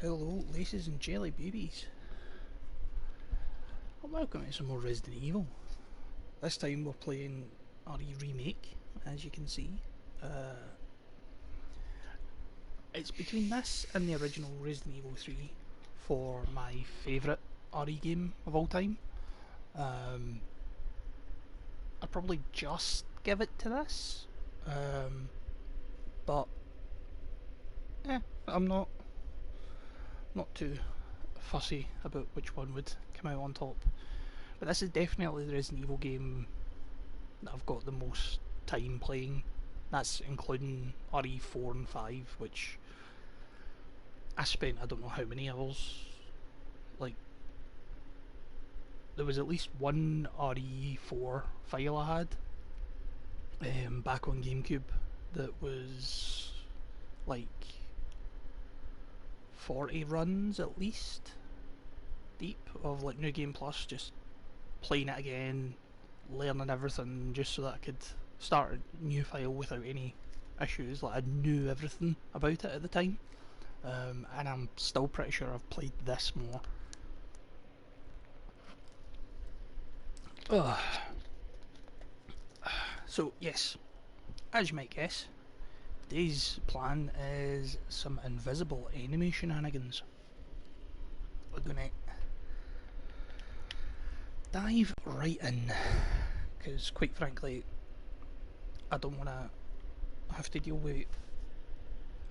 Hello, laces and jelly babies. Well, welcome to some more Resident Evil. This time we're playing REmake, as you can see. It's between this and the original Resident Evil 3 for my favourite RE game of all time. I'd probably just give it to this, but I'm not too fussy about which one would come out on top. But this is definitely the Resident Evil game that I've got the most time playing. That's including RE4 and 5, which I spent I don't know how many hours. Like, there was at least one RE4 file I had back on GameCube that was like 40 runs at least deep of like New Game Plus, just playing it again, learning everything just so that I could start a new file without any issues. Like, I knew everything about it at the time, and I'm still pretty sure I've played this more. So yes, as you might guess, today's plan is some invisible enemy shenanigans. We're gonna dive right in, because quite frankly I don't want to have to deal with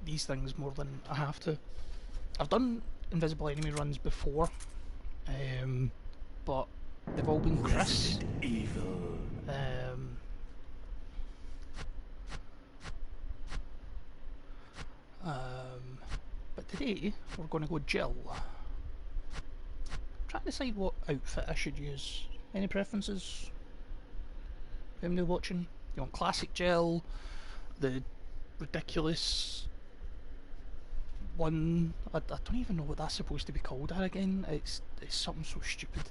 these things more than I have to. I've done invisible enemy runs before, but they've all been Chris. Evil. But today we're going to go Jill. Trying to decide what outfit I should use. Any preferences? Anybody watching? You want classic Jill, the ridiculous one? I don't even know what that's supposed to be called again. It's something so stupid.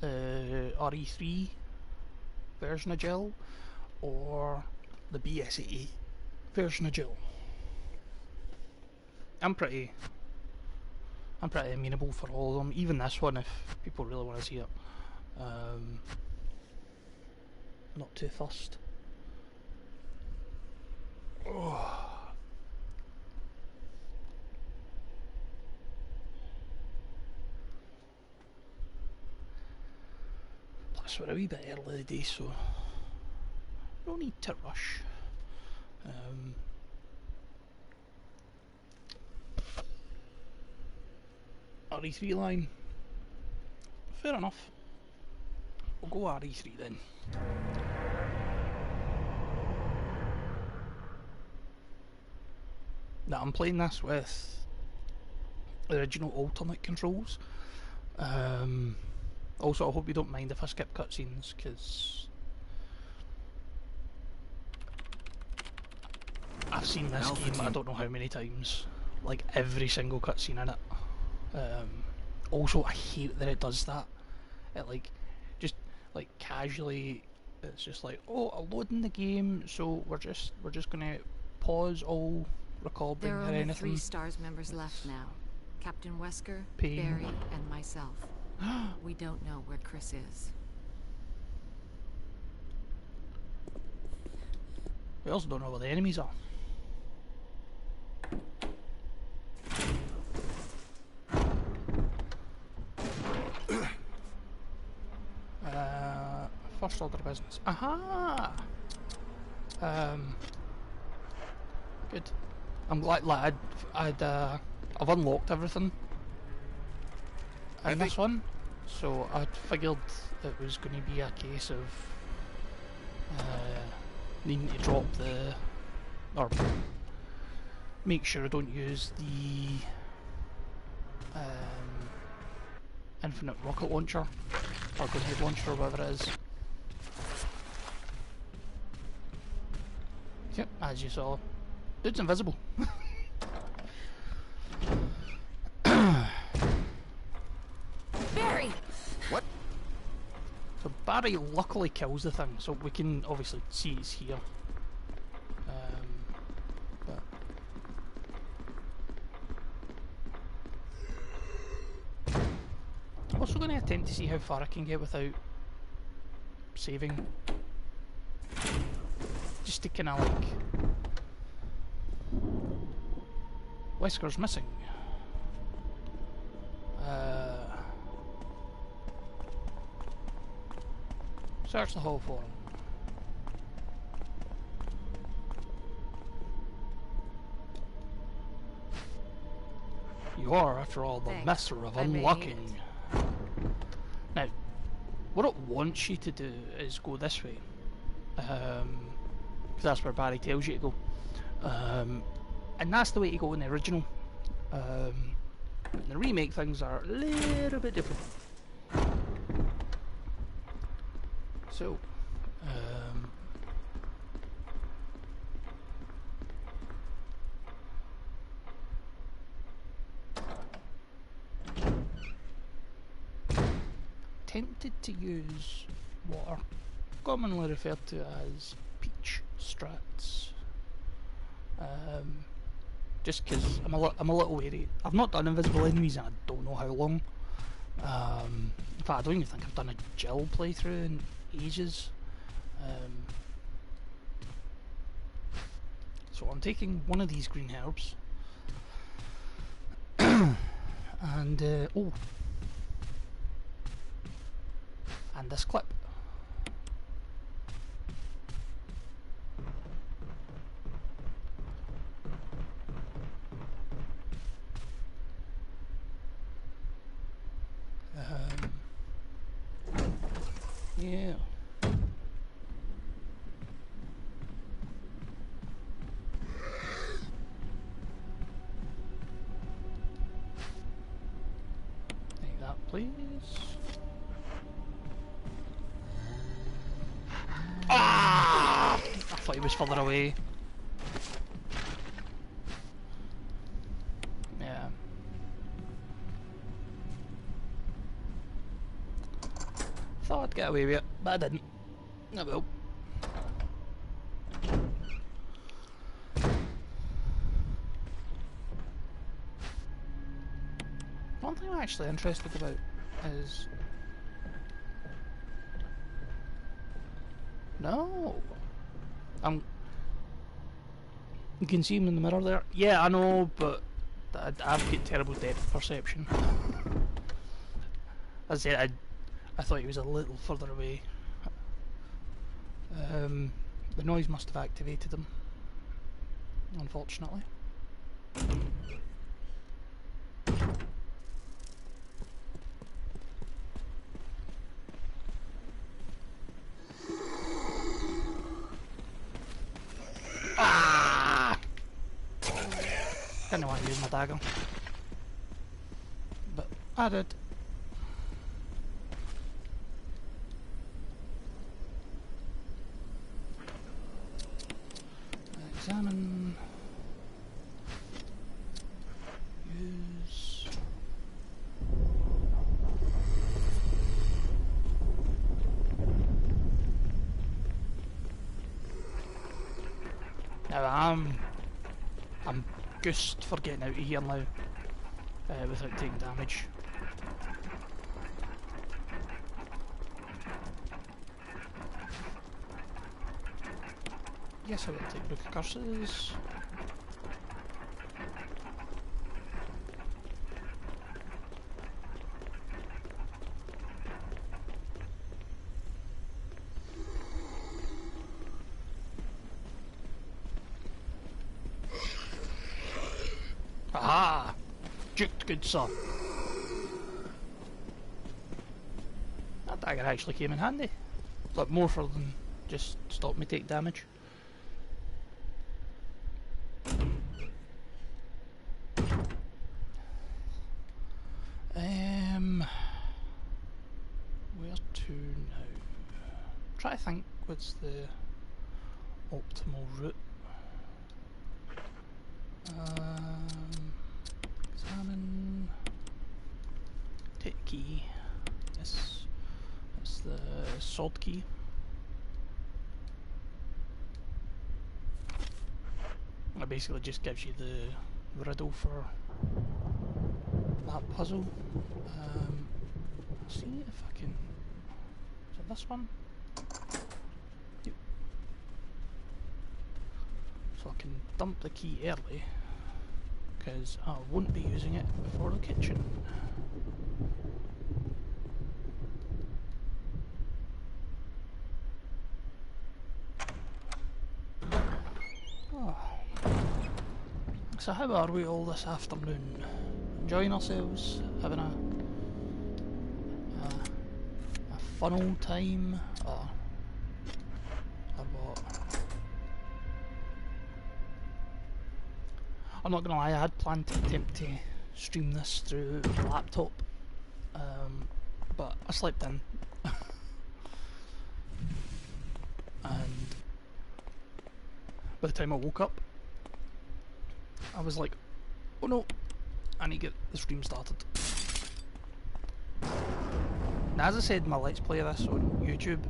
RE3 version of Jill, or the BSAA version of Jill. I'm pretty amenable for all of them, even this one if people really want to see it. Not too fussed. Oh. Plus we're a wee bit early in the day, so no need to rush. RE3 line. Fair enough. We'll go RE3 then. Now I'm playing this with the original alternate controls. Also, I hope you don't mind if I skip cutscenes, because I've seen this game I don't know how many times. Like, every single cutscene in it. Also, I hate that it does that. It just casually, it's just like, oh, I'm loading the game, so we're just gonna pause all recording there are or only anything. 3 STARS members left now. Captain Wesker, Pain. Barry, and myself. We don't know where Chris is. We also don't know where the enemies are. First order of business. Aha! Good. I'm glad, like, I've unlocked everything in this one, so I'd figured it was going to be a case of needing to drop or make sure I don't use the infinite rocket launcher, or grenade launcher, or whatever it is. Yep, as you saw, dude's invisible. Barry! What? So Barry luckily kills the thing, so we can obviously see it's here. But tend to see how far I can get without saving. Just to kind of like... Wesker's missing. Search the hall for him. You are, after all, the master of unlocking. Now, what it wants you to do is go this way. Because that's where Barry tells you to go. And that's the way to go in the original. In the remake, things are a little bit different. So, tempted to use what are commonly referred to as peach strats. Just because I'm a little wary. I've not done invisible enemies and I don't know how long. In fact, I don't even think I've done a Jill playthrough in ages. So I'm taking one of these green herbs. And, oh. And this clip. Yeah. Take that, please. Ah! I thought he was further away. Yeah. Thought I'd get away with it, but I didn't. I will. One thing I'm actually interested about is... No! You can see him in the mirror there. Yeah, I know, but I've got terrible depth perception. As I said, I thought he was a little further away. The noise must have activated him, unfortunately. Ah! Didn't want to use my dagger, but I did. Examine. Use. Now I'm goosed for getting out of here now without taking damage. Yes, I will take Book of Curses. Aha! Juked, good sir. That dagger actually came in handy. But more for than just stop me take damage. Where to now? Try to think what's the optimal route. Examine. Take key. That's the sword key. It basically just gives you the riddle for that puzzle. See if I can. Is it this one? Yep. So I can dump the key early, because I won't be using it for the kitchen. Oh. So how are we all this afternoon? Enjoying ourselves? Having a fun old time? Or what? I'm not gonna lie, I had planned to attempt to stream this through my laptop, but I slept in. And by the time I woke up, I was like, oh no, I need to get the stream started. Now, as I said in my Let's Play of this on YouTube,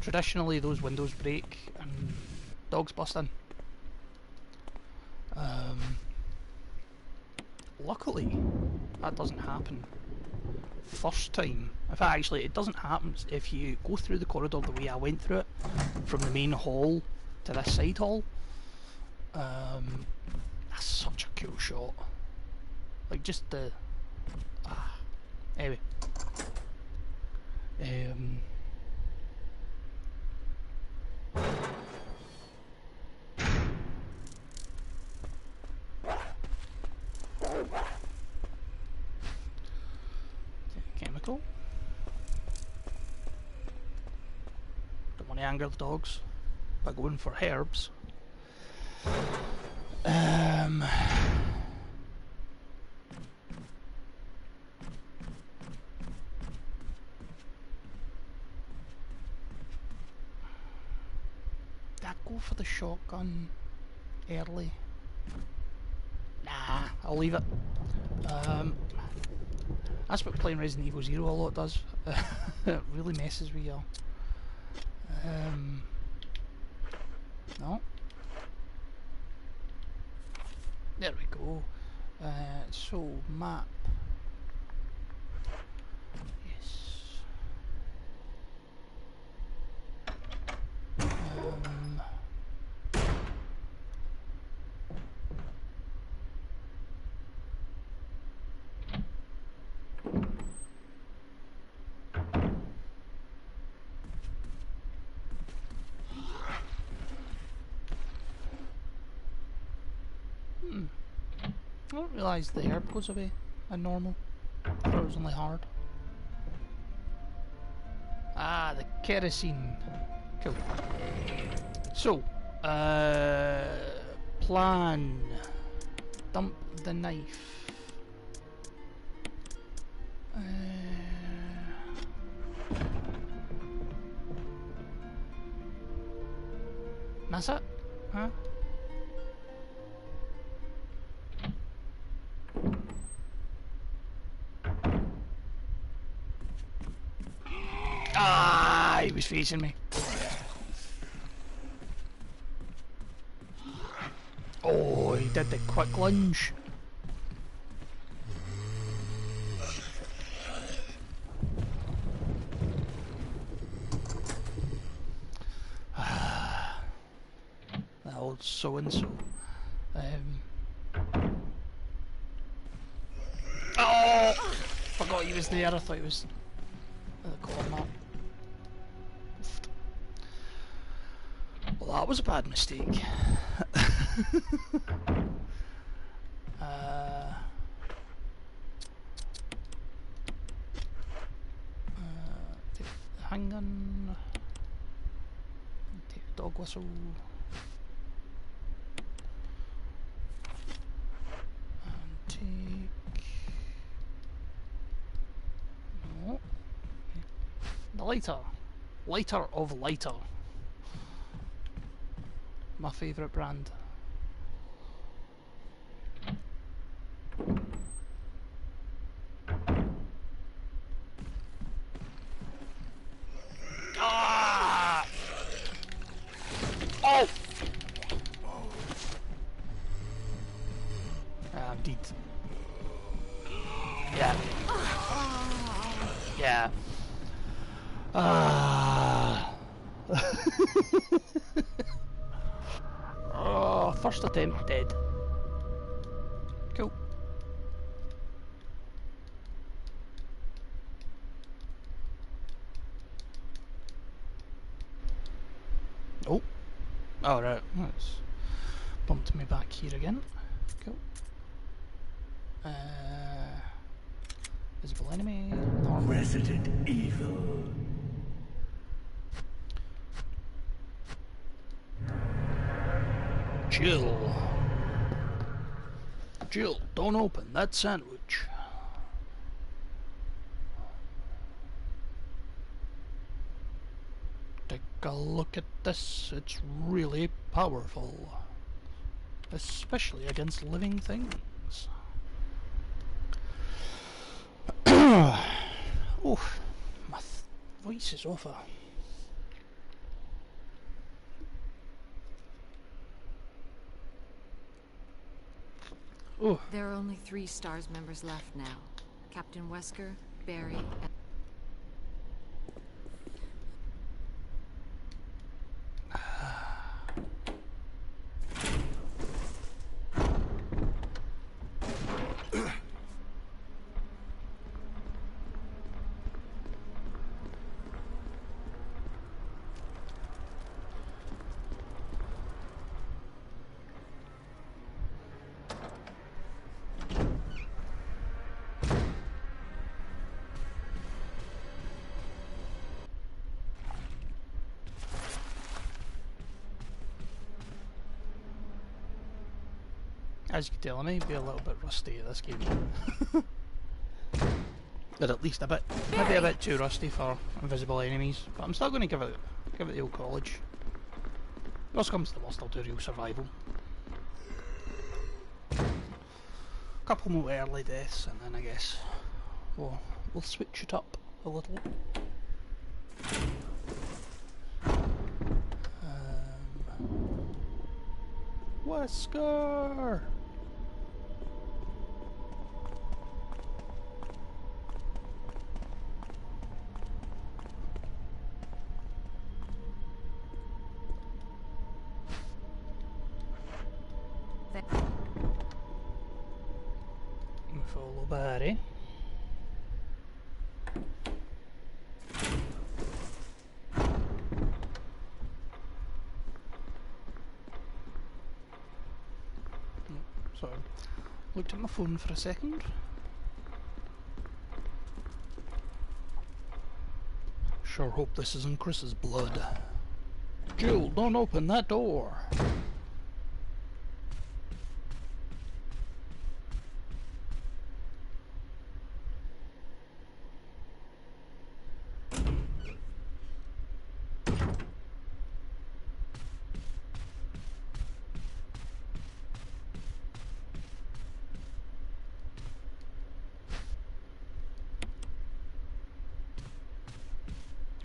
traditionally those windows break and dogs bust in. Luckily, that doesn't happen first time. In fact, actually, it doesn't happen if you go through the corridor the way I went through it, from the main hall to this side hall. That's such a cool shot. Like, just the... Anyway. Chemical. Don't want to anger the dogs by going for herbs. Did I go for the shotgun early? Nah, I'll leave it. That's what playing Resident Evil Zero a lot does. It really messes with you. No. There we go. So, map. Yes. I didn't realise the herb goes away in normal. I thought it was only hard. Ah, the kerosene. Cool. So, plan. Dump the knife. That's it? Huh? Ah, he was facing me. Oh, he did the quick lunge. That old so-and-so. Oh! Forgot he was there, I thought he was in the corner. Well, that was a bad mistake. Take the handgun. Take the dog whistle. And take... No. The lighter. Lighter of lighter. My favourite brand. Ah! Oh! I'm dead. Yeah. Ah. Oh, first attempt dead. Cool. Oh. Alright, that's bumped me back here again. Cool. Visible enemy. Normal. Resident Evil. Jill. Jill, don't open that sandwich. Take a look at this. It's really powerful. Especially against living things. Oh, my voice is awful. Oh. There are only 3 STARS members left now. Captain Wesker, Barry, and... As you can tell, I may be a little bit rusty at this game. But at least a bit, maybe a bit too rusty for invisible enemies. But I'm still going to give it the old college. Worst comes to worst, I'll do real survival. Couple more early deaths, and then I guess we'll switch it up a little. Wesker! Follow Barry. So, looked at my phone for a second. Sure hope this isn't Chris's blood. Jill, don't open that door.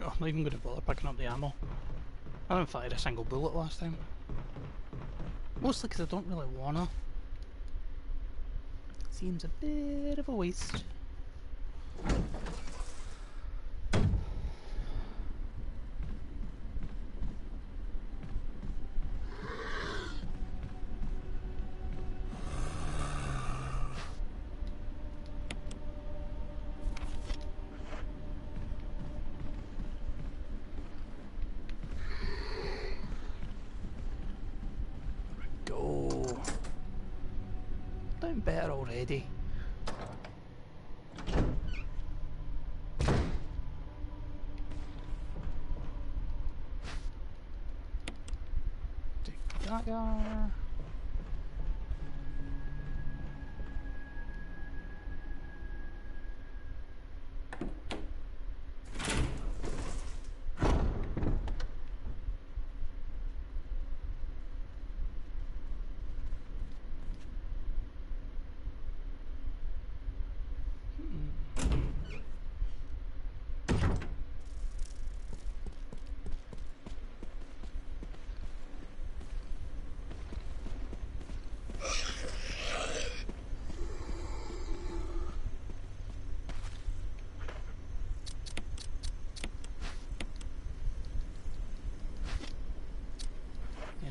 Oh, I'm not even going to bother picking up the ammo. I didn't fire a single bullet last time. Mostly because I don't really wanna. Seems a bit of a waste. Go. Down better already. Take that guy.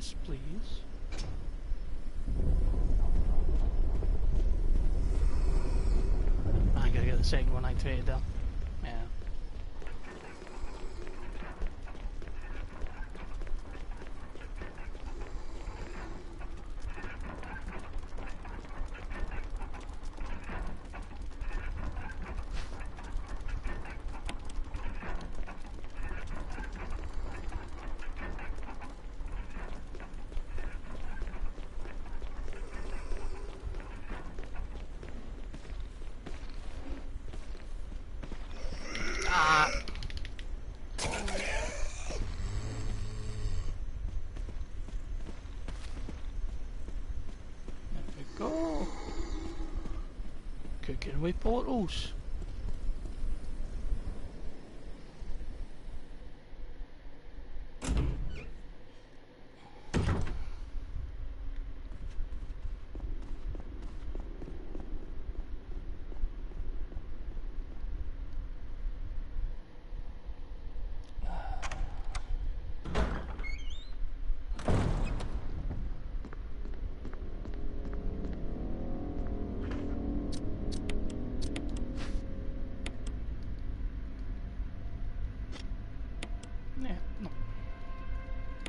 Yes, please. I gotta get the second one activated there. Yeah. Ah! There we go. Cooking with portals. Yeah, no.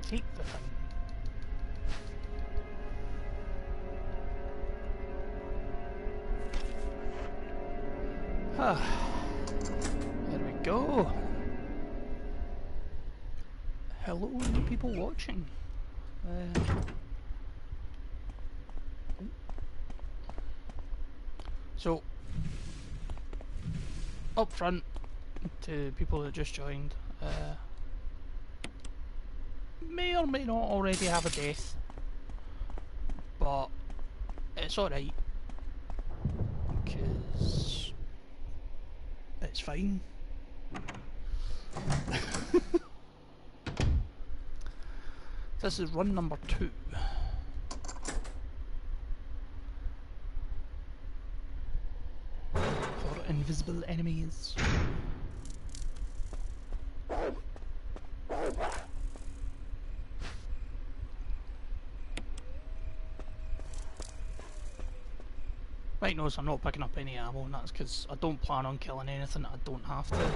Take the thing. Ah, there we go. Hello, new people watching. So, up front to people that just joined, may or may not already have a death, but it's alright, because it's fine. This is run number 2. For invisible enemies. Right, notice I'm not picking up any ammo, and that's because I don't plan on killing anything I don't have to.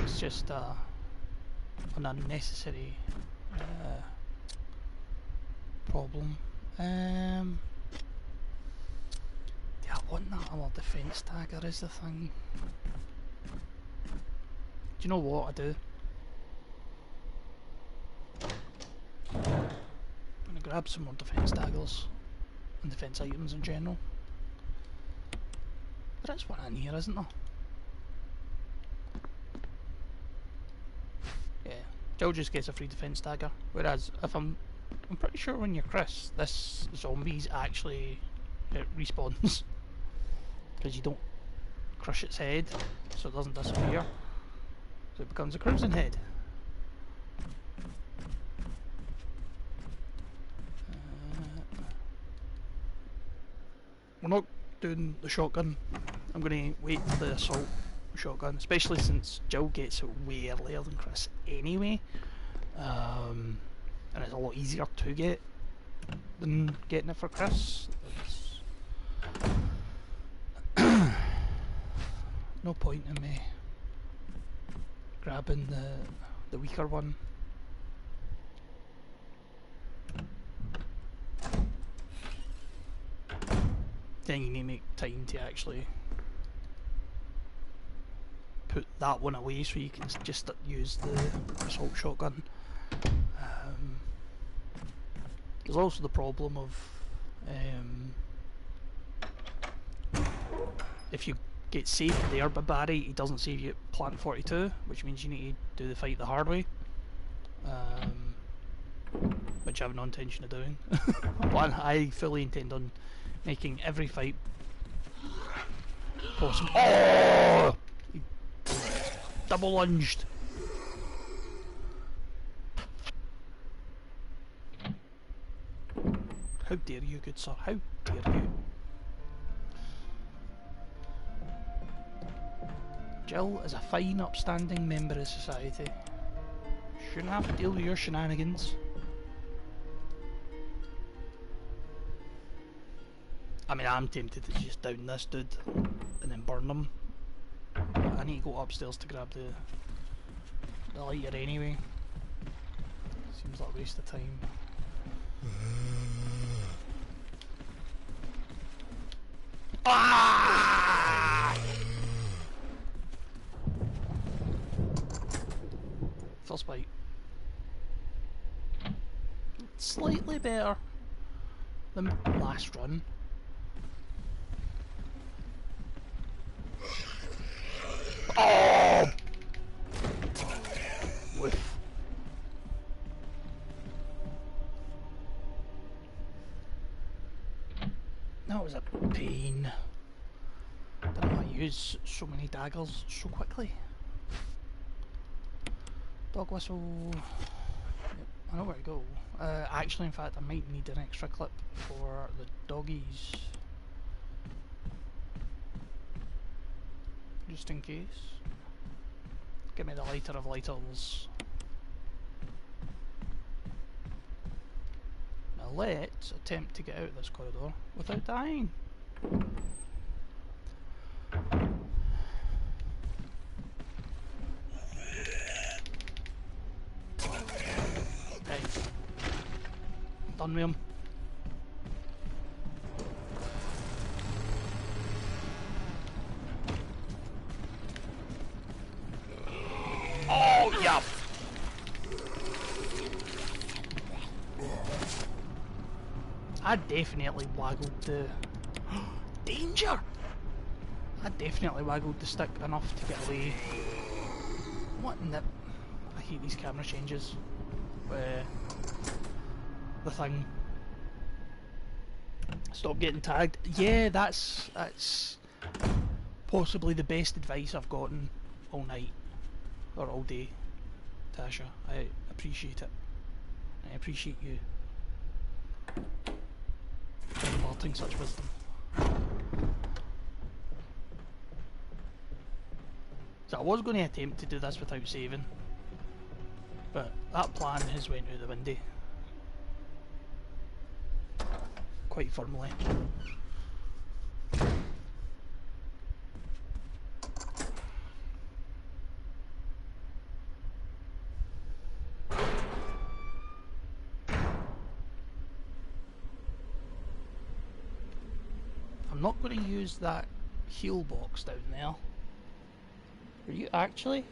It's just an unnecessary problem. Yeah, I want that other defence dagger is the thing. Do you know what I do? I'm gonna grab some more defence daggers and defence items in general. There is one in here, isn't there? Yeah, Jill just gets a free defence dagger. Whereas if I'm pretty sure when you're Chris, this zombies actually it respawns because you don't crush its head, so it doesn't disappear. So it becomes a crimson head. We're not doing the shotgun. I'm going to wait for the assault shotgun, especially since Jill gets it way earlier than Chris anyway. And it's a lot easier to get than getting it for Chris. No point in me grabbing the weaker one. Then you need to make time to actually put that one away so you can just use the assault shotgun. There's also the problem of if you get saved there by Barry, he doesn't save you at plant 42, which means you need to do the fight the hard way, which I have no intention of doing. But I fully intend on making every fight possible. Oh! He double lunged. How dare you, good sir? How dare you? Jill is a fine, upstanding member of society. Shouldn't have to deal with your shenanigans. I mean, I'm tempted to just down this dude and then burn them. But I need to go upstairs to grab the lighter anyway. Seems like a waste of time. Ah! First bite. Slightly better than last run. Oh! Whiff. That was a pain. Didn't want to use so many daggers so quickly. Dog whistle. Yep, I know where to go. Actually, in fact, I might need an extra clip for the doggies. Just in case. Give me the lighter of lighters. Now let's attempt to get out of this corridor without dying. Right. Done with him. Oh, yeah. I definitely waggled the... Danger! I definitely waggled the stick enough to get away. What in the... I hate these camera changes. Where... the thing... Stop getting tagged. Yeah, that's possibly the best advice I've gotten all night. Or all day, Tasha. I appreciate it. I appreciate you imparting such wisdom. So I was going to attempt to do this without saving, but that plan has went out the window. Quite firmly. I'm not going to use that heal box down there. Are you actually?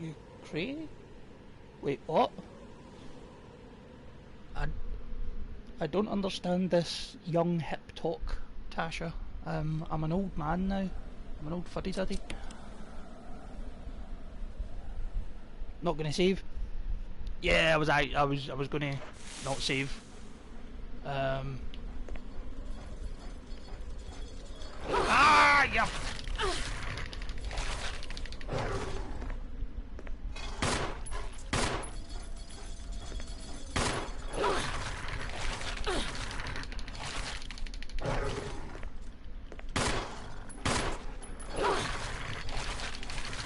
You crazy? Wait, what? I don't understand this young hip talk, Tasha. I'm an old man now. I'm an old fuddy-duddy. Not gonna save. Yeah, I was gonna not save. Ah, yeah.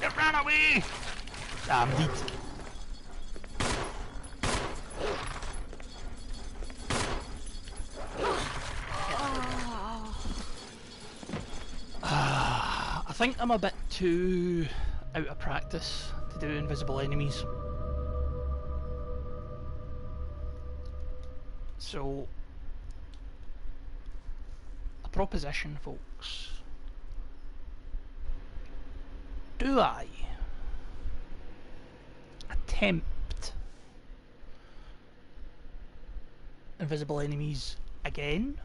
You ran away. Damn it. I think I'm a bit too out of practice to do invisible enemies. So, a proposition, folks. Do I attempt invisible enemies again,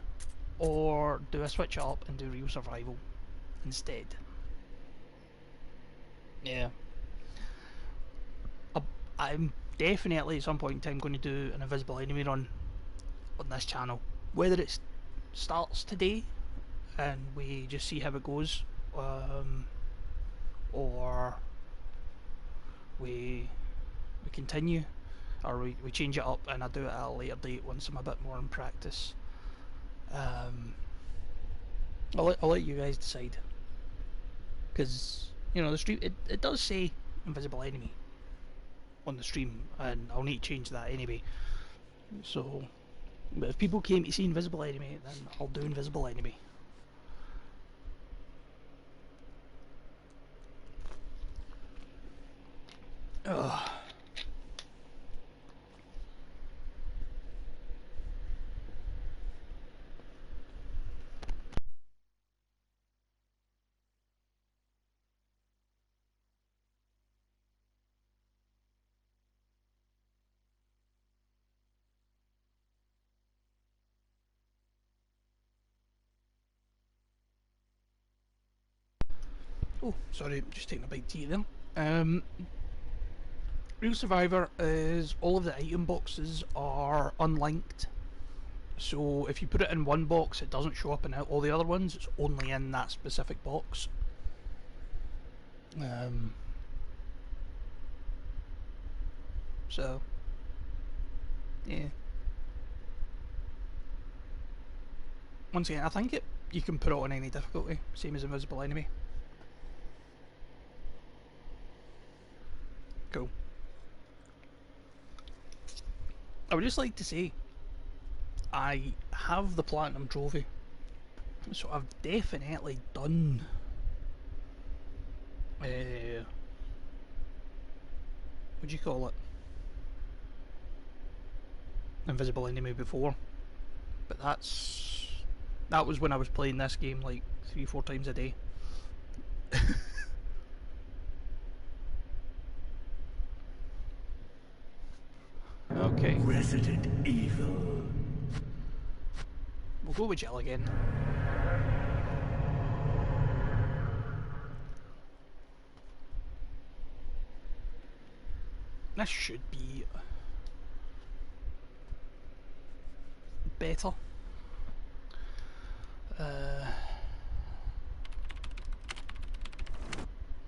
or do I switch it up and do real survival instead? Yeah. I'm definitely at some point in time going to do an invisible enemy run on this channel. Whether it starts today and we just see how it goes, or we continue, or we change it up and I do it at a later date once I'm a bit more in practice. I'll let you guys decide, because you know the stream it does say invisible enemy on the stream and I'll need to change that anyway, so But if people came to see Invisible Enemy, then I'll do Invisible Enemy. Ugh. Oh, sorry, just taking a bite to eat there. Real Survivor is all of the item boxes are unlinked. So if you put it in one box, it doesn't show up in all the other ones. It's only in that specific box. So, yeah. Once again, I think you can put it on any difficulty, same as Invisible Enemy. Cool. I would just like to say, I have the Platinum Trophy, so I've definitely done what do you call it? Invisible Enemy before, but that was when I was playing this game like 3-4 times a day. Okay. Resident Evil. We'll go with Jill again. This should be better.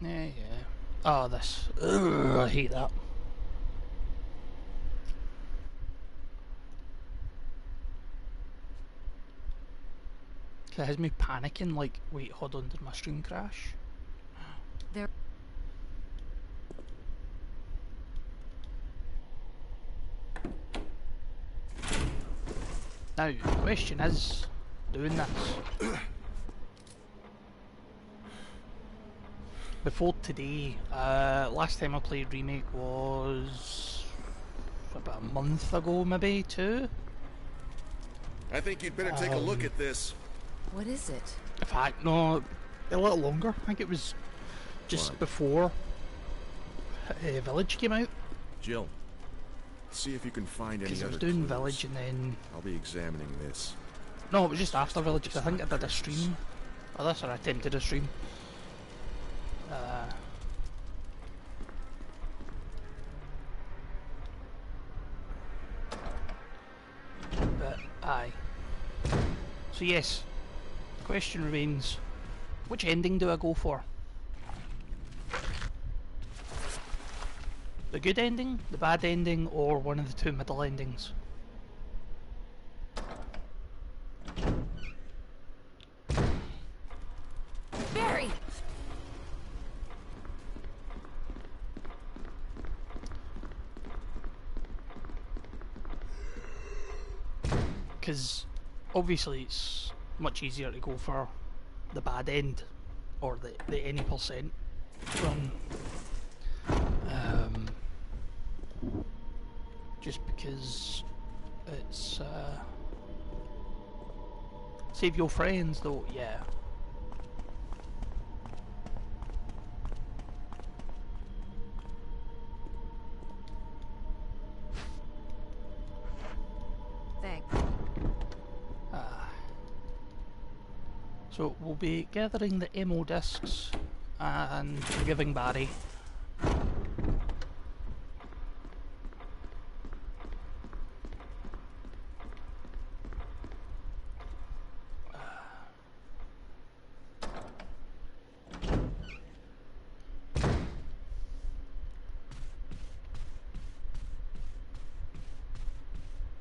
Yeah. Oh, this. Ugh, I hate that. It has me panicking, like, wait, hold on, did my stream crash? There. Now, the question is, doing this. Before today, last time I played Remake was about a month ago, maybe, 2? I think you'd better take a look at this. What is it? In fact, no, a little longer. I think it was just What? before Village came out. Jill, see if you can find any Because I other was doing clues. Village and then... I'll be examining this. No, it was just after Village, because I think I did a stream. Or this, or I attempted a stream. But, aye. So yes, the question remains, which ending do I go for? The good ending, the bad ending, or one of the two middle endings? Barry! Because obviously it's much easier to go for the bad end, or the any percent run. Just because it's save your friends though, yeah. Thanks. So we'll be gathering the MO discs and forgiving Barry.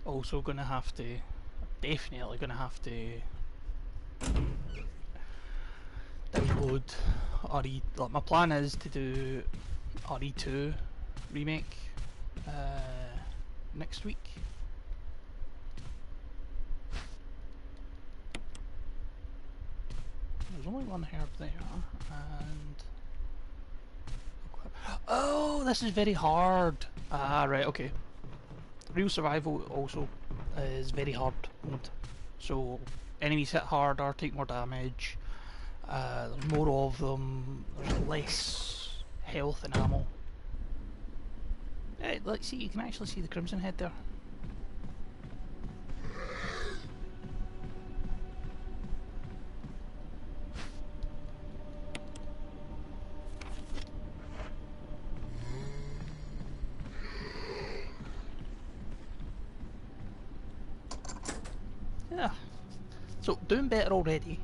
Also gonna have to, definitely gonna have to download RE. Like my plan is to do RE2 remake next week. there's only one herb there, and... Oh, this is very hard! Ah, right, okay. Real survival also is very hard mode. So, enemies hit harder, take more damage, there's more of them, there's less health and ammo. Hey, let's see, you can actually see the Crimson Head there. Yeah, so doing better already.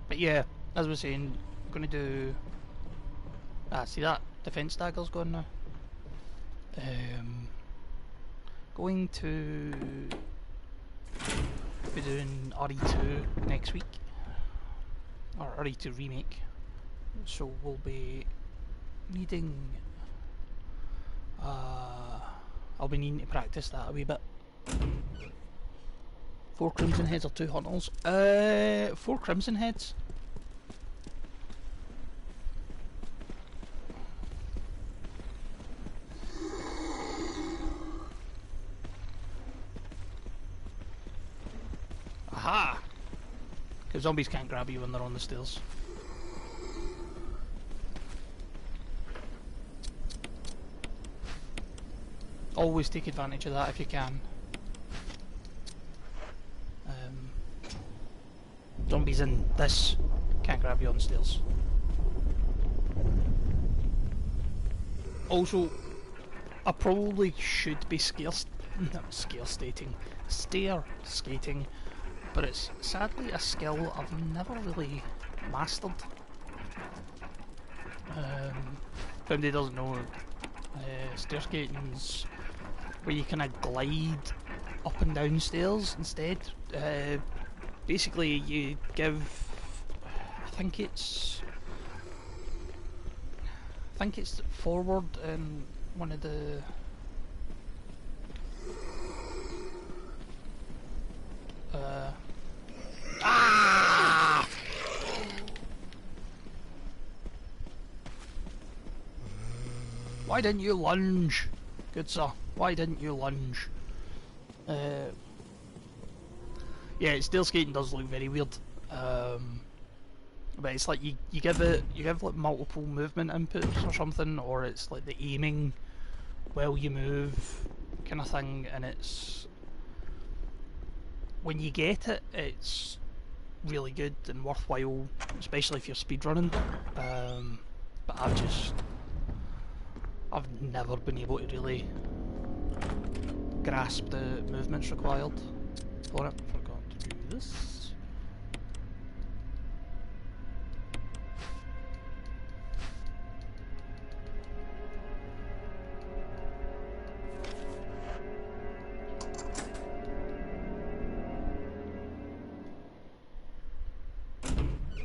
But yeah, as I was saying, I'm going to do... see that defense dagger's gone now. Going to be doing RE2 next week, or RE2 remake. So we'll be needing... I'll be needing to practice that a wee bit. 4 Crimson Heads or 2 Hunters? 4 Crimson Heads. Aha! Because zombies can't grab you when they're on the stairs. Always take advantage of that if you can. Zombies in this can't grab you on the stairs. Also, I probably should be stair skating, but it's sadly a skill I've never really mastered. If anybody doesn't know, stair skating's where you kind of glide up and down stairs instead. Basically, you give, I think it's forward in one of the Why didn't you lunge? Good sir, why didn't you lunge? Yeah, stair skating does look very weird. But it's like you give like multiple movement inputs or something, or it's like the aiming while you move kind of thing, and it's when you get it, it's really good and worthwhile, especially if you're speedrunning. But I've never been able to really grasp the movements required for it. Forgot to do this.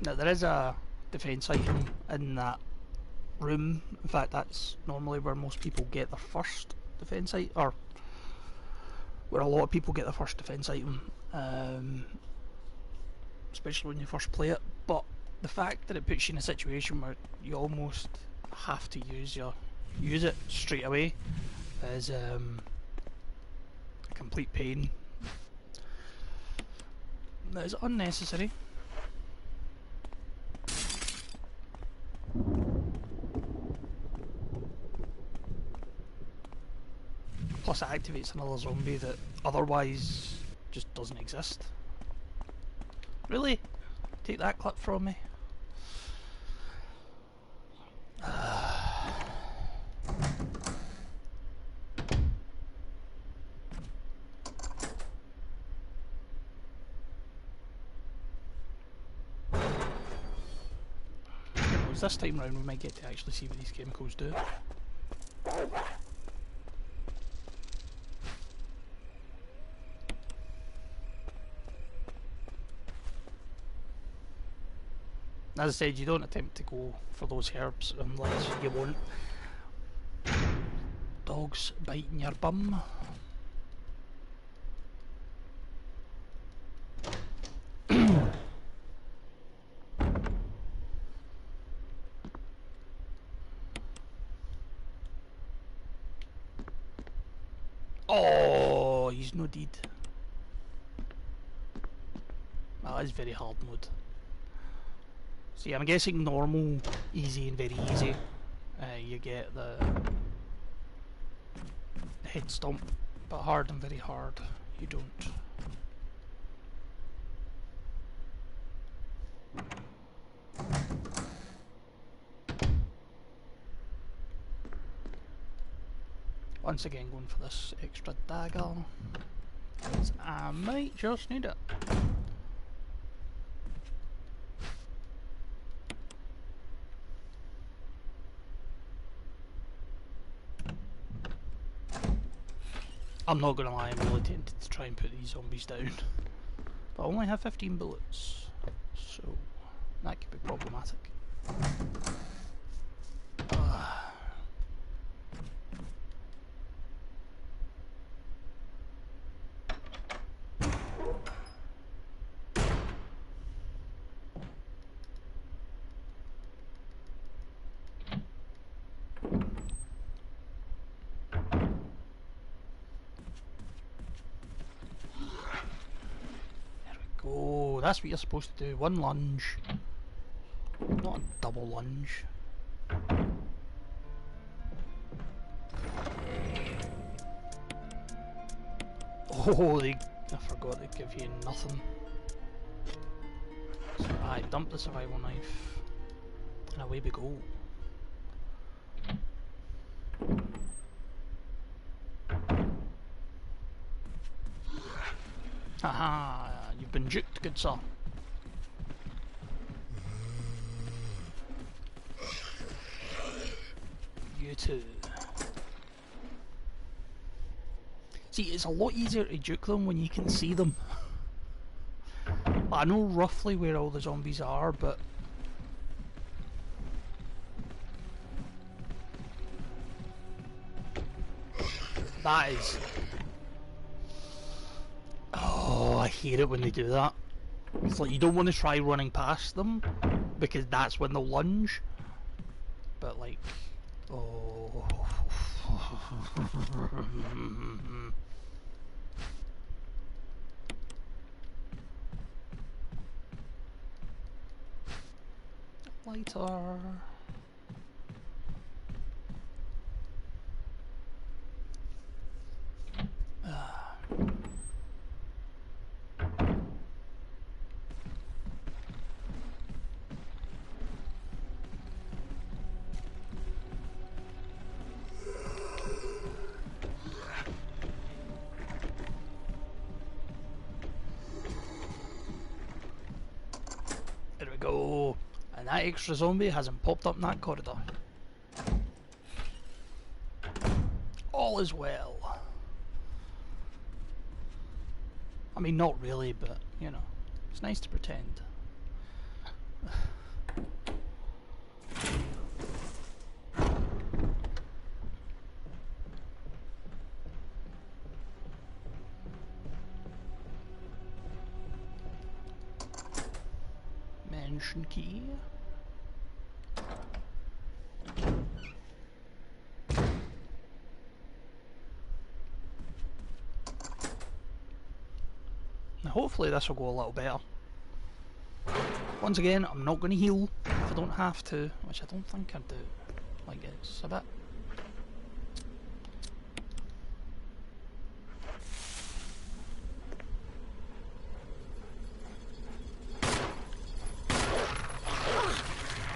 Now there is a defense item in that room. In fact, that's normally where most people get their first defense item, or where a lot of people get their first defense item, especially when you first play it. But the fact that it puts you in a situation where you almost have to use it straight away is a complete pain. That is unnecessary. Plus it activates another zombie that otherwise just doesn't exist. Really? Take that clip from me? This time round we might get to actually see what these chemicals do. As I said, you don't attempt to go for those herbs unless you want dogs biting your bum. he's no deed. Well, that is very hard mode. See, I'm guessing normal, easy and very easy. You get the head stomp, but hard and very hard, you don't. Once again going for this extra dagger, because I might just need it. I'm not gonna lie, I'm really tempted to try and put these zombies down. But I only have 15 bullets, so that could be problematic. Oh, that's what you're supposed to do. One lunge. Not a double lunge. Oh, I forgot they give you nothing. So, aye, dump the survival knife. And away we go. Haha, you've been juked, good sir. You too. See, it's a lot easier to juke them when you can see them. I know roughly where all the zombies are, but that is... Oh, I hate it when they do that. It's like you don't want to try running past them because that's when they'll lunge. But like, oh. Lighter. There we go. And that extra zombie hasn't popped up in that corridor. All is well. I mean, not really, but, you know, it's nice to pretend. Mansion key. Now hopefully this will go a little better. Once again, I'm not going to heal if I don't have to, which I don't think I do. Like, it's a bit...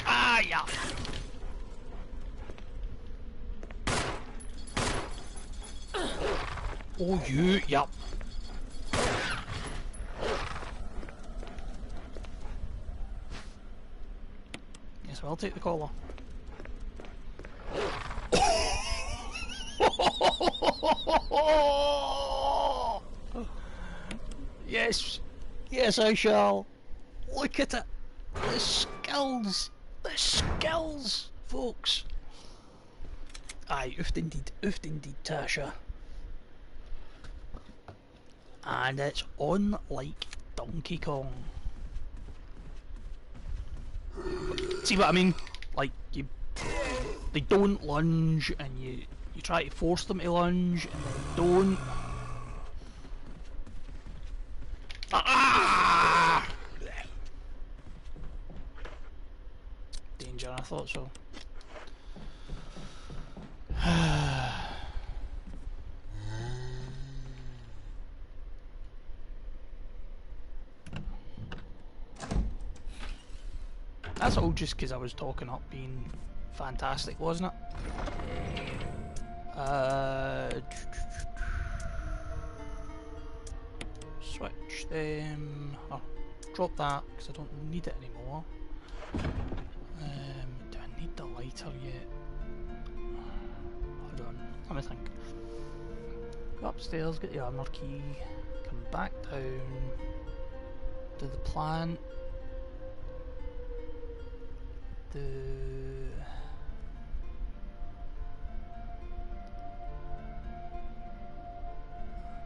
Ah, yeah! Oh, you, yep. Yes, I'll take the collar. Yes, yes, I shall. Look at it. The skills, folks. Aye, oofed indeed, Tasha. And it's on like Donkey Kong. See what I mean? Like, they don't lunge, and you try to force them to lunge, and they don't. thought so. That's all just because I was talking up being fantastic, wasn't it? Switch them. Oh, drop that because I don't need it anymore. Do I need the lighter yet? Hold on, let me think. Go upstairs, get the armor key, come back down, do the plant,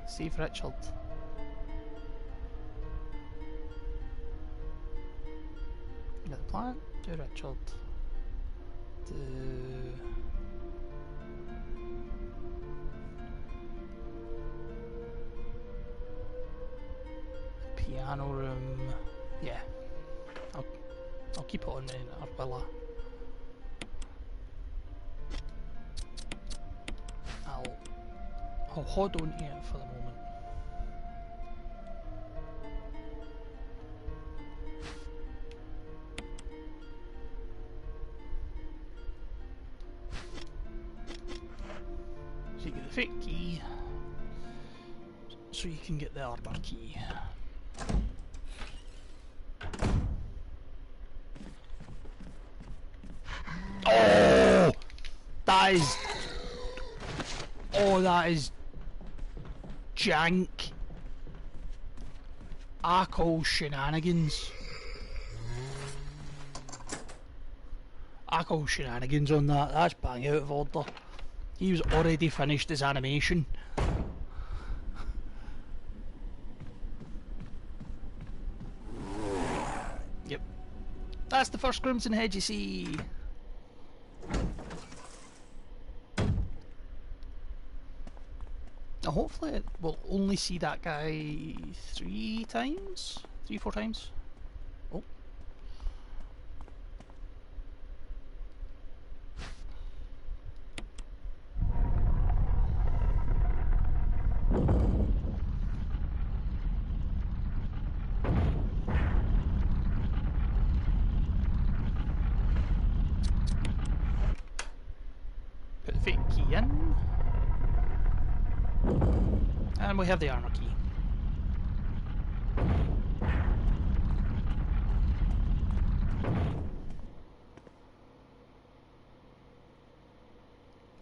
save Richard. Get the plant, do Richard, do piano room. Yeah, I'll keep it on in Arbilla. I'll hold on to it for the moment. So you get the fake key, so you can get the armor key. Oh! That is... Oh, that is... jank. I call shenanigans. I call shenanigans on that. That's bang out of order. He was already finished his animation. Yep. That's the first Crimson Head you see. Now hopefully we'll only see that guy 3 times? 3-4 times? Oh. Put the fake key in. And we have the armor key.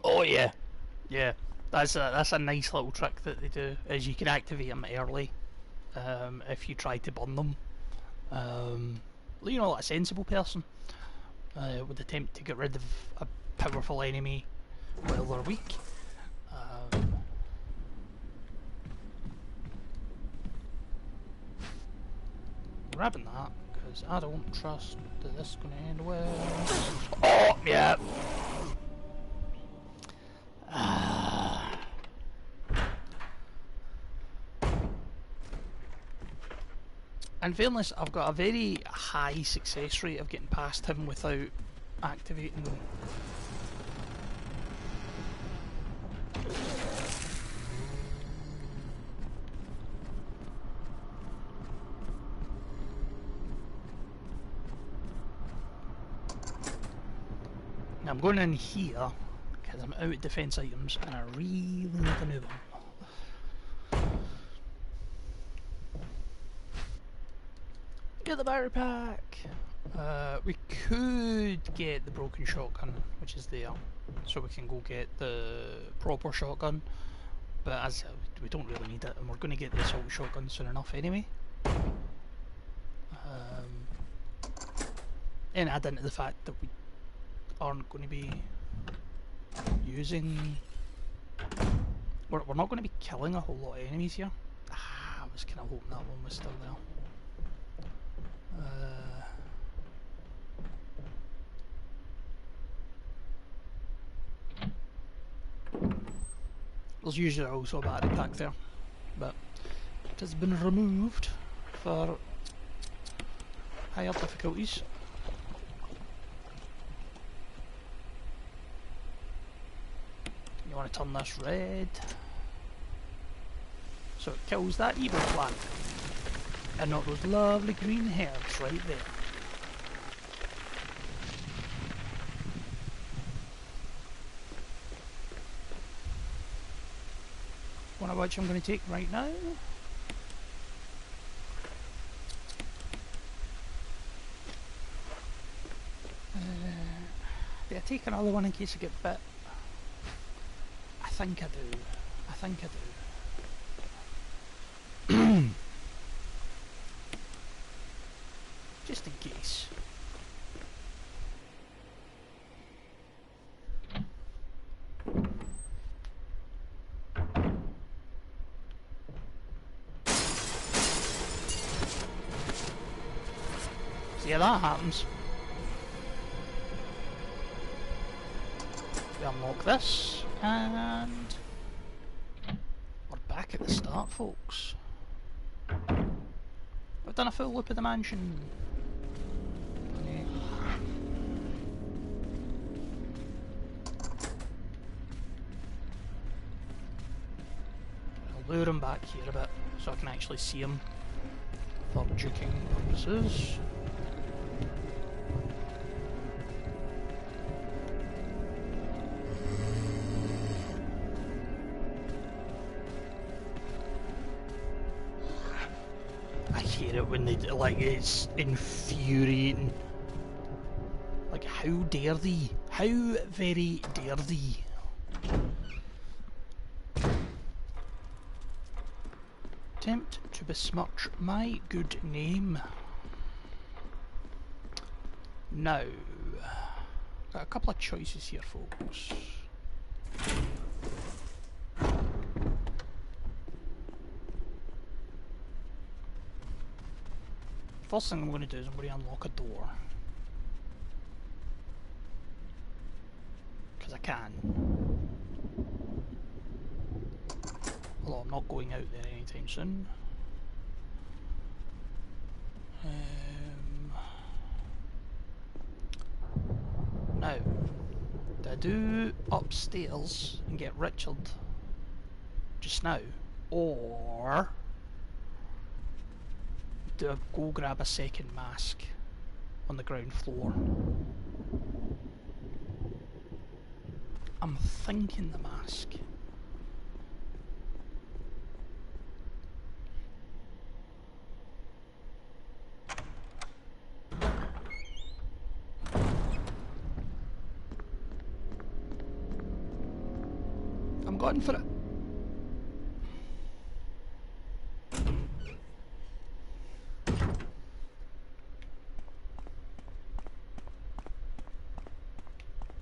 Oh yeah, yeah. That's a nice little trick that they do. Is you can activate them early, if you try to burn them. You know, like a sensible person would attempt to get rid of a powerful enemy while they're weak. Grabbing that because I don't trust that this is going to end well. Oh yeah. In fairness, I've got a very high success rate of getting past him without activating. Now I'm going in here because I'm out of defence items and I really need a new one. Get the battery pack! We could get the broken shotgun, which is there, so we can go get the proper shotgun, but as we don't really need it, and we're going to get the assault shotgun soon enough anyway. And add into the fact that we aren't going to be using... We're not going to be killing a whole lot of enemies here. I was kind of hoping that one was still there. There's usually also a battery pack there, but it has been removed for higher difficulties. You want to turn this red. So it kills that evil plant. And not those lovely green herbs right there. One of which I'm going to take right now. Do I take another one in case I get bit? I think I do. I think I do. Just in case. See how that happens. We unlock this, and we're back at the start, folks. We've done a full loop of the mansion. I'll lure him back here a bit so I can actually see him for juking purposes. When they, like, it's infuriating. Like, how dare thee? How very dare thee? Attempt to besmirch my good name. Now, got a couple of choices here, folks. First thing I'm going to do is I'm going to unlock a door. Because I can. Although I'm not going out there anytime soon. Now, do I do upstairs and get Richard just now? Or do I go grab a second mask on the ground floor? I'm thinking the mask. I'm going for it.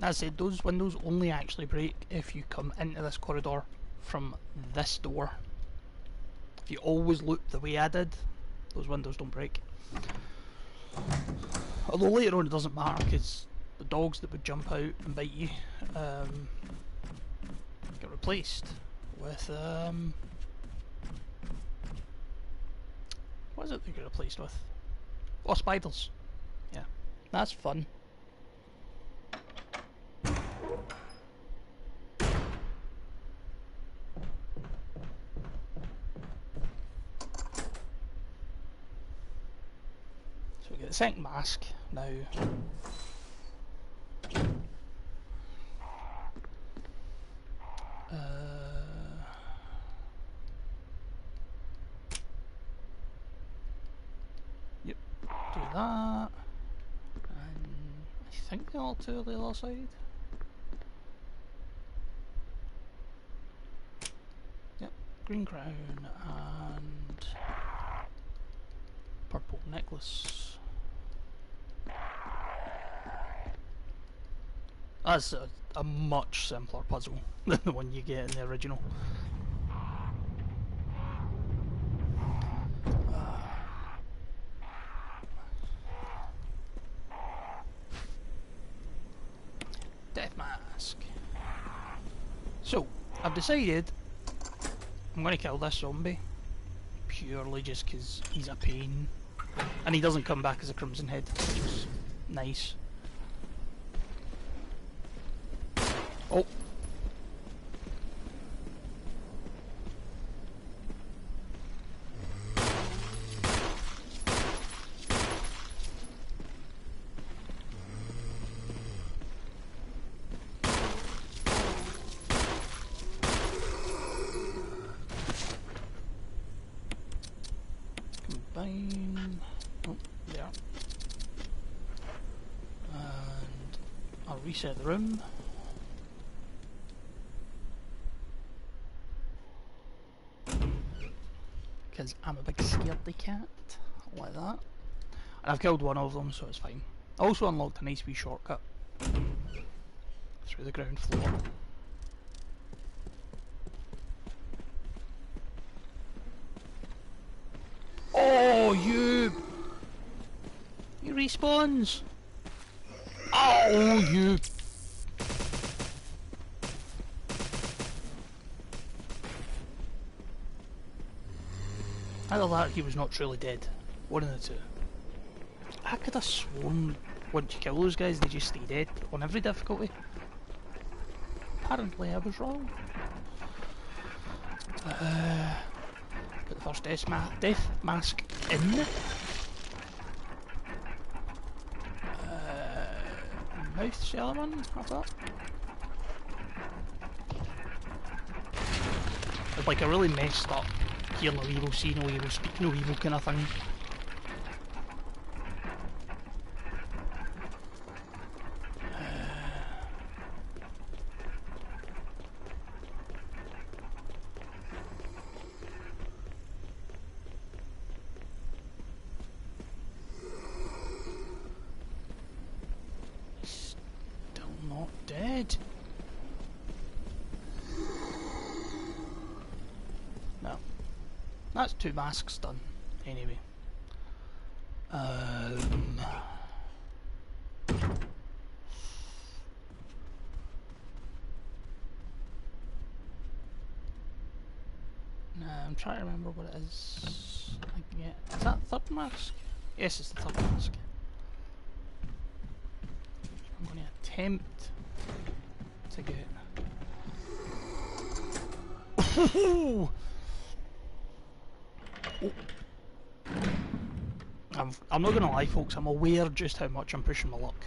As I said, those windows only actually break if you come into this corridor from this door. If you always loop the way I did, those windows don't break. Although later on it doesn't matter, because the dogs that would jump out and bite you get replaced with what is it they get replaced with? Oh, spiders. Yeah, that's fun. So we get the second mask now. Yep, do that. And I think they're all two on the other side. Yep, green crown and purple necklace. That's a much simpler puzzle than the one you get in the original. Death mask. So, I've decided I'm going to kill this zombie purely just because he's a pain. And he doesn't come back as a Crimson Head, which is nice. Oh. reset the room. Because I'm a big scaredy cat, like that. And I've killed one of them, so it's fine. I also unlocked a nice wee shortcut through the ground floor. Oh, you! He respawns! Oh, you! Either that, he was not truly dead. One of the two. I could have sworn once you kill those guys, they just stay dead on every difficulty. Apparently, I was wrong. Put the first death mask in. Mouth's the other one, I thought. It's like a really messed up hear no evil, see no evil, speak no evil kind of thing. Still not dead. No. That's 2 masks done, anyway. Nah, I'm trying to remember what it is. Is that the 3rd mask? Yes, it's the 3rd mask. I'm going to attempt to get... Oh! I'm not gonna lie, folks, I'm aware just how much I'm pushing my luck.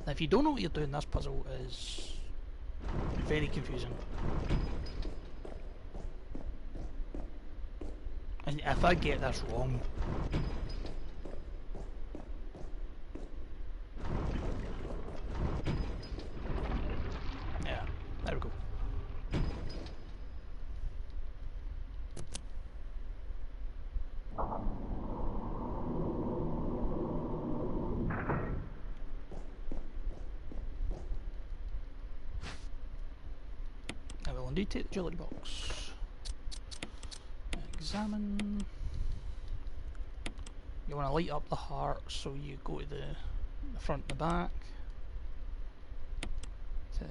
If you don't know what you're doing, this puzzle is very confusing. And if I get this wrong... Yeah, there we go. I will indeed take the jewellery box. Examine. You want to light up the heart, so you go to the front and the back to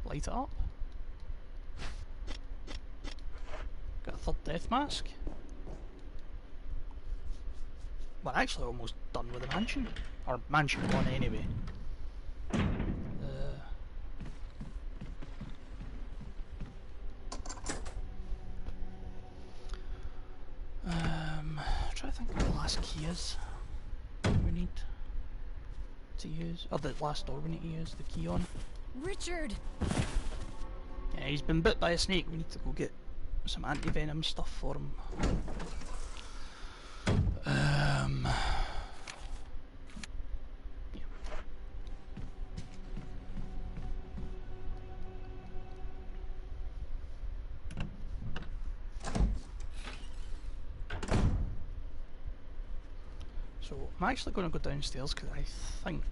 light it up. Got a 3rd death mask. We're actually almost done with the mansion, or mansion 1 anyway. Try to think of the last key is we need to use, or the last door we need to use the key on. Richard! Yeah, he's been bit by a snake. We need to go get some anti-venom stuff for him. So I'm actually going to go downstairs because I think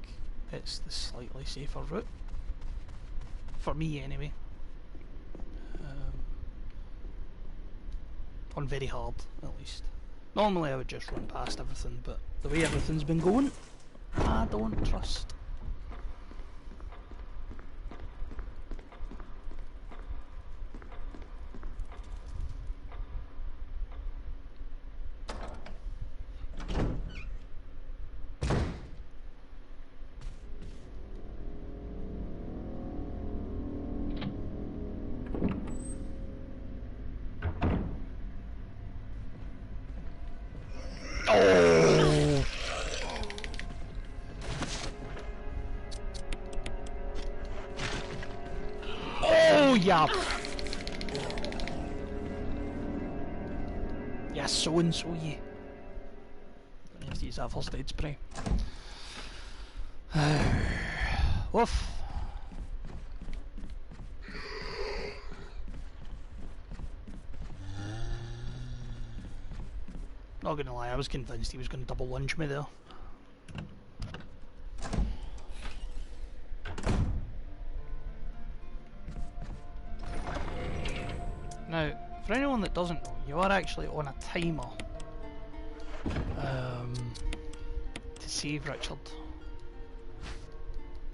it's the slightly safer route. For me anyway. On very hard, at least. Normally I would just run past everything, but the way everything's been going, I don't trust. Oh! Oh, yeah! Yeah, so and so, yeah. have to use that first aid spray. Woof. Not gonna lie, I was convinced he was gonna double lunge me there. Now, for anyone that doesn't know, you are actually on a timer to save Richard.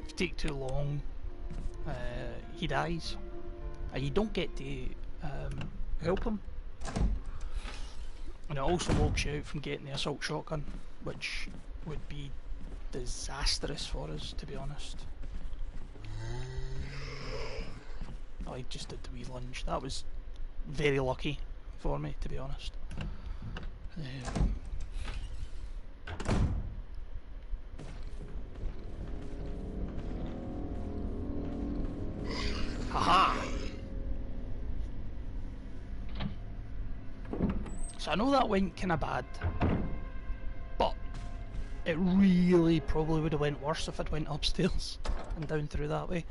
If you take too long, he dies, and you don't get to help him. And it also locks you out from getting the assault shotgun, which would be disastrous for us, to be honest. I just did the wee lunge. That was very lucky for me, to be honest. Haha! So I know that went kinda bad, but it really probably would have went worse if I'd went upstairs and down through that way.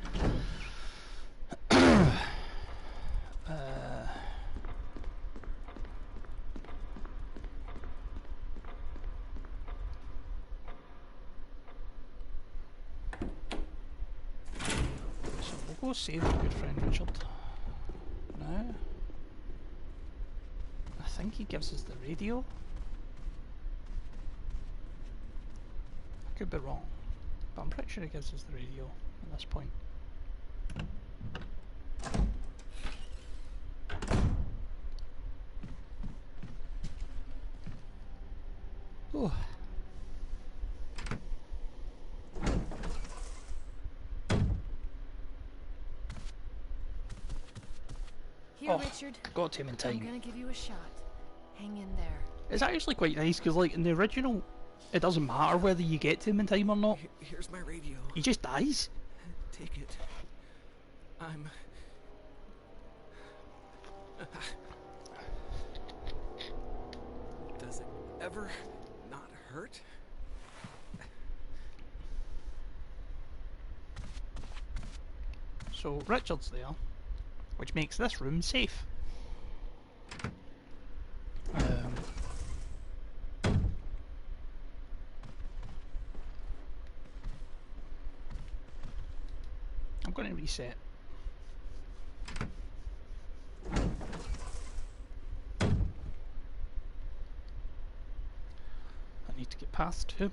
So we'll go save our good friend Richard now. I think he gives us the radio. I could be wrong, but I'm pretty sure he gives us the radio at this point. Oh. Here, Richard. Got to him in I'm time. gonna give you a shot. Hang in there. It's actually quite nice because, like, in the original, it doesn't matter whether you get to him in time or not. Here's my radio. He just dies. Take it. I'm... Does it ever not hurt? So Richard's there, which makes this room safe. I'm going to reset. I need to get past him.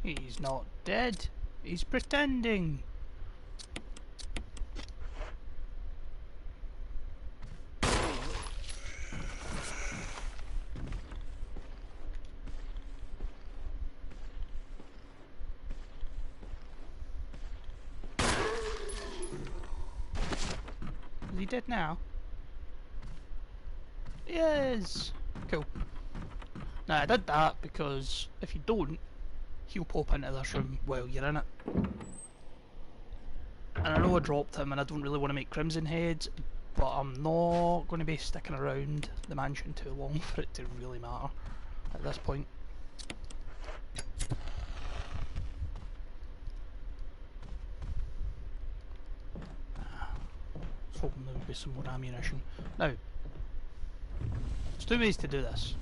He's not dead. He's pretending. Is he dead now? He is. Cool. Now I did that because if you don't, he'll pop into this room while you're in it. And I know I dropped him and I don't really want to make Crimson heads, but I'm not going to be sticking around the mansion too long for it to really matter at this point. I was hoping there would be some more ammunition. Now, there's two ways to do this.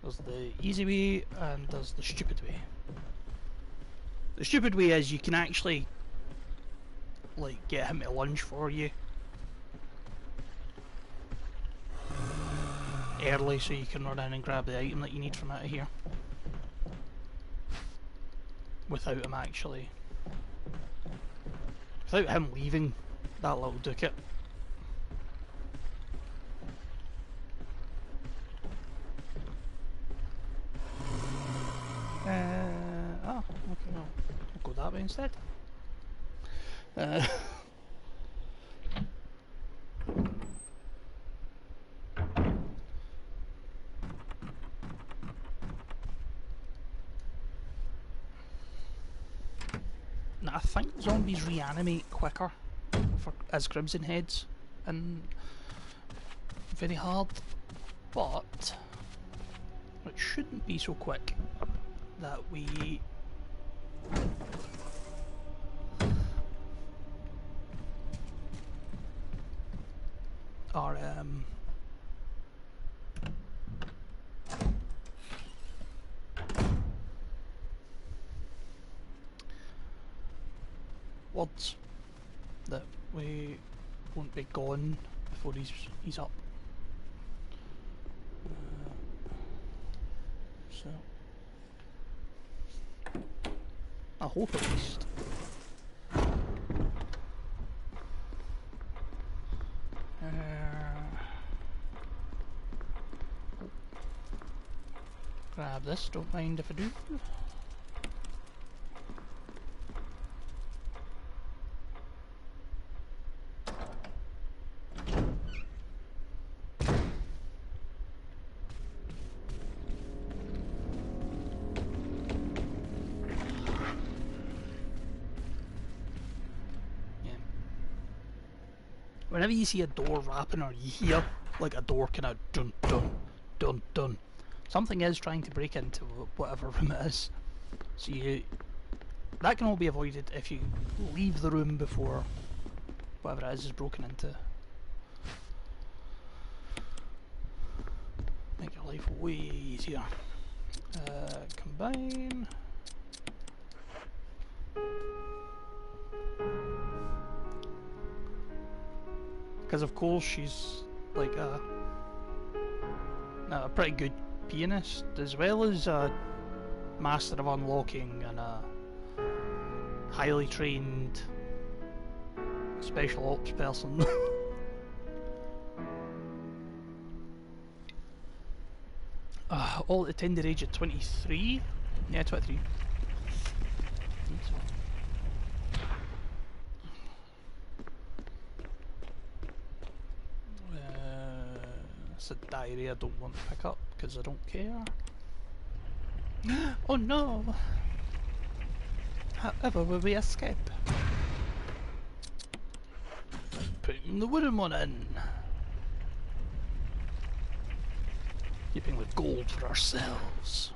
There's the easy way and there's the stupid way. The stupid way is you can actually, like, get him to lunge for you early so you can run in and grab the item that you need from out of here without him actually, without him leaving that little ducat. Okay, no. We'll go that way instead. Now, I think zombies reanimate quicker as Crimson Heads, and very hard, but it shouldn't be so quick that we are words that we won't be gone before he's up. So I hope at least. Grab this, don't mind if I do. Whenever you see a door rapping or you hear like a door kind of dun dun dun dun, something is trying to break into whatever room it is. So that can all be avoided if you leave the room before whatever it is broken into. Make your life way easier. Combine. Because of course she's like a pretty good pianist, as well as a master of unlocking and a highly trained special ops person. All at the tender age of 23? Yeah, 23. It's a diary I don't want to pick up because I don't care. Oh no! However will we escape? Putting the wooden one in. Keeping the gold for ourselves.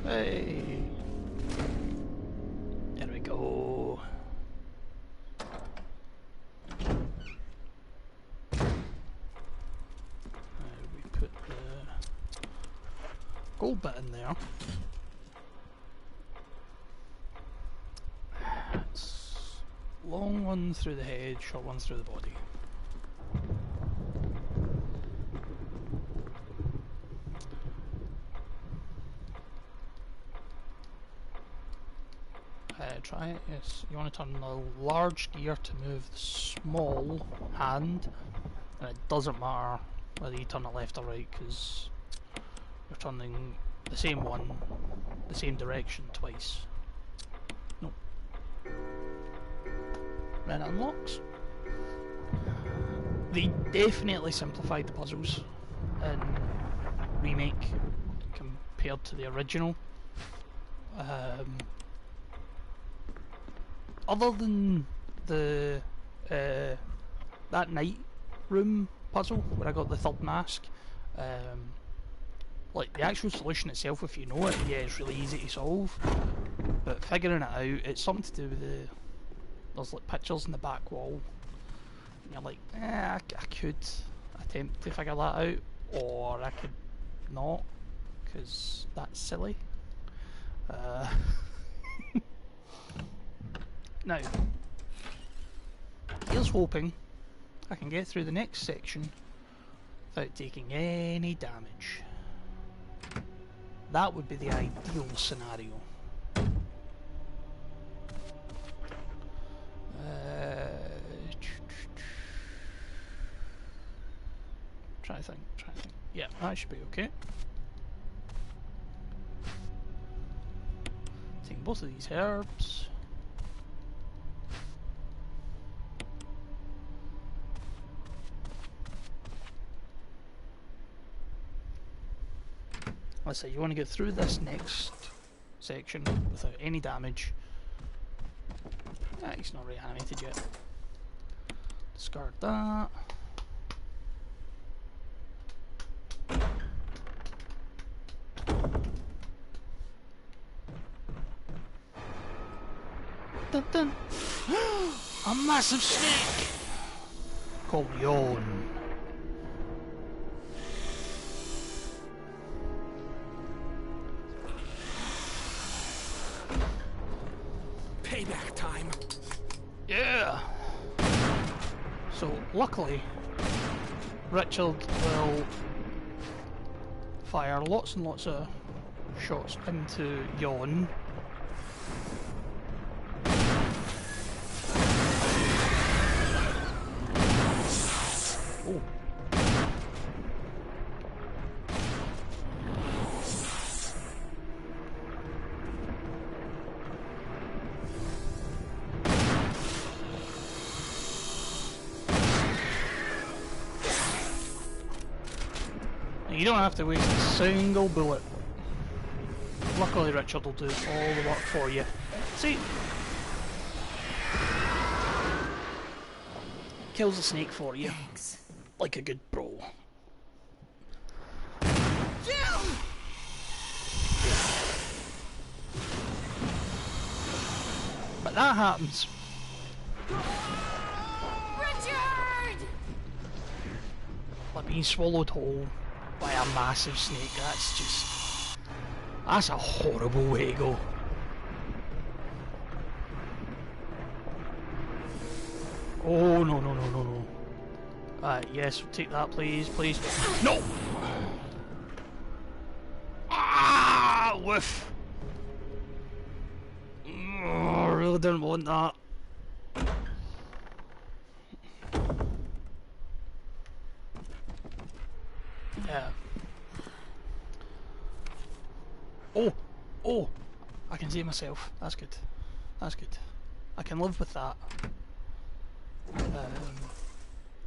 Hey! There we go. We put the gold bit in there. It's long one through the head, short one through the body. Try it, yes. You want to turn the large gear to move the small hand, and it doesn't matter whether you turn it left or right because you're turning the same one, the same direction twice. No. Then it unlocks. They definitely simplified the puzzles in Remake compared to the original. Other than the that night room puzzle where I got the third mask, like the actual solution itself, if you know it, yeah, it's really easy to solve. But figuring it out, it's something to do with there's like pictures in the back wall, and you're like, I could attempt to figure that out, or I could not, because that's silly. Now, here's hoping I can get through the next section without taking any damage. That would be the ideal scenario. Try to think. Yeah, that should be okay. Taking both of these herbs. Let's say you want to get through this next section without any damage. He's not reanimated yet. Discard that. Dun, dun. A massive snake called Yawn. Payback time. Yeah. So luckily, Richard will fire lots and lots of shots into Yawn. Oh. You don't have to waste a single bullet. Luckily Richard will do all the work for you. See? Kills the snake for you. Thanks. Like a good bro. But that happens. Richard! Like being swallowed whole by a massive snake. That's just... That's a horrible way to go. Oh, no, no, no, no, no. Yes, take that, please, please. No! Ah, whiff! Oh, I really didn't want that. Yeah. Oh! Oh! I can save myself. That's good. That's good. I can live with that.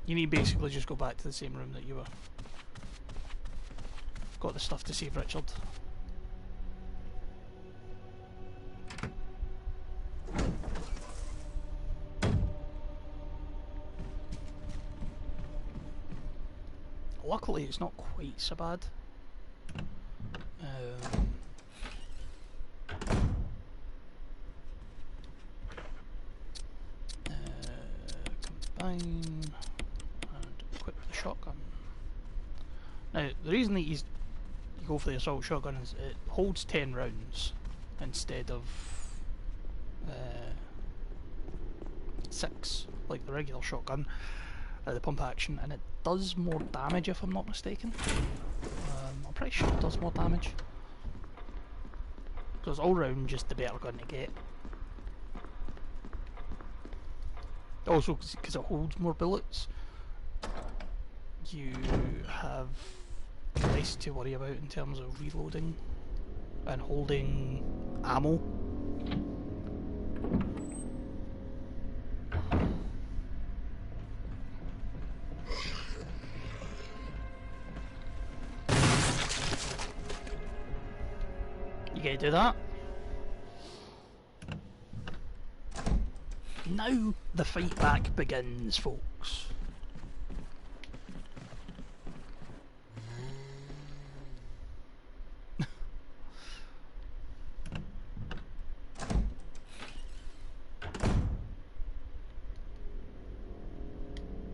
You need to basically just go back to the same room that you were. Got the stuff to save Richard. Luckily it's not quite so bad. Combine and equip the shotgun. Now the reason that you go for the assault shotgun is it holds 10 rounds instead of 6 like the regular shotgun, the pump action, and it does more damage if I'm not mistaken. I'm pretty sure it does more damage. Because all round just the better gun to get. Also, because it holds more bullets, you have less to worry about in terms of reloading and holding ammo. You gotta do that. Now the fight back begins, folks. I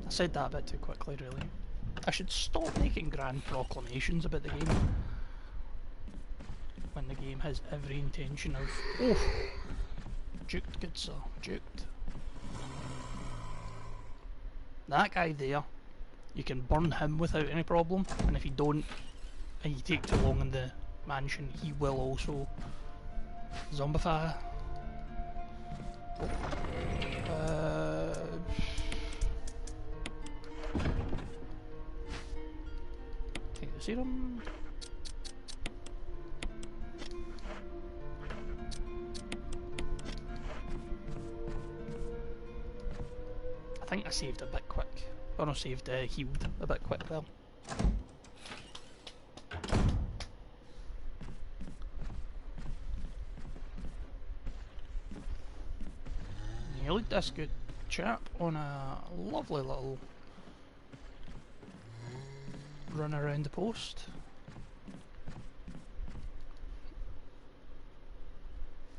said that a bit too quickly, really. I should stop making grand proclamations about the game when the game has every intention of... Oh! Juked, good sir, juked. That guy there, you can burn him without any problem, and if you don't, and you take too long in the mansion, he will also zombify. Take the serum. I think I saved a bit quick. Or not saved, healed a bit quick there. lead this good chap on a lovely little run around the post.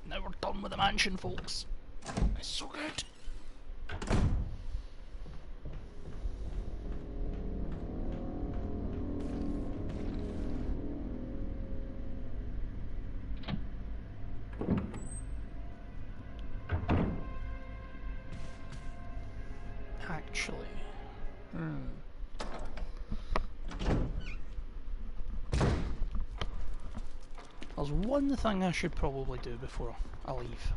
Now we're done with the mansion, folks. It's so good. Actually, there's one thing I should probably do before I leave.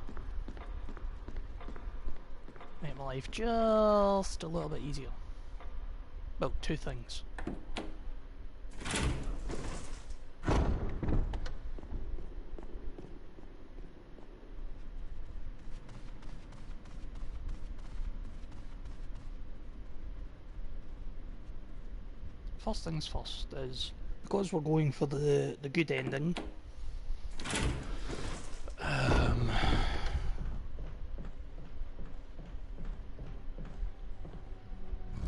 Make my life just a little bit easier. Well, two things. First things first is, because we're going for the good ending,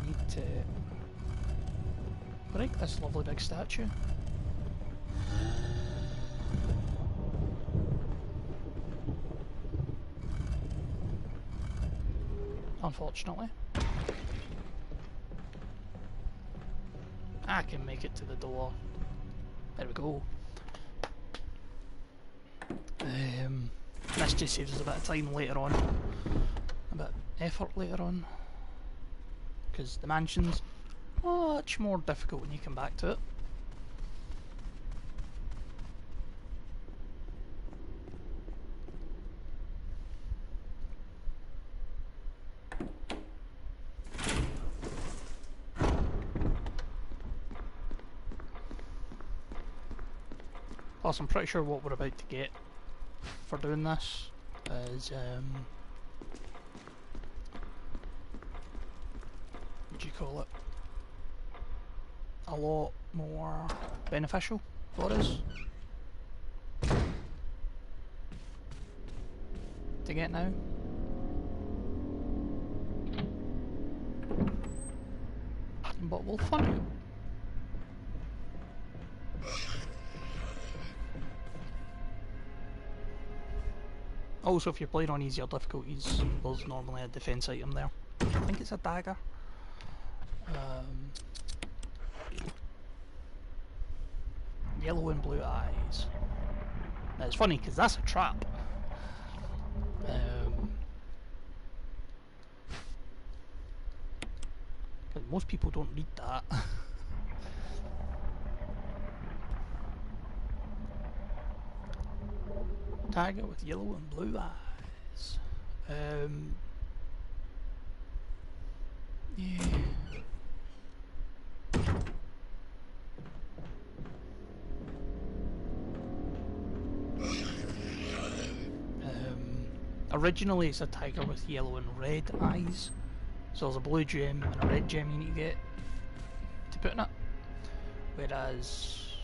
need to break this lovely big statue. Unfortunately. I can make it to the door. There we go. This just saves us a bit of time later on. A bit of effort later on. Because the mansion's much more difficult when you come back to it. Plus, I'm pretty sure what we're about to get for doing this is, what do you call it? A lot more beneficial for us to get now. But we'll find out. Also, if you're playing on easier difficulties, there's normally a defense item there. I think it's a dagger. Yellow and blue eyes. Now it's funny because that's a trap. Because most people don't read that. Tiger with yellow and blue eyes. Yeah. Originally it's a tiger with yellow and red eyes. So there's a blue gem and a red gem you need to get to put in it. Whereas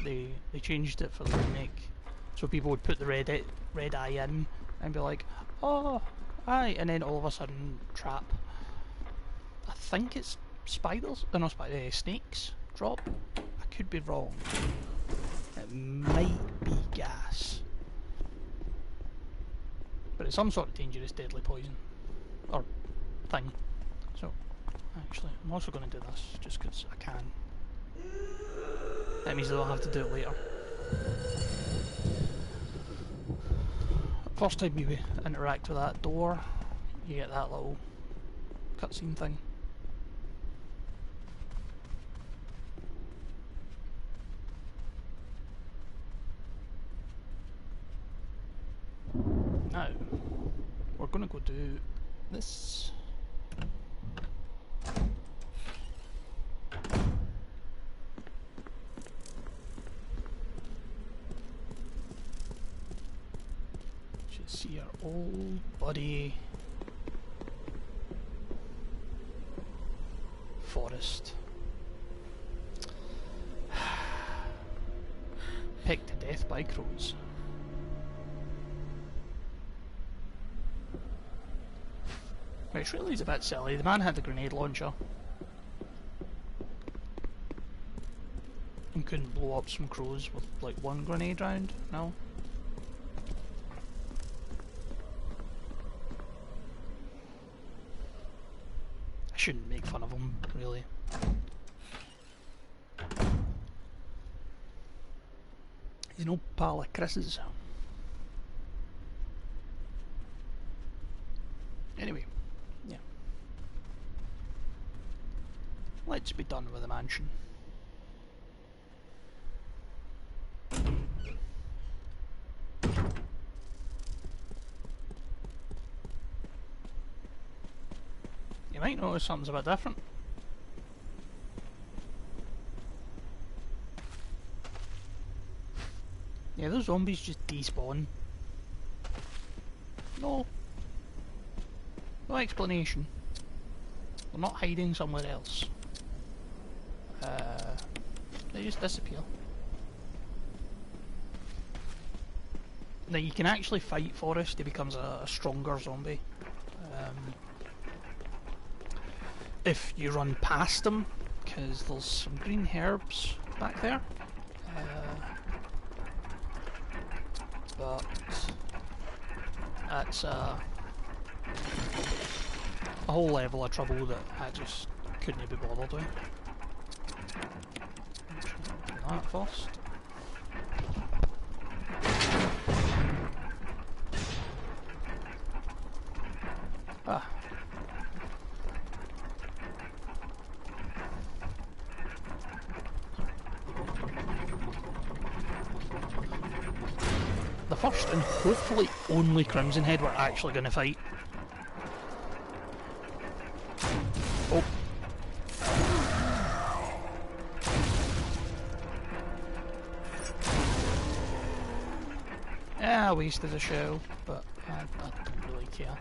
they changed it for the remake, so people would put the red eye in and be like, oh, aye, and then all of a sudden trap. I think it's spiders, no, snakes drop. I could be wrong. It might be gas, but it's some sort of dangerous, deadly poison or thing. So actually, I'm also going to do this just because I can. That means I don't have to do it later. First time you interact with that door, you get that little cutscene thing. Now, we're gonna go do this. See our old buddy Forest. Pecked to death by crows. which really is a bit silly. The man had the grenade launcher and couldn't blow up some crows with like one grenade round. No. I shouldn't make fun of him, really. He's no pal of Chris's. Anyway, yeah. Let's be done with the mansion. You might notice something's a bit different. Yeah, those zombies just despawn. No explanation. They're not hiding somewhere else. They just disappear. Now you can actually fight Forrest. He becomes a stronger zombie. If you run past him, because there's some green herbs back there. But that's a whole level of trouble that I just couldn't be bothered with. Do that first. Ah. The first and hopefully only Crimson Head we're actually going to fight. Oh. Yeah, I wasted a shell, but I don't really care.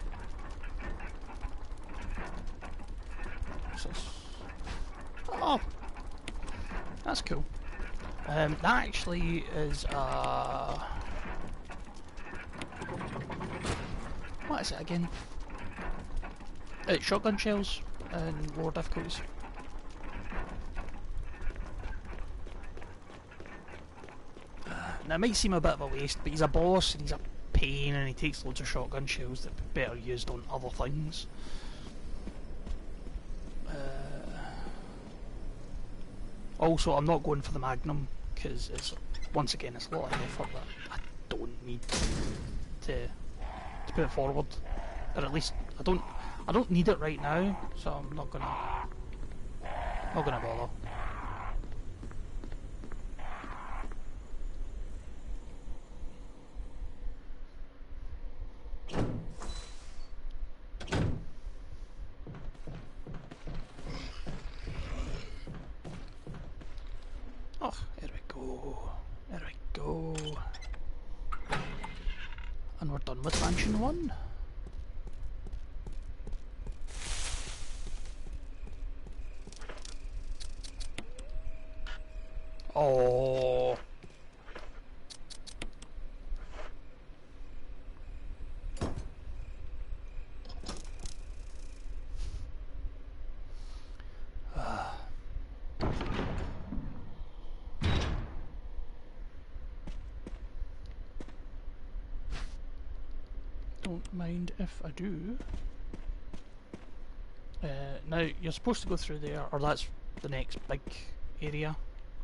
Oh, that's cool. That actually is what is it again? It's shotgun shells and lower difficulties. Now it might seem a bit of a waste, but he's a boss and he's a pain and he takes loads of shotgun shells that are better used on other things. Also, I'm not going for the Magnum because it's, once again, it's a lot of effort that I don't need to put it forward, or at least I don't need it right now, so I'm not gonna bother. Oh, here we go. There we go. And we're done with Mansion 1. Oh. Don't mind if I do. Now, you're supposed to go through there, or that's the next big area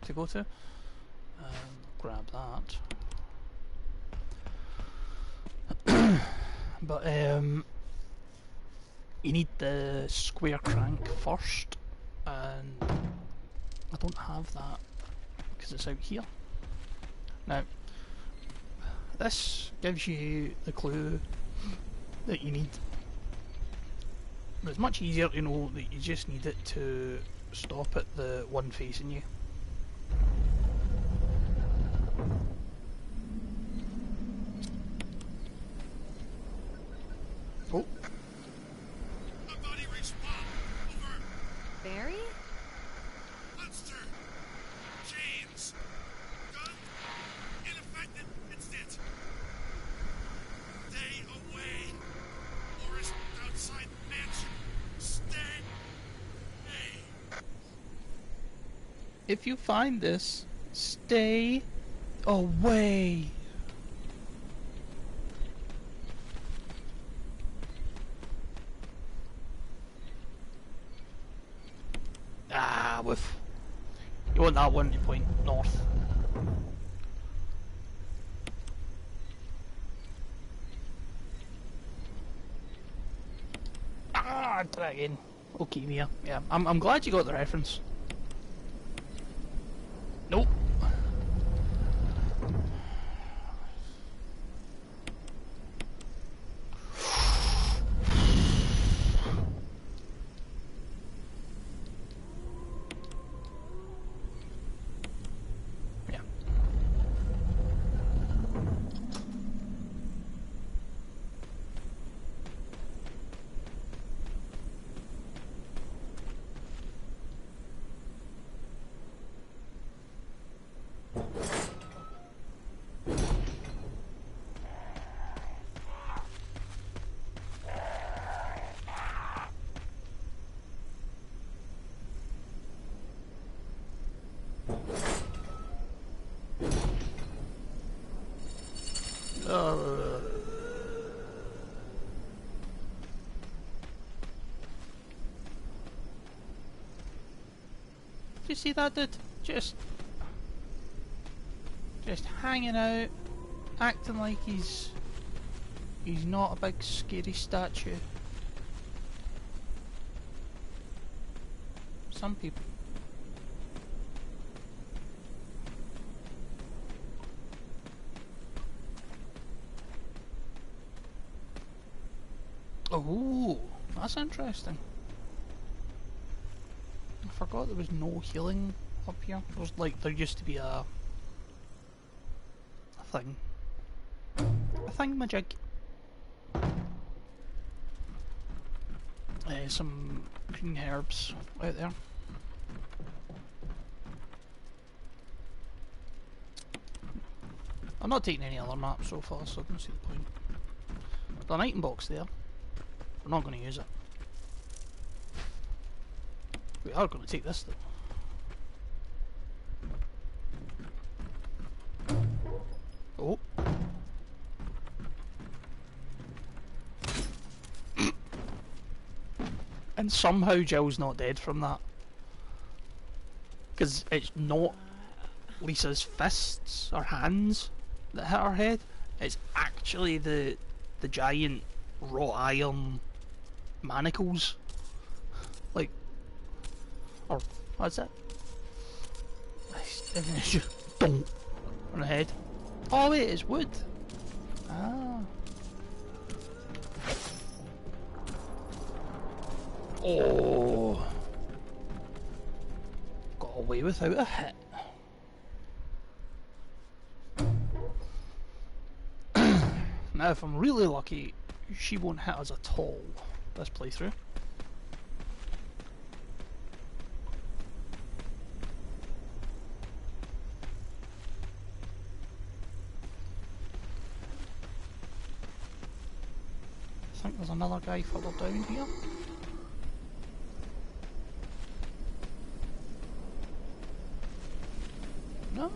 to go to. Grab that. But you need the square crank first, and I don't have that because it's out here. Now, this gives you the clue that you need. But it's much easier to know that you just need it to stop at the one facing you. Oh. Body respawn. Over. Barry? Monster. James. Gun. Ineffective. It's it. Stay away. Forest outside mansion. If you find this, stay away. Ah, whiff. You want that one to point north. Ah, did it again. Okay, Mia. Yeah, I'm glad you got the reference. Nope. Yeah. Do you see that dude? Just hanging out, acting like he's not a big scary statue. Some people. Oh, that's interesting. I forgot there was no healing up here. There was there used to be a thing. A thingamajig. Some green herbs out there. I'm not taking any other maps so far, so I don't see the point. There's an item box there. We're not going to use it. We are going to take this though. Oh. And somehow Jill's not dead from that. Because it's not Lisa's fists or hands that hit her head. It's actually the giant wrought iron manacles. Like, or what's it? It's just boom on the head. Oh wait, it's wood. Ah. Oh. Got away without a hit. Now if I'm really lucky, she won't hit us at all this playthrough. I think there's another guy further down here. No?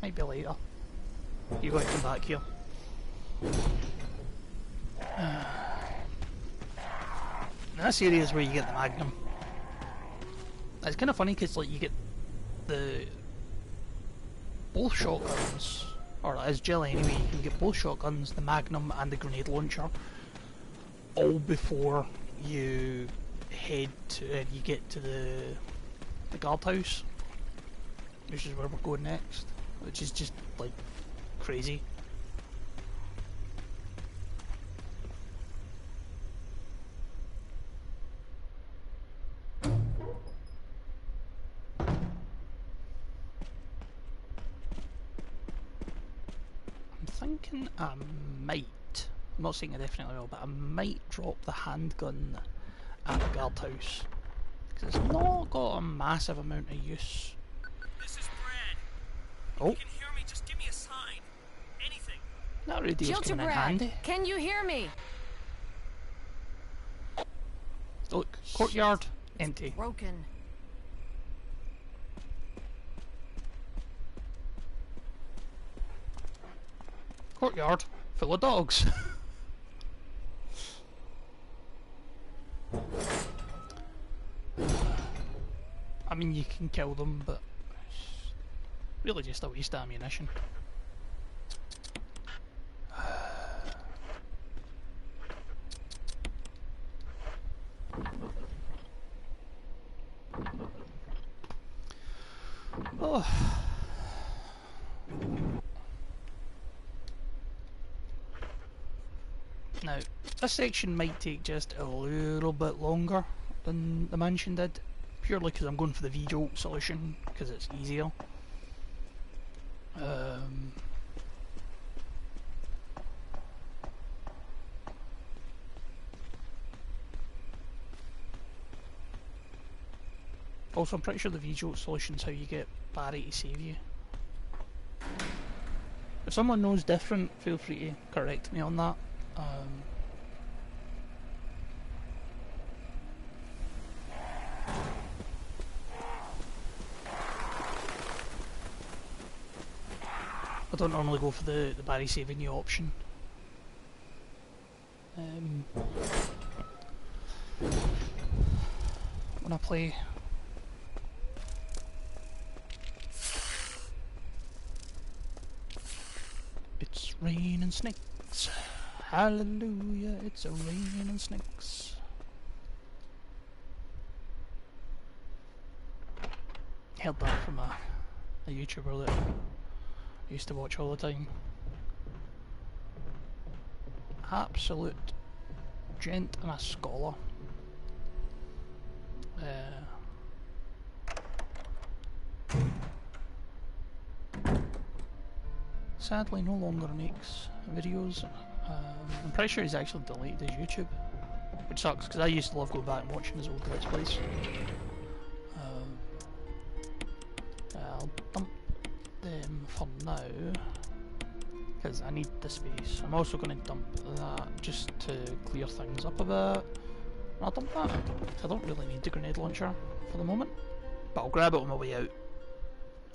Might be later. You got to come back here. This area is where you get the Magnum. It's kind of funny because you get both shotguns, or as Jill anyway, you can get both shotguns, the Magnum and the grenade launcher, all before you head to you get to the guardhouse, which is where we're going next, which is just like crazy. Thinking I might, I'm not saying I definitely will, but I might drop the handgun at the guardhouse because it's not got a massive amount of use. This is Brad. Oh, You can hear me, just give me a sign. Anything. that radio's Jill to coming in Brad. handy. Can you hear me? Look, courtyard. Empty. Broken. Courtyard full of dogs. I mean, you can kill them, but it's really just a waste of ammunition. Oh. Now, this section might take just a little bit longer than the mansion did, purely because I'm going for the V-jolt solution, because it's easier. Also, I'm pretty sure the V-jolt solution is how you get Barry to save you. If someone knows different, feel free to correct me on that. I don't normally go for the Barry saving you option. When I play, it's raining snakes. Hallelujah, it's a raining snakes. Heard that from a YouTuber that I used to watch all the time. Absolute gent and a scholar. Sadly no longer makes videos. I'm pretty sure he's actually deleted his YouTube, which sucks because I used to love going back and watching his old Let's Plays. I'll dump them for now because I need the space. I'm also going to dump that just to clear things up a bit. I'll dump that. I don't really need the grenade launcher for the moment, but I'll grab it on my way out.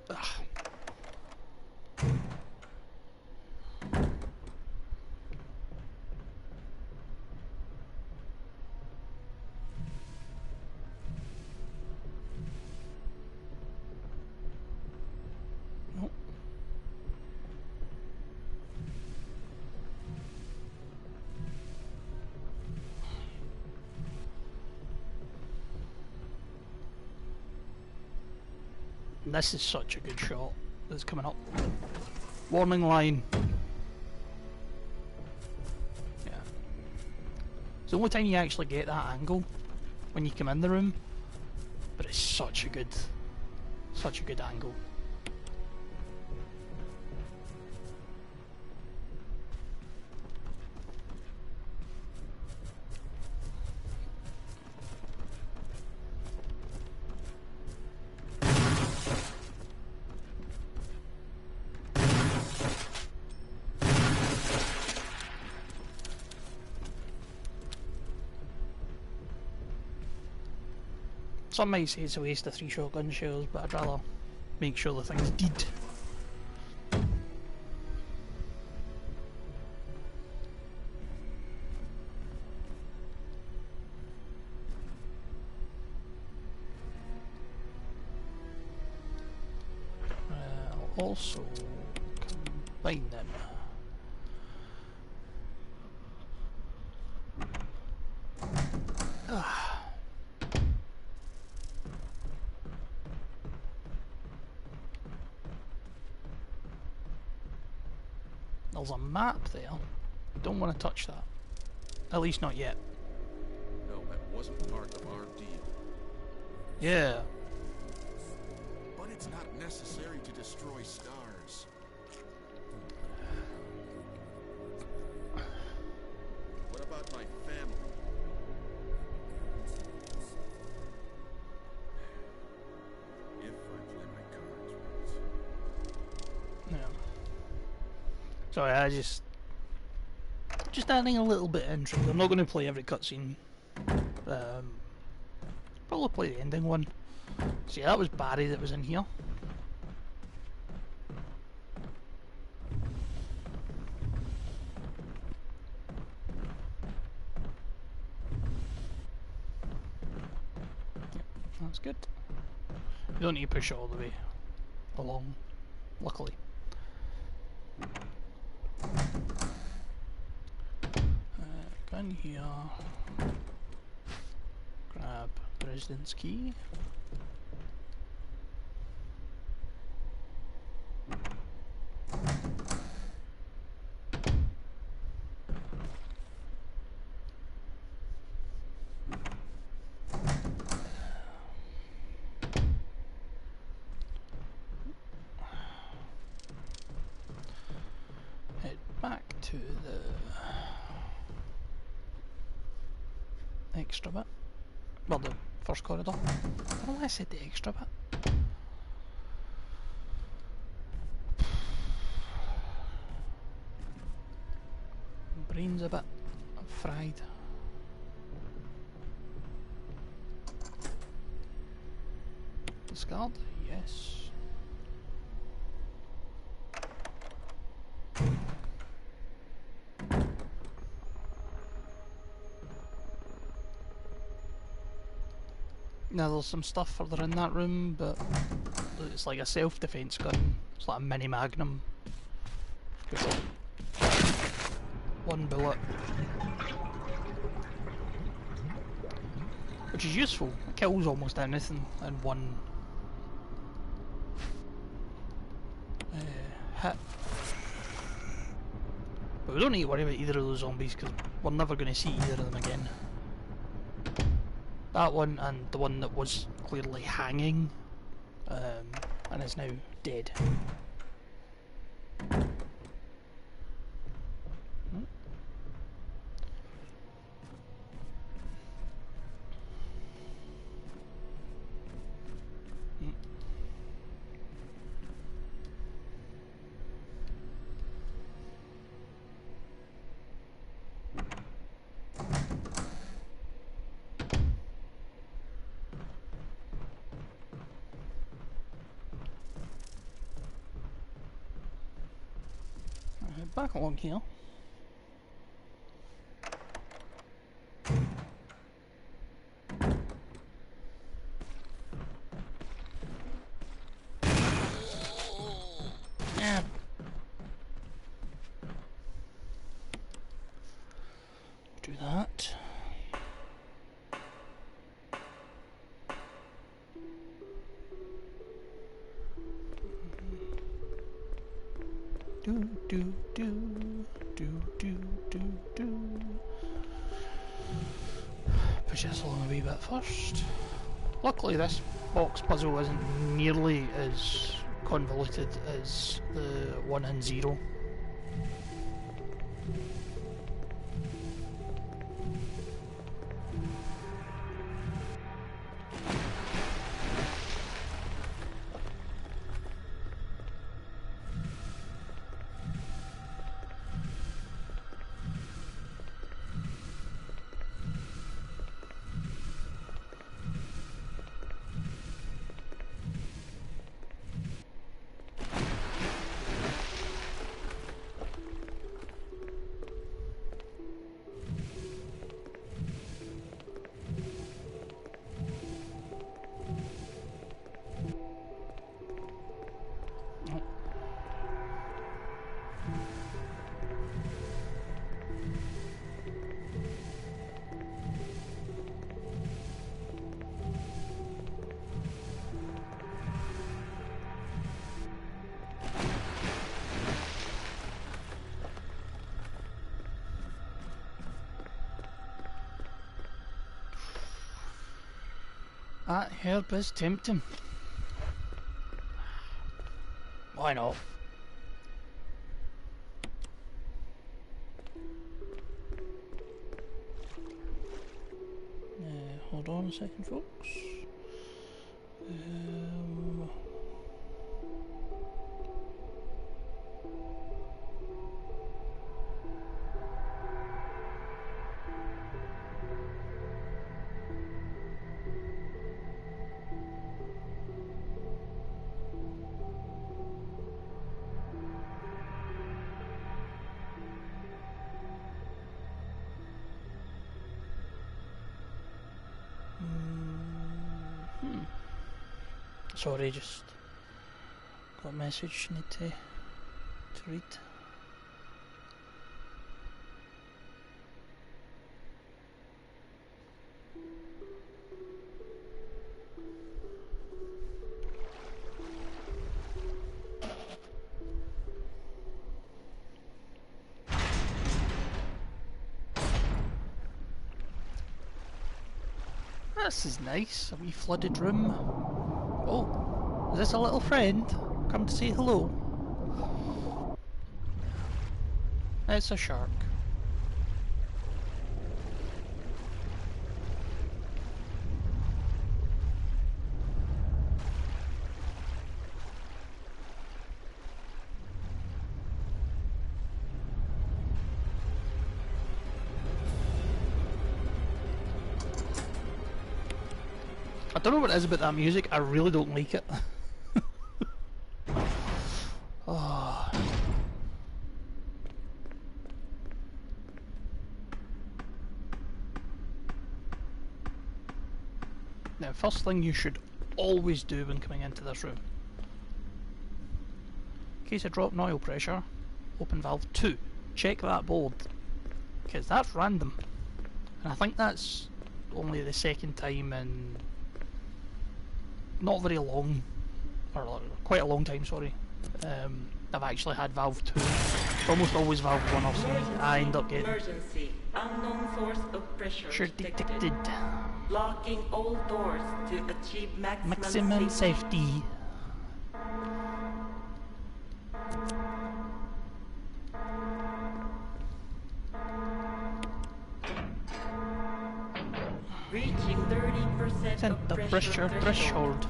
Ugh. Nope. This is such a good shot that's coming up. Warning line. Yeah. It's the only time you actually get that angle when you come in the room, but it's such a good angle. Some might say it's a waste of 3 shotgun shells, but I'd rather make sure the thing's dead. I'll also combine them. There's a map there. Don't want to touch that. At least not yet. No, that wasn't part of our deal. Yeah. But it's not necessary to destroy stars. What about my family? If I play my cards right. Yeah. Sorry, I just adding a little bit of intro. I'm not going to play every cutscene. Probably probably play the ending one. See, that was Barry that was in here. Yep, that's good. You don't need to push it all the way along, luckily. Go in here, grab the residence key. Head back to the extra bit. Well, the first corridor. I don't know why I said the extra bit. Brain's a bit fried. Discard? Yes. Now there's some stuff further in that room, but it's like a self-defense gun. It's like a mini magnum. With one bullet. Which is useful. It kills almost anything in one hit. But we don't need to worry about either of those zombies because we're never going to see either of them again. That one and the one that was clearly hanging and is now dead. Back along here. Yeah. Do that. Do do do do do do do. Push this along a wee bit first. Luckily this box puzzle isn't nearly as convoluted as the one in Zero. That herb is tempting. Why not? Hold on a second, folks. Sorry, just got a message need to read. This is nice, a wee flooded room. Oh, is this a little friend? Come to say hello. It's a shark. I don't know what it is about that music, I really don't like it. Oh. Now, first thing you should always do when coming into this room. In case of drop in oil pressure, open valve 2. Check that board, because that's random. And I think that's only the second time in not very long, or quite a long time, sorry, I've actually had valve 2. It's almost always valve 1 or something I end up getting. Emergency. Unknown source of pressure Sure detected. Locking all doors to achieve Maximum safety. Reaching 30% Send of the pressure threshold.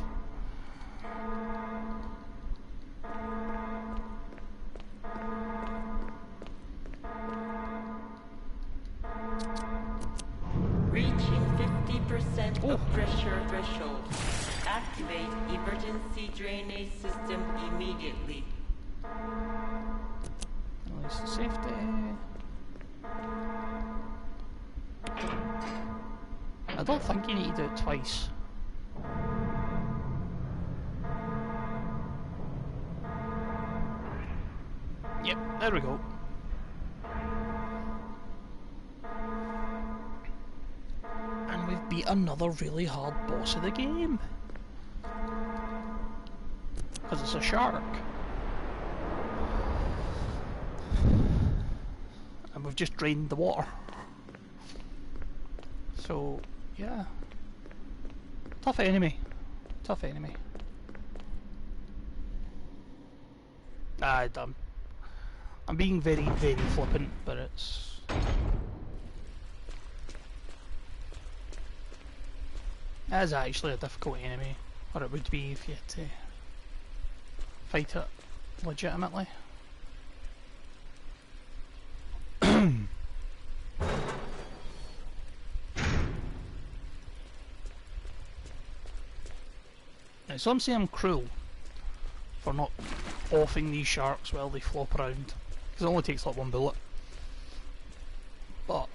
Reaching 50% of pressure threshold. Activate emergency drainage system immediately. Release the safety. I don't think you need to do it twice. Yep, there we go. And we've beat another really hard boss of the game. Because it's a shark. And we've just drained the water. So, yeah. Tough enemy. Tough enemy. I'm being very, very flippant, but it's... It is actually a difficult enemy, or it would be if you had to fight it legitimately. Now, some say I'm cruel for not offing these sharks while they flop around, because it only takes like one bullet. But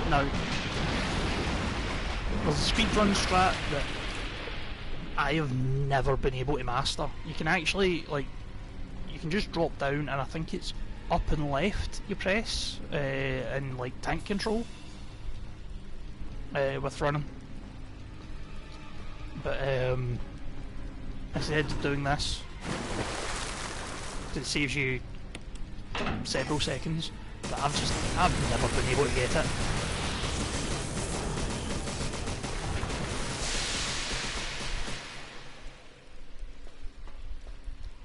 now, there's a speedrun strat that I have never been able to master. You can actually, like, you can just drop down, and I think it's up and left you press in like tank control with running. But instead of doing this, it saves you several seconds. But I've never been able to get it.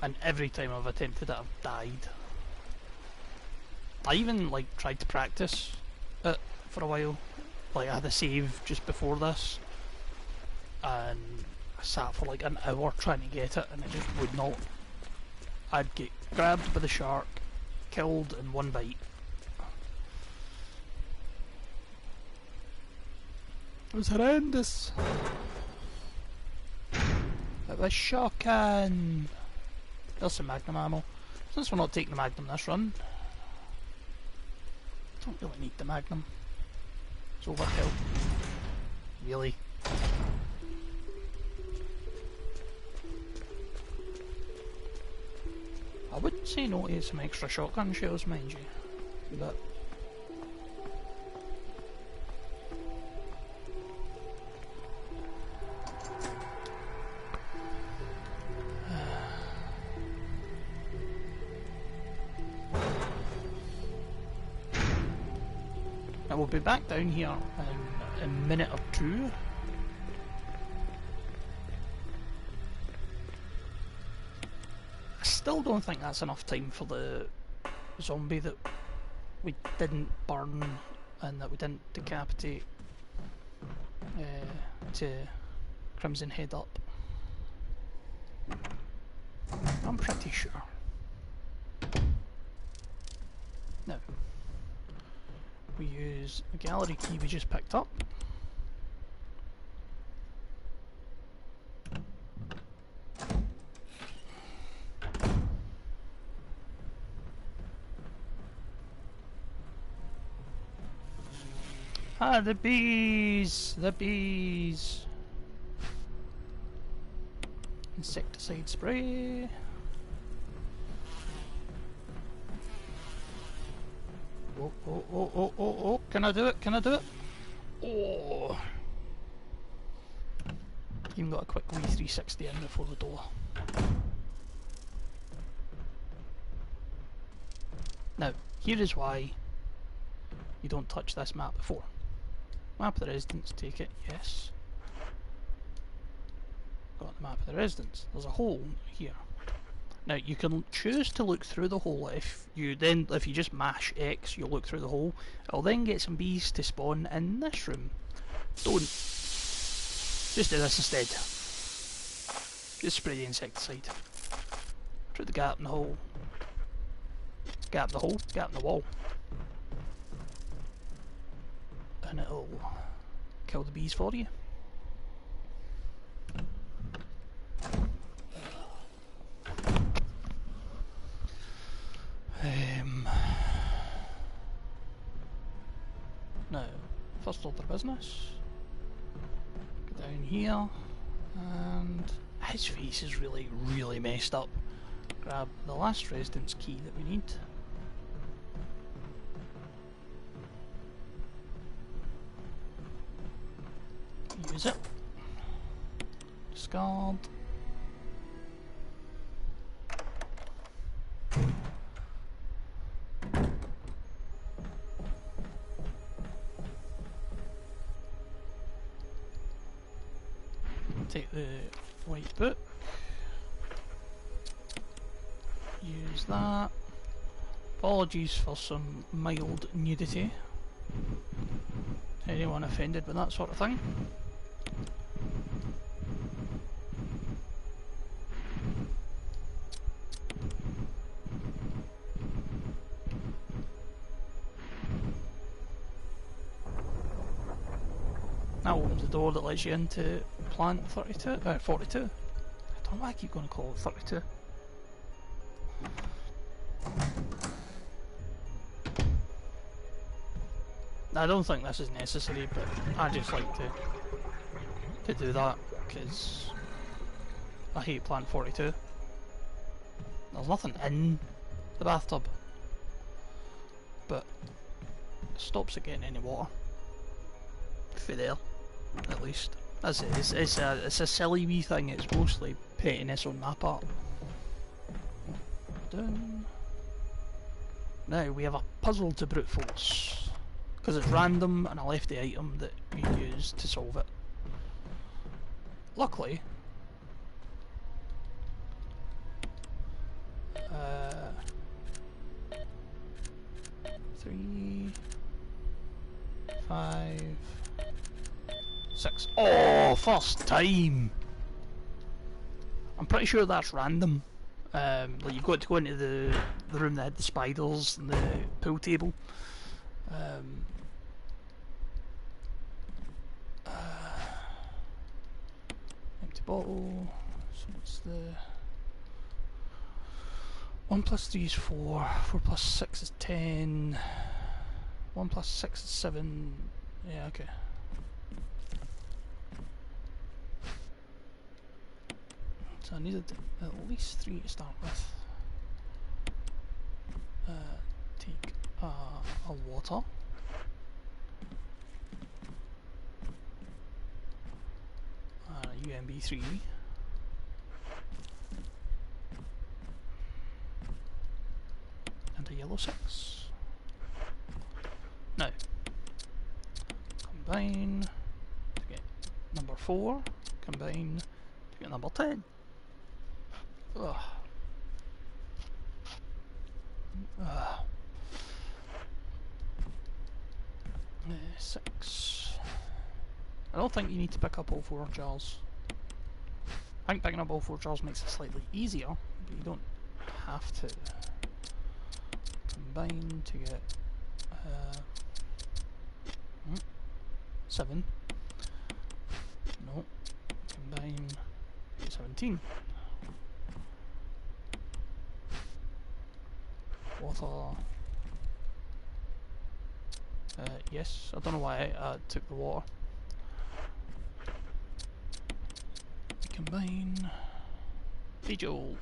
And every time I've attempted it, I've died. I even like tried to practice it for a while. Like I had a save just before this, and I sat for like an hour trying to get it, and it just would not. I'd get grabbed by the shark, killed in one bite. It was horrendous. It was shocking. There's some magnum ammo. Since we're not taking the magnum this run, Don't really need the Magnum. It's overkill. Really? I wouldn't say no to some extra shotgun shells, mind you, but I will be back down here in a minute or two. I still don't think that's enough time for the zombie that we didn't burn and that we didn't decapitate to Crimson Head up. I'm pretty sure. Now, we use the gallery key we just picked up. Ah, the bees! The bees! Insecticide spray. Oh, oh, oh, oh, oh, oh, can I do it? Can I do it? Oh! Even got a quick wee 360 in before the door. Now, here is why you don't touch this map before. Map of the residence, take it, yes. Got the map of the residence. There's a hole here. Now you can choose to look through the hole. If you just mash X, you'll look through the hole. It'll then get some bees to spawn in this room. Don't. Just do this instead. Just spray the insecticide. Through the gap in the hole. Gap in the hole, gap in the wall. And it'll kill the bees for you. Now, first order of business. Go down here, and his face is really, really messed up. Grab the last residence key that we need. Use it. Discard. Take the white book. Use that. Apologies for some mild nudity. Anyone offended with that sort of thing? That opens the door that lets you into plant 42, 42. I don't know why I keep going to call it 32. I don't think this is necessary, but I just like to do that because I hate plant 42. There's nothing in the bathtub, but it stops it getting any water. For there, at least. That's it. It's a silly wee thing. It's mostly pettiness on my part. Done. Now we have a puzzle to brute force because it's random, and I left the item that you use to solve it. Luckily, 3, 5, 6. Oh, first time! I'm pretty sure that's random. Like you've got to go into the room that had the spiders and the pool table. Empty bottle. So what's the 1 plus 3 is 4. 4 plus 6 is 10. 1 plus 6 is 7. Yeah, okay. So I needed at least 3 to start with. Take a water. A UMB3. And a yellow 6. Now, combine to get number 4, combine to get number 10. Ugh. 6. I don't think you need to pick up all 4 jars. I think picking up all 4 jars makes it slightly easier, but you don't have to. Combine to get 7. No. Combine to get 17. Water. Yes, I don't know why I took the water. Combine. Jolt.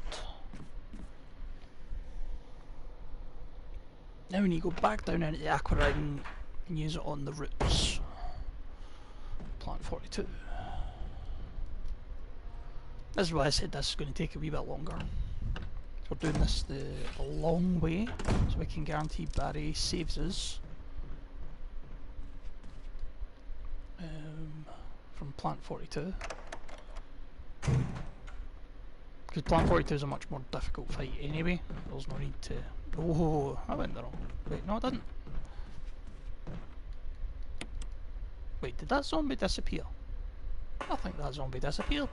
Now we need to go back down into the aqua ring and use it on the roots. Plant 42. This is why I said this is going to take a wee bit longer. We're doing this the long way, so we can guarantee Barry saves us from plant 42. Because plant 42 is a much more difficult fight anyway. There's no need to... Oh, I went the wrong... Wait, no I didn't. Wait, did that zombie disappear? I think that zombie disappeared.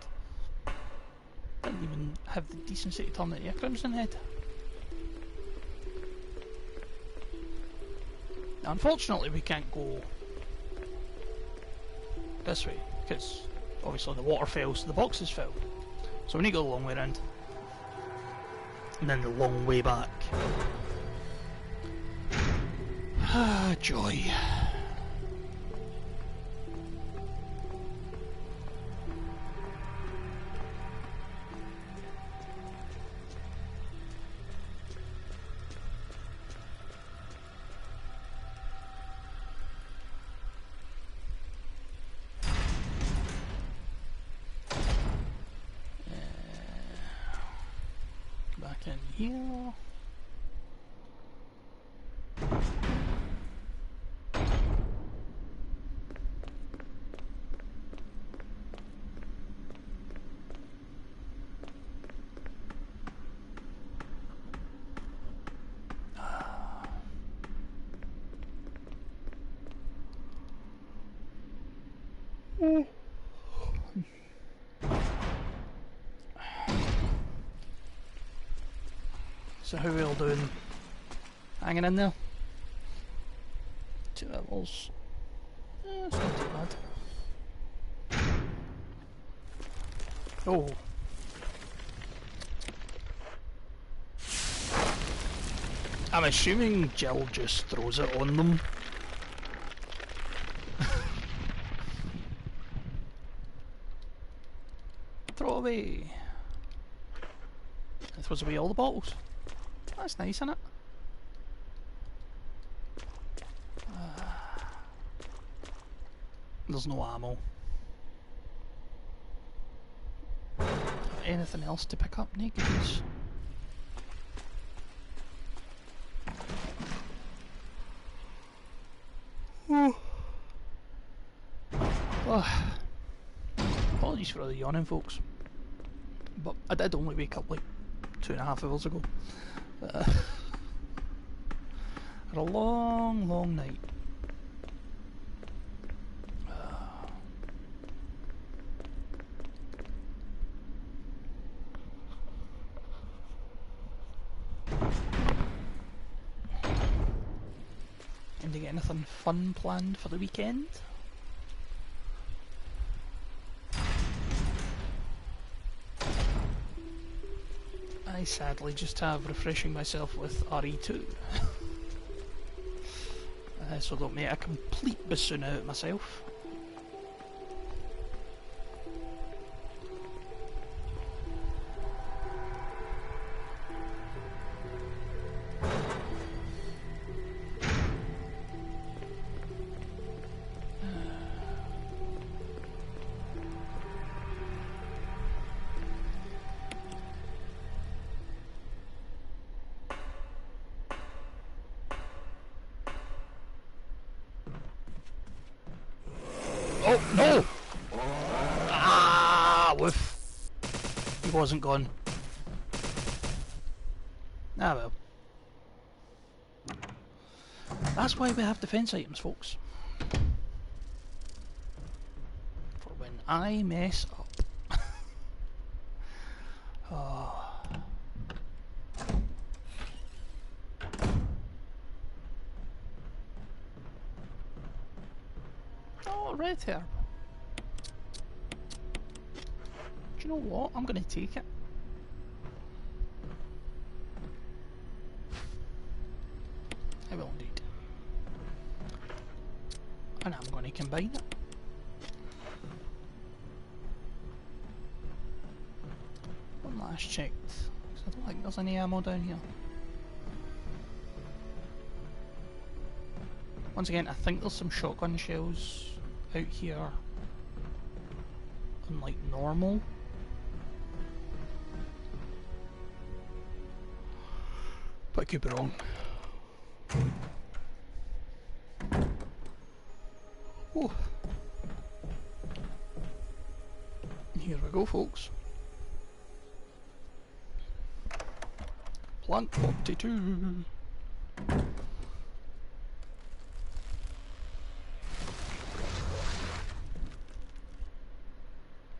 Didn't even have the decency to turn it to a crimson head. Now, unfortunately we can't go this way, because obviously the water fell, so the boxes fell. So we need to go the long way around. And then the long way back. Ah, joy. Back in here. So how are we all doing? Hanging in there? 2 levels. It's not too bad. Oh. I'm assuming Jill just throws it on them. Throw it away. It throws away all the bottles. That's nice, isn't it? There's no ammo. Anything else to pick up? Negatives. Apologies for all the yawning, folks. But I did only wake up like 2.5 hours ago. Had a long, long night. And to get anything fun planned for the weekend? I sadly just have refreshing myself with RE2. so don't make a complete bassoon out of myself. Oh, no! Ah, woof. He wasn't gone. Ah, well. That's why we have defense items, folks. For when I mess up. Oh. Oh, red herb. Do you know what? I'm going to take it. I will indeed. And I'm going to combine it. One last checked. 'Cause I don't think there's any ammo down here. Once again, I think there's some shotgun shells out here. Unlike normal. But I could be wrong. Oh. Here we go, folks. Plant 42.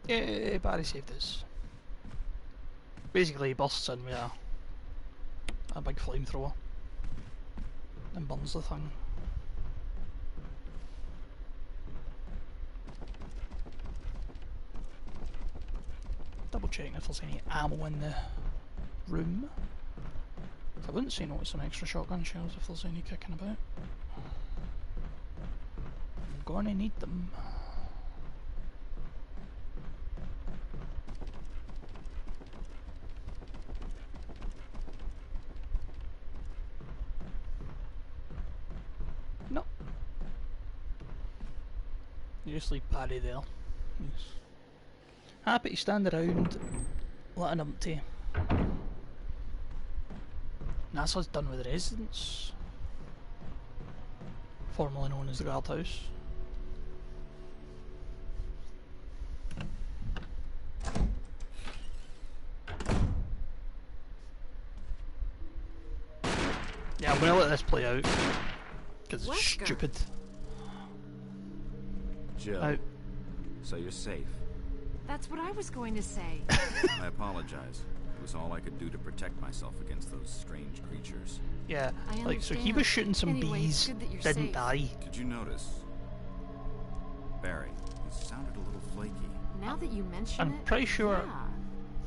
Yay, Barry saved us. Basically, he bursts in with a big flamethrower and burns the thing. Double checking if there's any ammo in the room. I wouldn't say no to some extra shotgun shells if there's any kicking about. I'm gonna need them. No. You just leave Paddy there. He's happy to stand around, letting him to. That's what's done with the residence, formerly known as the guardhouse. Yeah, I'm gonna let this play out because it's Wesker. stupid. Jill, so you're safe. That's what I was going to say. I apologize. It was all I could do to protect myself against those strange creatures. Yeah, I like so he understand. was shooting some Anyway, it's bees, good that you're didn't safe. die. Did you notice? Barry, he sounded a little flaky. Now that you mention I'm it, pretty sure yeah.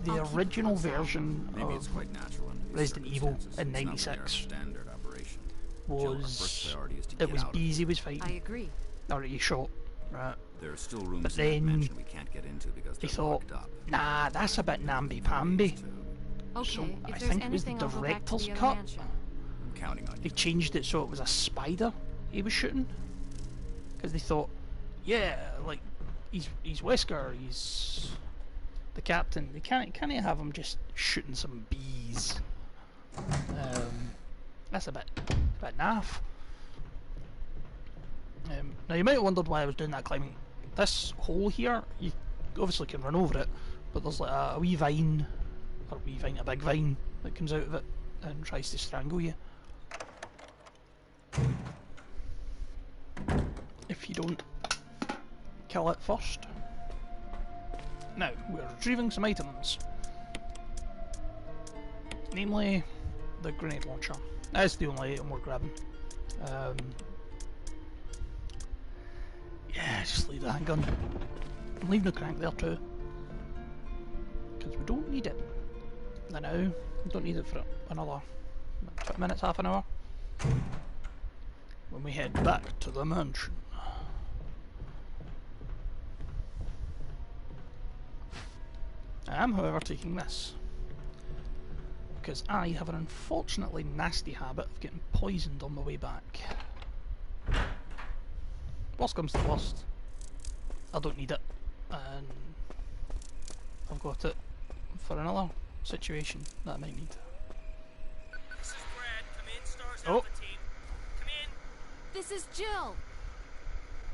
the I'll keep a original close eye. version Maybe it's of quite natural under these Resident Evil circumstances. in It's not really our 96 standard operation. Jill, our first was priority is to it get was out of bees he here. was I fighting, agree. or he shot, right? There are still rooms But in that then mansion we can't get into because He they're thought, locked up. nah, that's a bit namby-pamby. Okay, So if I there's think it was the anything, I'll go back to director's the other cut. mansion. I'm counting on They you. changed it so it was a spider he was shooting, because they thought, yeah, like he's Wesker, he's the captain. They can't have him just shooting some bees. That's a bit naff. Now you might have wondered why I was doing that climbing. This hole here, you obviously can run over it, but there's like a wee vine, or a big vine that comes out of it and tries to strangle you if you don't kill it first. Now, we're retrieving some items, namely the grenade launcher. That's the only item we're grabbing. Yeah, just leave the handgun. I'm leaving the crank there too, because we don't need it. I know, we don't need it for another 20 minutes, half an hour. when we head back to the mansion. I am, however, taking this because I have an unfortunately nasty habit of getting poisoned on my way back. Worst comes to worst, I don't need it, and I've got it for another situation that I might need. This is Brad. Come in, Stars Oh. Alpha Team. Come in. This is Jill.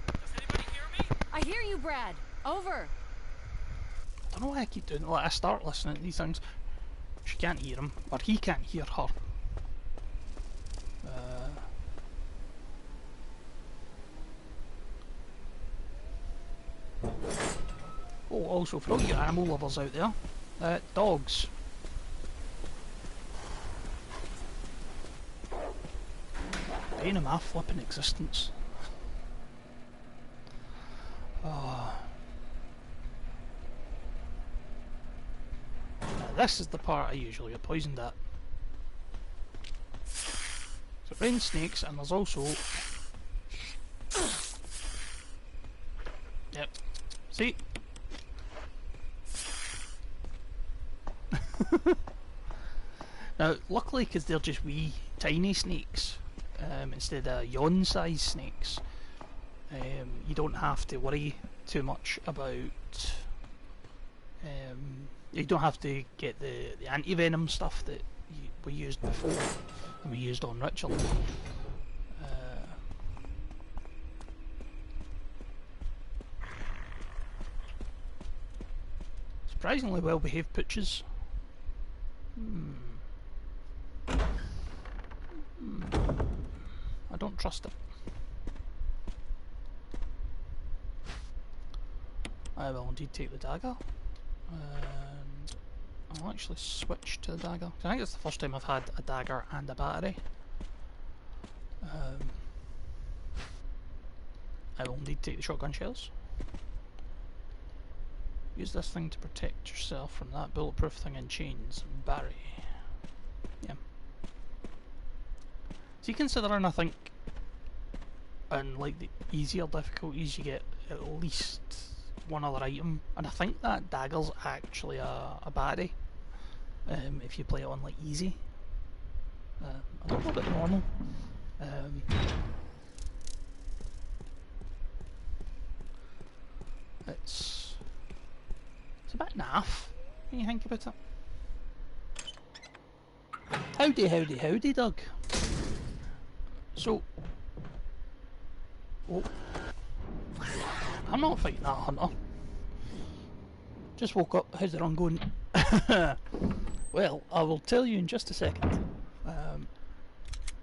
Does anybody hear me? I hear you, Brad. Over. I don't know why I keep doing it. Like, I start listening to these things. She can't hear him, or he can't hear her. Oh, also for all you animal lovers out there, dogs. Bane of my flipping existence. Oh. Now this is the part I usually get poisoned at. So rain snakes, and there's also... Yep. See? Now, luckily, because they're just wee, tiny snakes, instead of yawn-sized snakes, you don't have to worry too much about... you don't have to get the anti-venom stuff that we used before, and we used on Richard. Surprisingly well-behaved pooches. I don't trust it. I will indeed take the dagger, and I'll actually switch to the dagger. I think it's the first time I've had a dagger and a battery. I will indeed take the shotgun shells. Use this thing to protect yourself from that bulletproof thing in chains. Barry. Yeah. See, considering I think in like the easier difficulties you get at least one other item, and I think that dagger's actually a battery if you play it on like easy. I don't know about normal. It's a bit naff when you think about it. Howdy, howdy, howdy, Doug. So, oh, I'm not fighting that hunter. Just woke up. How's the run going? Well, I will tell you in just a second,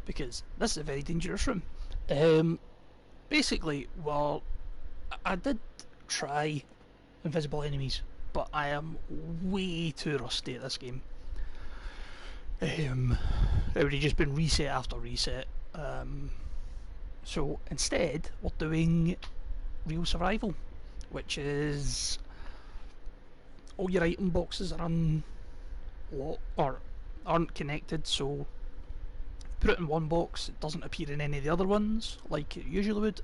because this is a very dangerous room. Basically, well, I did try invisible enemies, but I am way too rusty at this game. Everybody's just been reset after reset. So instead, we're doing real survival, which is all your item boxes are aren't connected. So put it in one box, it doesn't appear in any of the other ones like it usually would,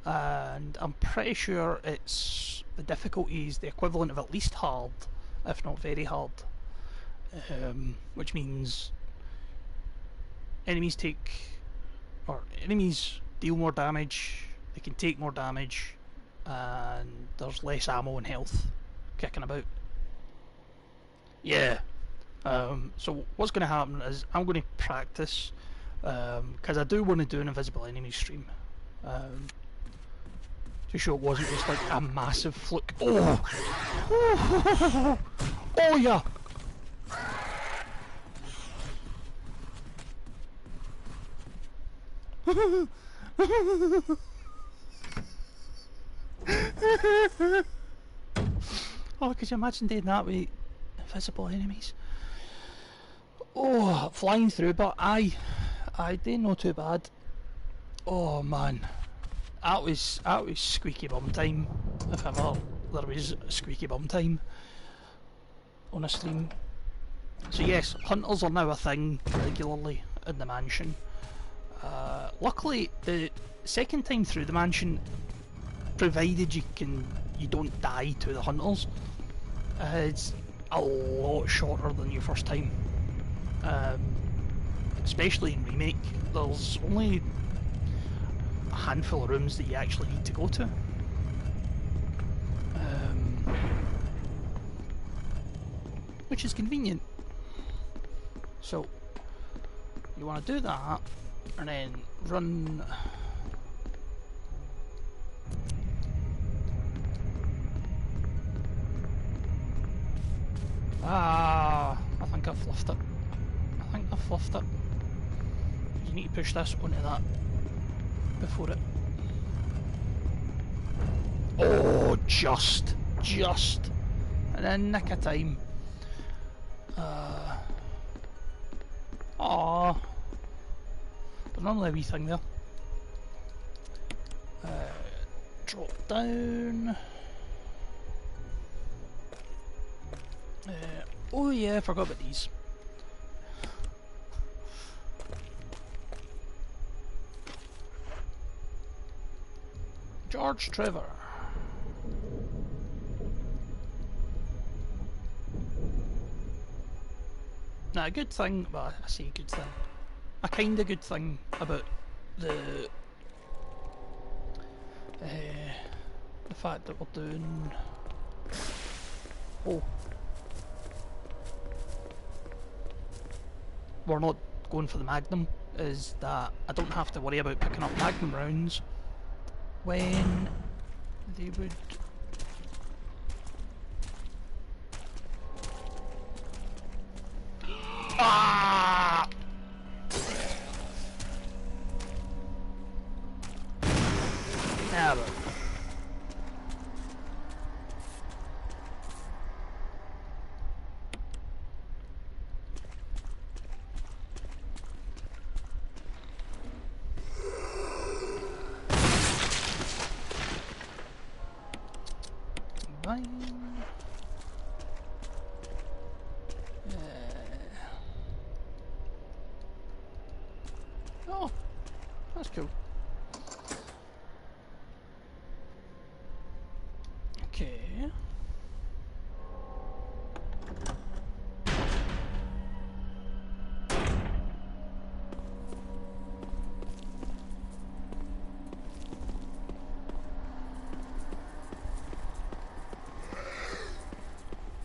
and I'm pretty sure it's the difficulty is the equivalent of at least hard, if not very hard, which means enemies deal more damage, they can take more damage, and there's less ammo and health kicking about. Yeah. So what's going to happen is I'm going to practice, because I do want to do an invisible enemy stream, to show it wasn't just like a massive fluke. Oh! Oh yeah! Oh, could you imagine doing that with invisible enemies? Oh, flying through, but I didn't know too bad. Oh man, that was squeaky bum time, if ever there was squeaky bum time on a stream. So yes, hunters are now a thing regularly in the mansion. Luckily, the second time through the mansion, provided you don't die to the hunters, it's a lot shorter than your first time. Especially in Remake, there's only a handful of rooms that you actually need to go to. Which is convenient. So, you want to do that, and then run... I think I fluffed it. You need to push this onto that before it... Oh, just. And in nick of time. There's normally a wee thing there. Drop down. Oh yeah, I forgot about these. George Trevor. Now, a good thing, well, I say good thing, a kind of good thing about the fact that we're doing... Oh. We're not going for the Magnum, is that I don't have to worry about picking up Magnum rounds when they would... Ah! Yeah, but... Oh, that's cool. Okay.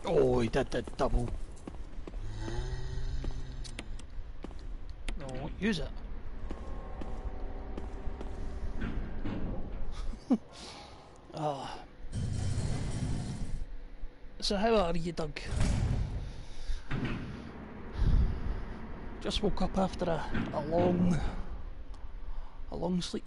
Oh, he did the double. No, I won't use it. Oh. So how are you, Doug? Just woke up after a long sleep.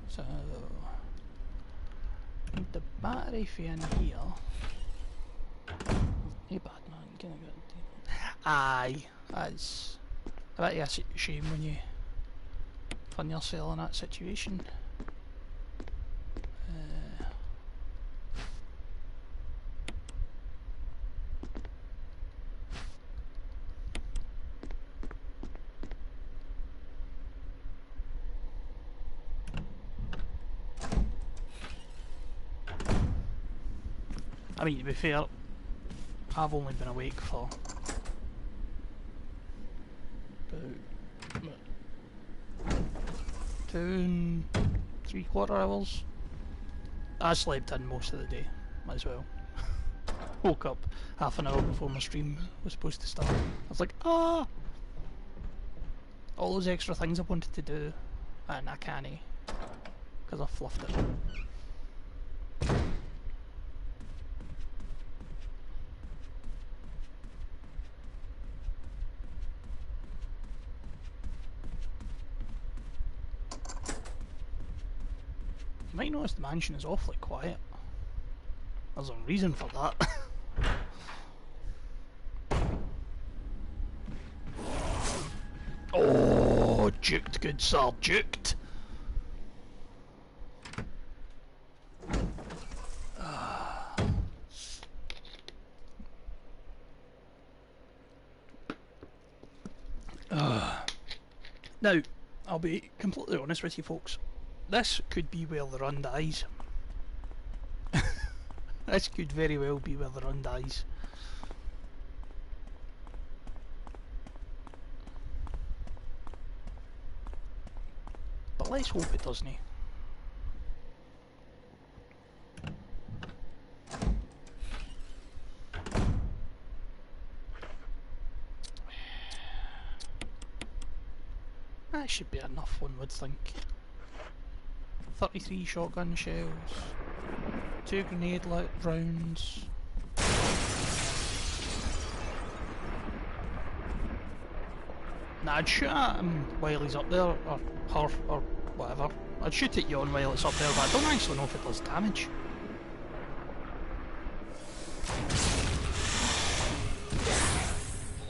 So the battery fan here. Hey Batman, can I get it? Aye, that's a bit of a shame when you find yourself in that situation. I mean, to be fair, I've only been awake for about 2.75 hours. I slept in most of the day, might as well. Woke up half an hour before my stream was supposed to start. I was like, all those extra things I wanted to do, and I can't, because I fluffed it. You might notice the mansion is awfully quiet. There's a reason for that. Oh, juked, good sir, juked. Now, I'll be completely honest with you folks. This could be where the run dies. This could very well be where the run dies. But let's hope it doesn't. That should be enough, one would think. 33 shotgun shells, 2 grenade rounds. Nah, I'd shoot at him while he's up there, or her, or whatever. I'd shoot at Yon while it's up there, but I don't actually know if it does damage.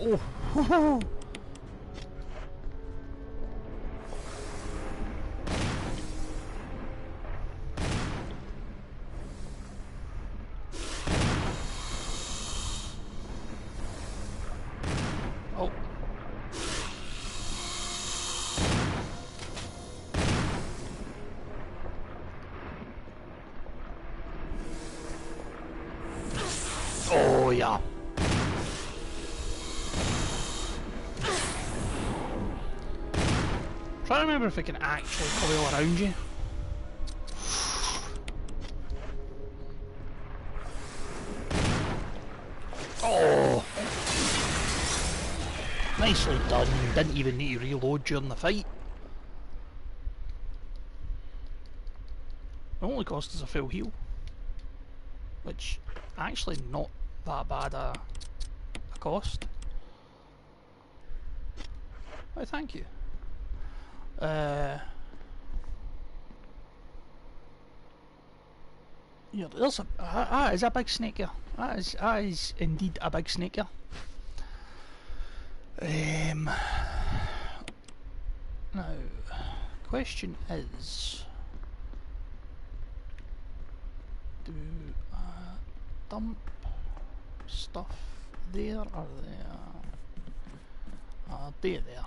Oh, oh. Oh yeah. Try to remember if it can actually coil around you. Oh! Nicely done. Didn't even need to reload during the fight. It only cost us a full heal. Which, actually not that bad a cost. Oh, thank you. Yeah, there's a that is a big snake here. That is indeed a big snake here. Now, question is, do I dump stuff there or there? There.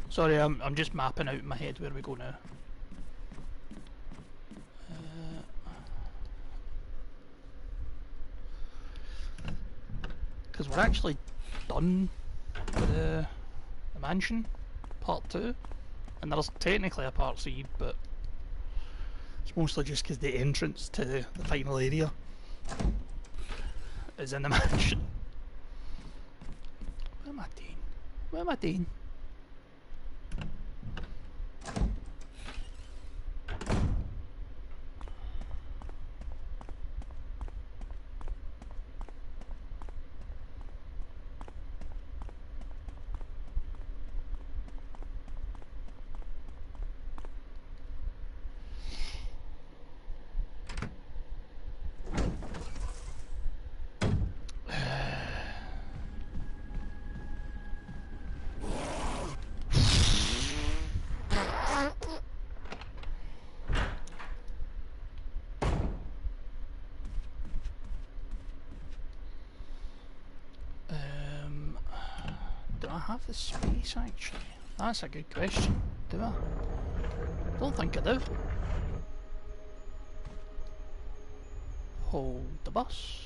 Sorry, I'm just mapping out in my head where we go now. Because we're actually done with the mansion, part 2, and there's technically a part 3, but it's mostly just because the entrance to the final area is in the mansion. What am I doing? What am I doing? Do I have the space actually? That's a good question. Do I? Don't think I do. Hold the bus.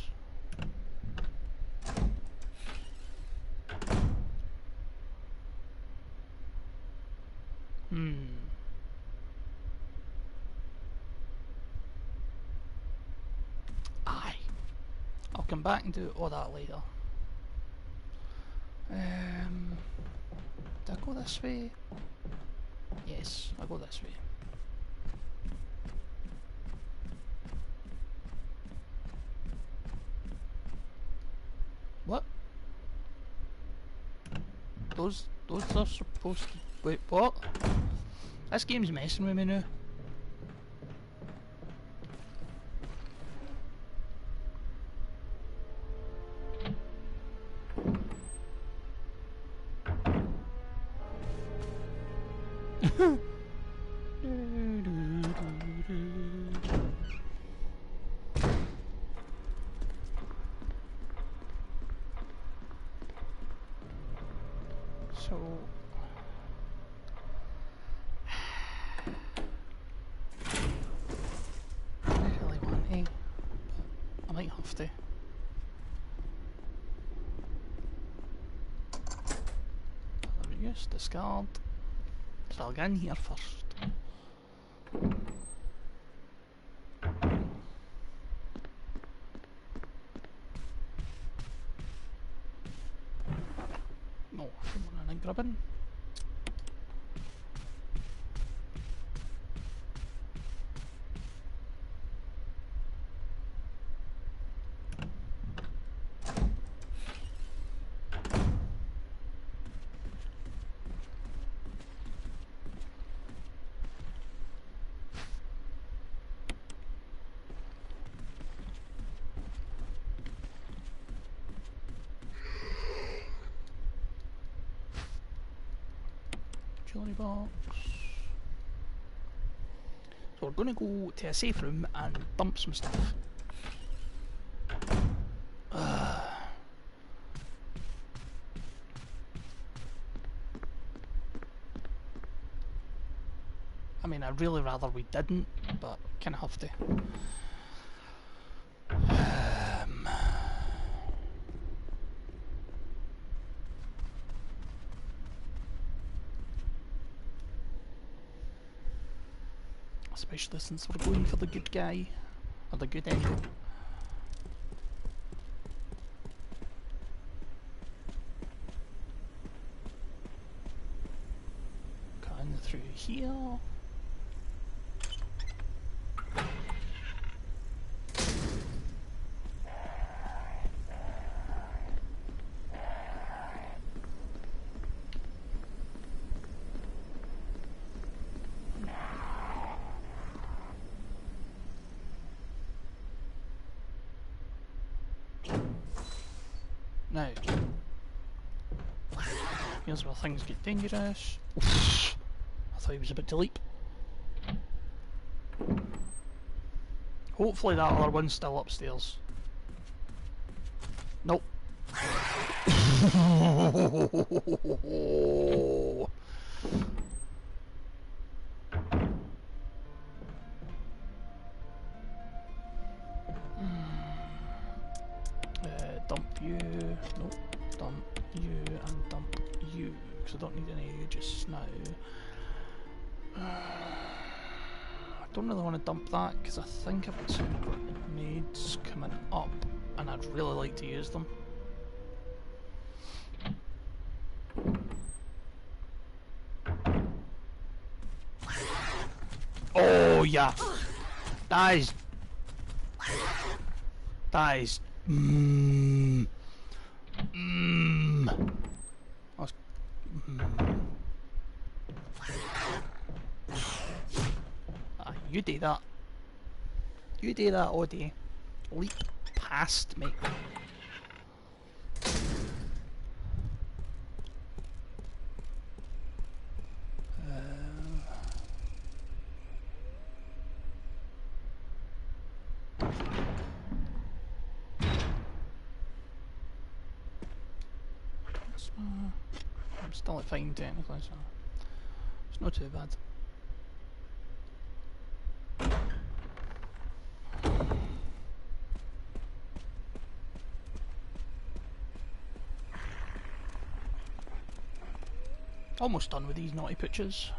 Aye. I'll come back and do all that later. Did I go this way? Yes, I'll go this way. What? Those are supposed to... Wait, what? This game's messing with me now. So might have to. There we go, discard. So I'll get in here first. No, come on and grab in. Jewelry box. So we're going to go to a safe room and dump some stuff. I mean, I'd really rather we didn't, but kind of have to. Especially since we're going for the good guy, or the good end. Going through here. Now, here's where things get dangerous. Oof. I thought he was about to leap. Hopefully that other one's still upstairs. Nope. Dump you. Nope. Dump you and dump you. Because I don't need any of you just now. I don't really want to dump that because I think I've got some grenades coming up and I'd really like to use them. Oh yeah! That is... That's, you do that. You do that all day. Leap past me. I'm still at fine technically, so it's not too bad. Almost done with these naughty pictures.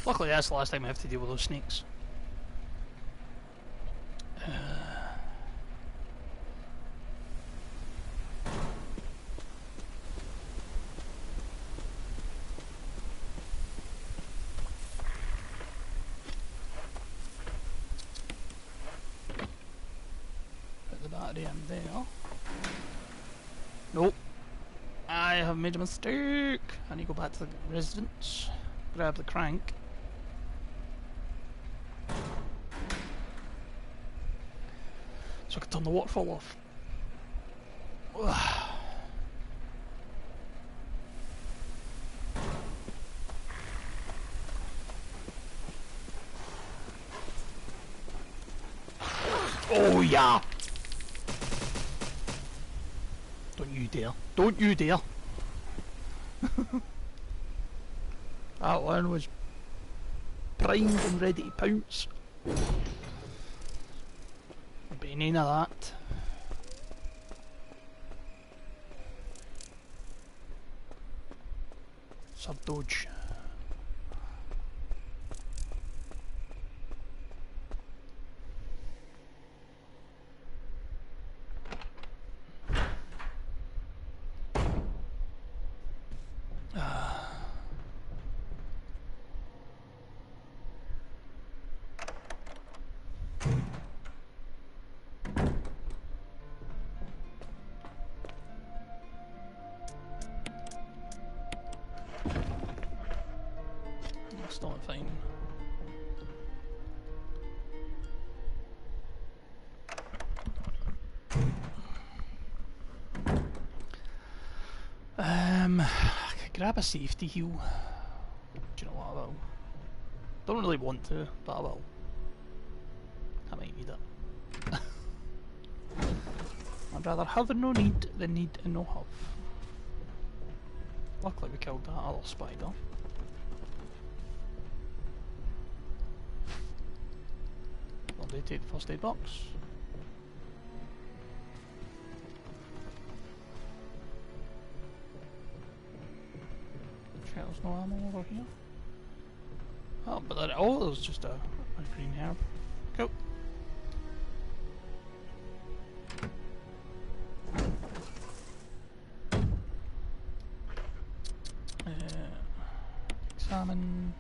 Luckily that's the last time I have to deal with those snakes. Put the battery in there. Nope. I have made a mistake. I need to go back to the residence, grab the crank. So I can turn the waterfall off. Oh yeah! Don't you dare. Don't you dare! That one was primed and ready to pounce. But none of that. Sub-dodge. That's not fine. I could grab a safety heal. Do you know what, I will. Don't really want to, but I will. I might need it. I'd rather have and no need than need and no have. Luckily we killed that other spider. Will they take the first aid box? There's no ammo over here. Oh, but that, oh, there's just a green herb. Go. Examine.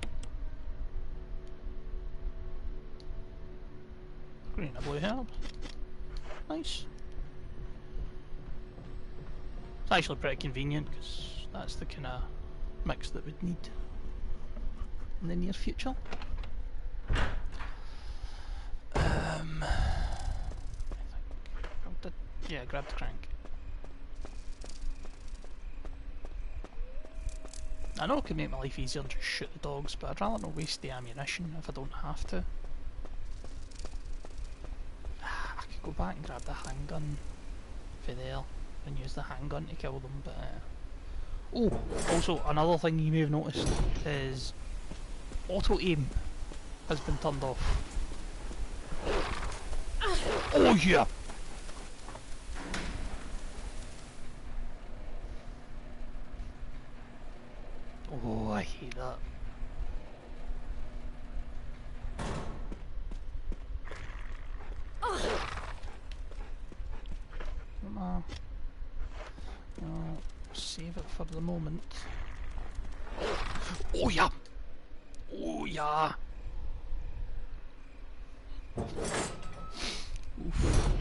Green and blue herb. Nice. It's actually pretty convenient because that's the kind of mix that we'd need in the near future. Yeah, grab the crank. I know it could make my life easier and just shoot the dogs, but I'd rather not waste the ammunition if I don't have to. I could go back and grab the handgun for there and use the handgun to kill them, but oh, also another thing you may have noticed is auto aim has been turned off. Oh yeah! Oh, I hate that. No, save it for the moment. Oh yeah! Oh yeah! Oof.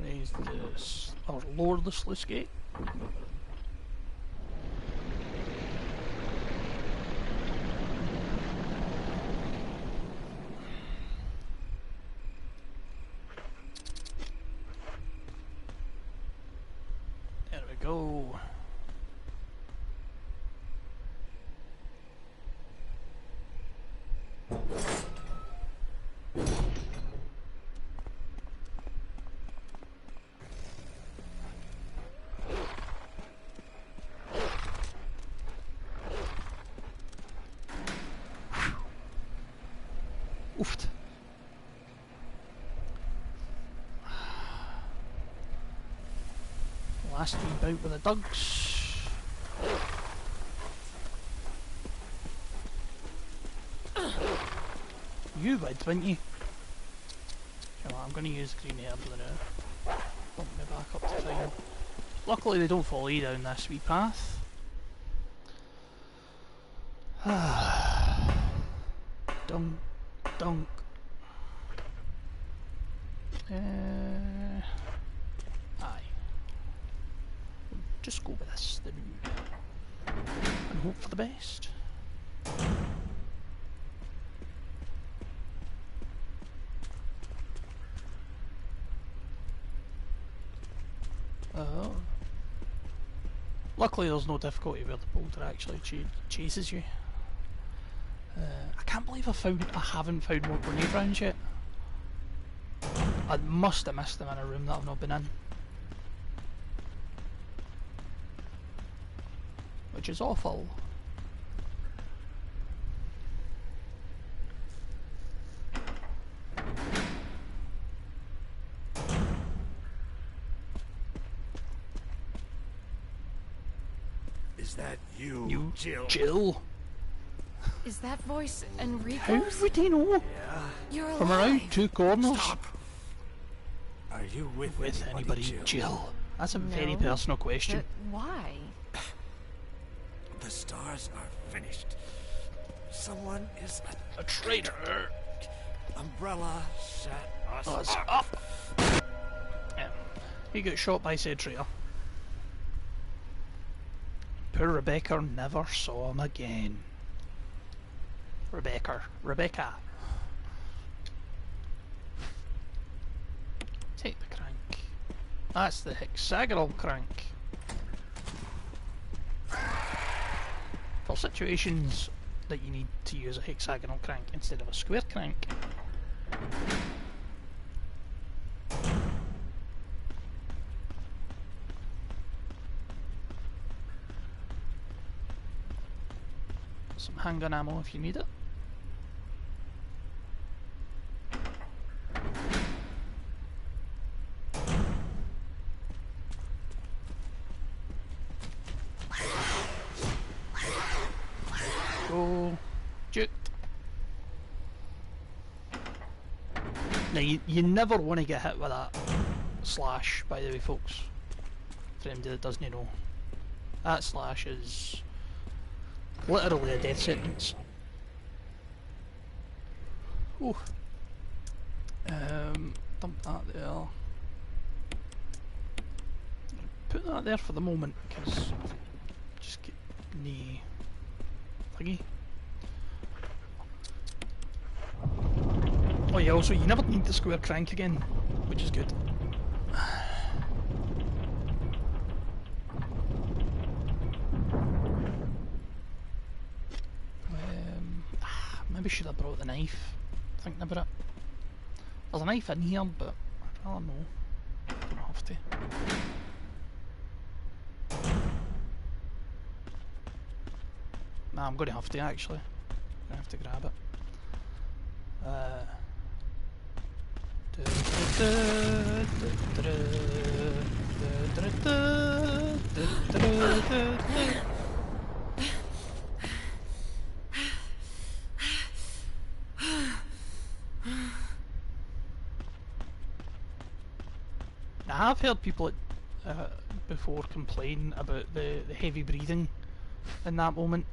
Raise this, or lower the sluice gate. There we go. Oofed. Last wee bout with the dogs. You would, wouldn't you? Okay, well, I'm going to use green herbs now. Bump me back up to time. Luckily they don't follow you down this wee path. Dunk, dunk. Aye. Just go with this, the route. hope for the best. Oh. Luckily there's no difficulty where the boulder actually chases you. I can't believe I haven't found more grenade rounds yet. I must have missed them in a room that I've not been in. Which is awful. Is that you, Jill? Jill? Is that voice Enrico's? How would he know? You're alive. From around two corners. Stop! Are you with Anybody, Jill? Jill? That's a very No. personal question. But why? The stars are finished. Someone is A traitor. Umbrella set us Us up. up. Yeah. He got shot by said traitor. Poor Rebecca never saw him again. Rebecca. Take the crank. That's the hexagonal crank. For situations that you need to use a hexagonal crank instead of a square crank. Some handgun ammo if you need it. Go. Shoot. Now you never want to get hit with that slash, by the way, folks. For anybody that doesn't know. That slash is literally a death sentence. Ooh. Dump that there. Put that there for the moment, because just get knee thingy. Oh yeah, also you never need the square crank again, which is good. Maybe should have brought the knife, thinking about it. There's a knife in here, but I'd rather know. Don't have to. Nah, I'm going to have to actually. I'm going to have to grab it. I have heard people before complain about the heavy breathing in that moment.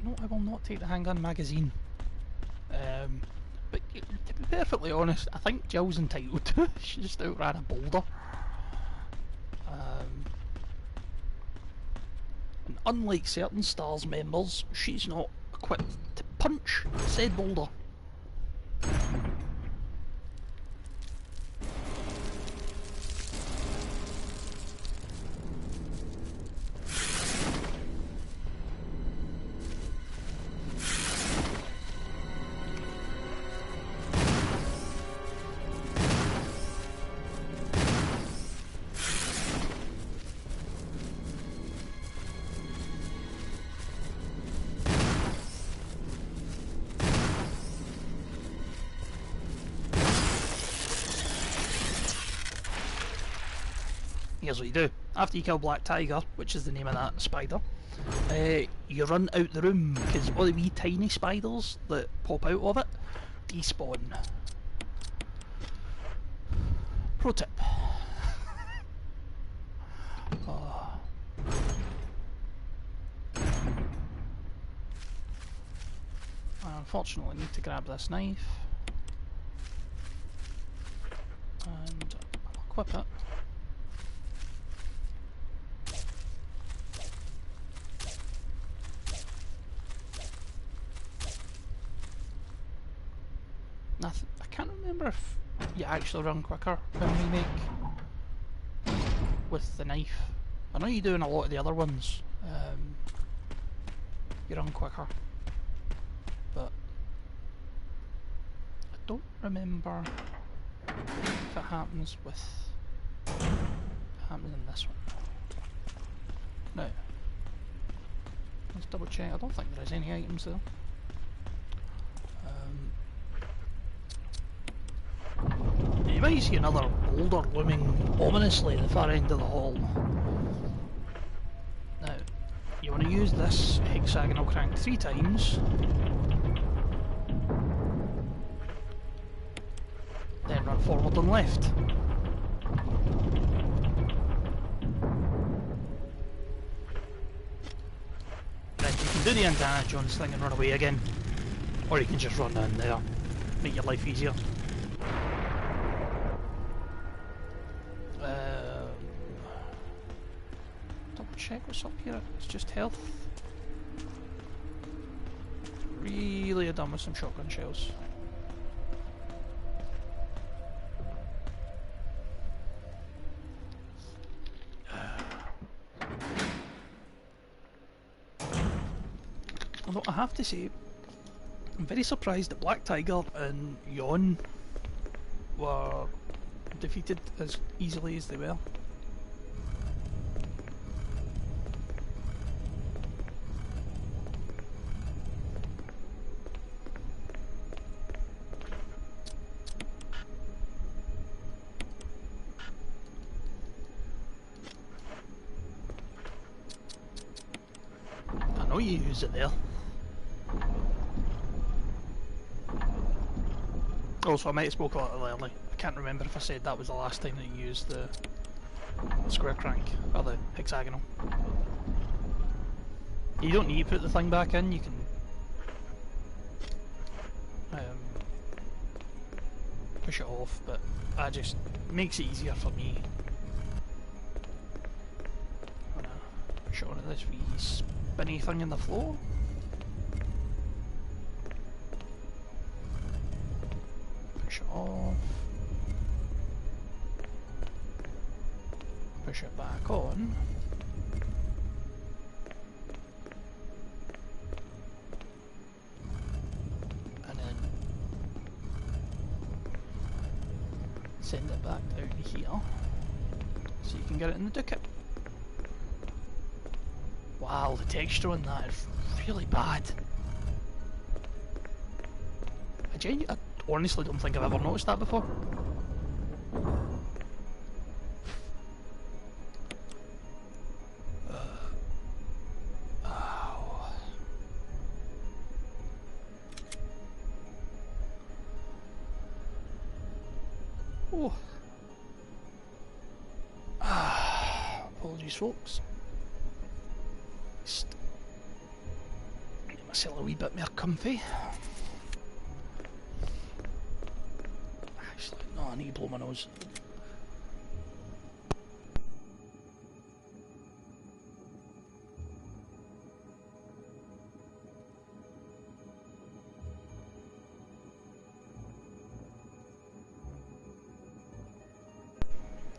No, I will not take the handgun magazine. But to be perfectly honest, I think Jill's entitled to it. She just outran a boulder. And unlike certain STARS members, she's not equipped to punch said boulder. Here's what you do. After you kill Black Tiger, which is the name of that spider, you run out the room, because all the wee tiny spiders that pop out of it despawn. Pro tip. Oh. I unfortunately need to grab this knife and equip it. can't remember if you actually run quicker in Remake with the knife. I know you do in a lot of the other ones. You run quicker, but I don't remember if it happens happening in this one. Now, let's double check. I don't think there is any items there. You might see another boulder looming ominously at the far end of the hall. Now, you want to use this hexagonal crank 3 times, then run forward and left. Then you can do the Indiana Jones thing and run away again, or you can just run down there, make your life easier. Double check what's up here. It's just health. Really done with some shotgun shells. Although I have to say, I'm very surprised that Black Tiger and Yawn were defeated as easily as they were. I know you use it there. Also, I might have spoke a little early. I can't remember if I said that was the last time that you used the square crank, or the hexagonal. You don't need to put the thing back in, you can push it off, but that just makes it easier for me. I'm gonna push it onto this wee spinny thing in the floor. Push it off. Push it back on. And then send it back down here so you can get it in the ducat. Wow, the texture on that is really bad. I honestly don't think I've ever noticed that before. Oh. Apologies, folks. Just get myself a wee bit more comfy. Actually, no, I need to blow my nose.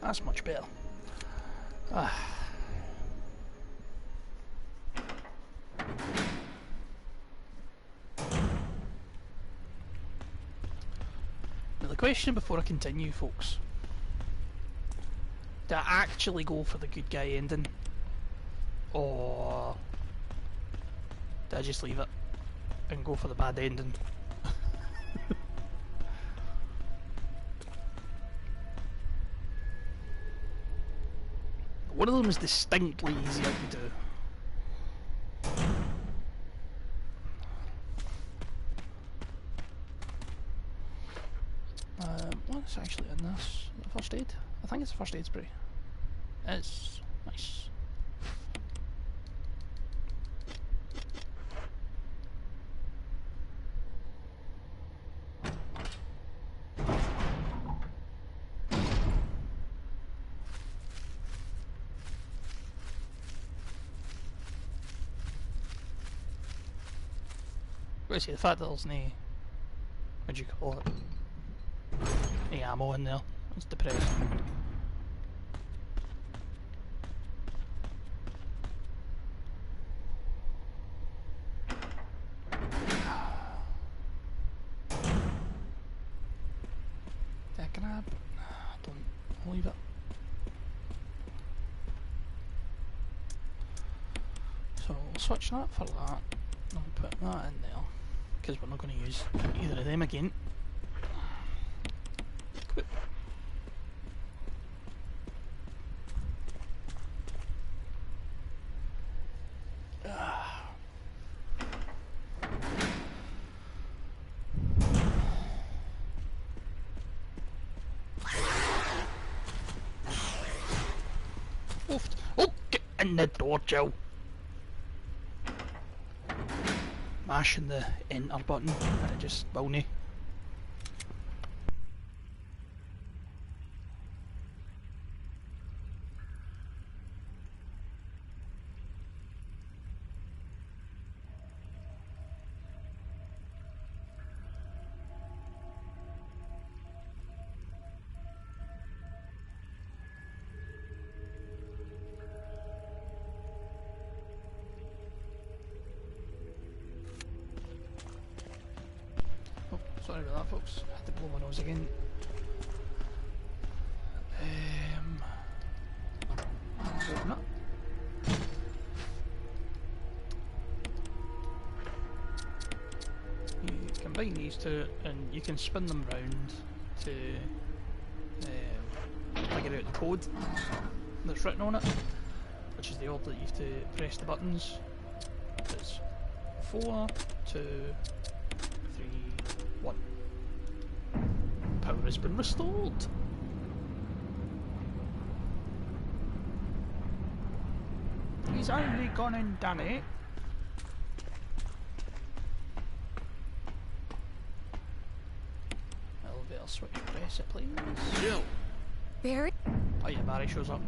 That's much better. Now the question before I continue, folks, do I actually go for the good guy ending, or do I just leave it and go for the bad ending? One of them is distinctly easier to do. What's actually in this? The first aid? I think it's a first aid spray. It's nice. Basically, the fact that there's no, what do you call it, any ammo in there. It's depressing. Did I grab? I'll leave it. So we'll switch that for that. I'll put that in there because we're not going to use either of them again. Equip. Oofed. Oh, get in the door, Joe. Mashing the enter button and it just will nae. Sorry about that, folks. I had to blow my nose again. Open up. You combine these two, and you can spin them round to figure out the code that's written on it, which is the order that you have to press the buttons. It's 4, 2, 3, 1. Power has been restored. He's only gone and done it. Elevator switch, press it please. Jill! Barry? Oh yeah, Barry shows up.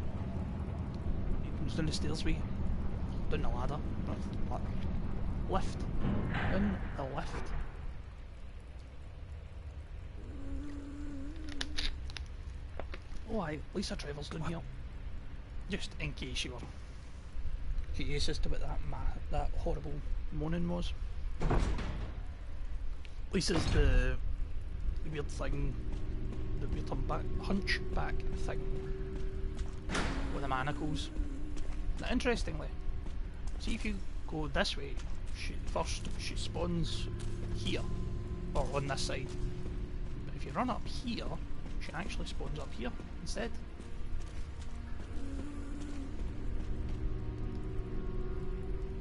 He comes down the stairs with you. Down the ladder. Lift. In the lift. Oh aye, Lisa Trevor's down here. Just in case you were curious as to what that horrible moaning was. Lisa's the weird thing, the weird hunchback thing with the manacles. Now interestingly, see if you go this way, she spawns here, or on this side. But if you run up here, she actually spawns up here instead.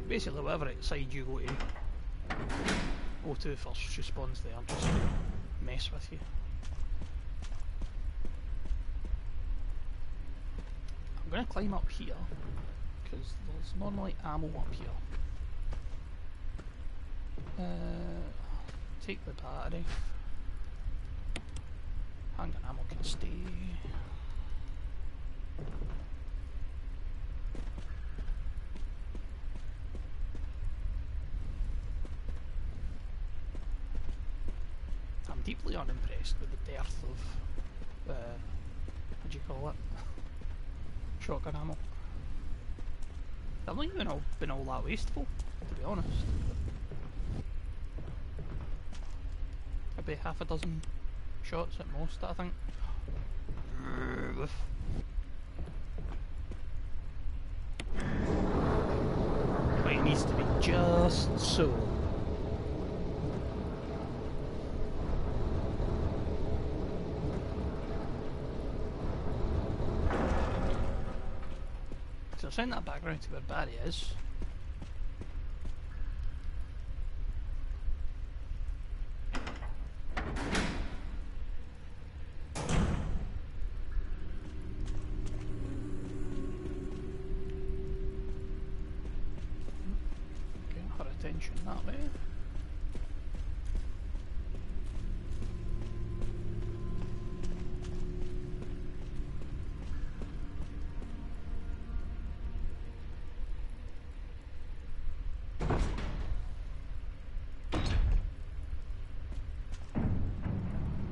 Basically, whatever side you go to first, she spawns there just to mess with you. I'm going to climb up here because there's normally ammo up here. Take the battery. Handgun ammo can stay. I'm deeply unimpressed with the dearth of, what do you call it? Shotgun ammo. They've not even been all that wasteful, to be honest. Maybe half a dozen shots at most, I think. But it needs to be just so. So send that back round to where Barry is. Attention that way.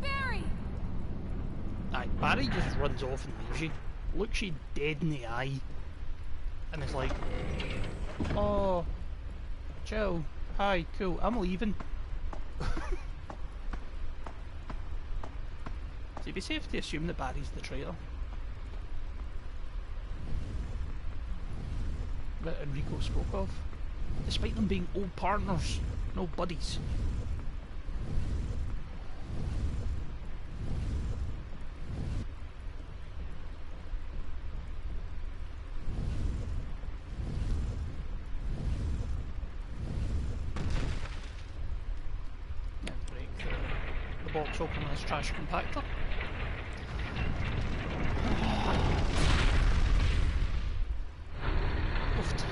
Barry! Barry just runs off and leaves you, looks you dead in the eye, and is like, "Oh, chill, hi, cool, I'm leaving." So it'd be safe to assume that Barry's the traitor. That Enrico spoke of, despite them being old partners, no buddies. And break the box open with this trash compactor. Oofed.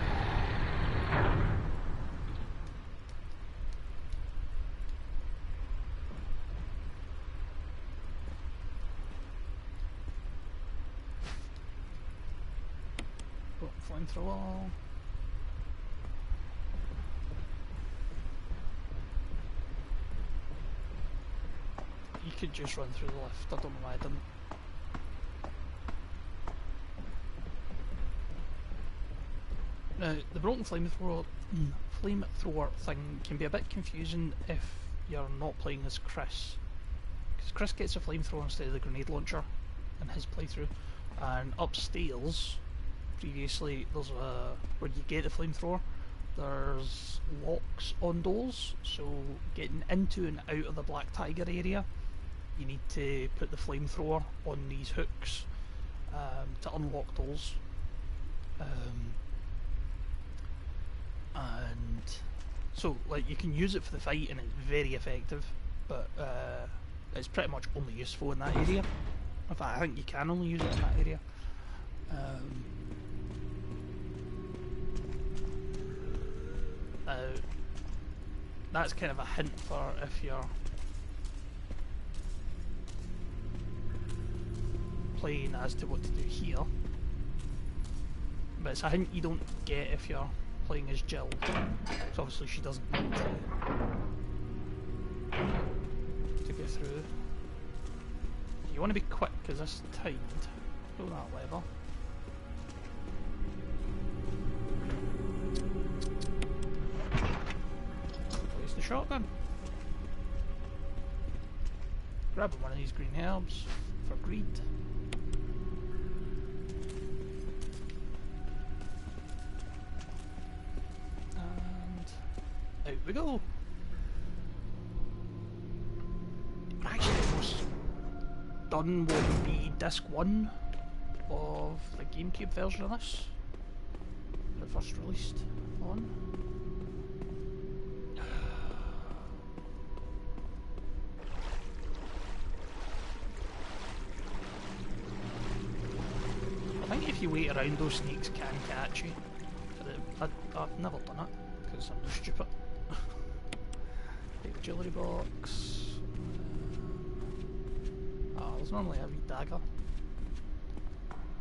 Flamethrower. You could just run through the lift, I don't know why I didn't. Now, the broken flamethrower thing can be a bit confusing if you're not playing as Chris. Because Chris gets a flamethrower instead of the grenade launcher in his playthrough. And upstairs, previously, there's where you get the flamethrower, there's locks on doors, so getting into and out of the Black Tiger area, you need to put the flamethrower on these hooks to unlock doors. And so, like, you can use it for the fight and it's very effective, but it's pretty much only useful in that area. In fact, I think you can only use it in that area. That's kind of a hint for if you're playing as to what to do here, but it's a hint you don't get if you're playing as Jill, so obviously she doesn't need to go through. You want to be quick because this is timed. Pull that lever. Place the shotgun. Grab one of these green herbs for greed. Out we go. We're actually almost done what would be disc 1 of the GameCube version of this. When it first released on. I think if you wait around, those snakes can catch you. But I've never done it because I'm stupid. Take the jewellery box. There's normally a wee dagger.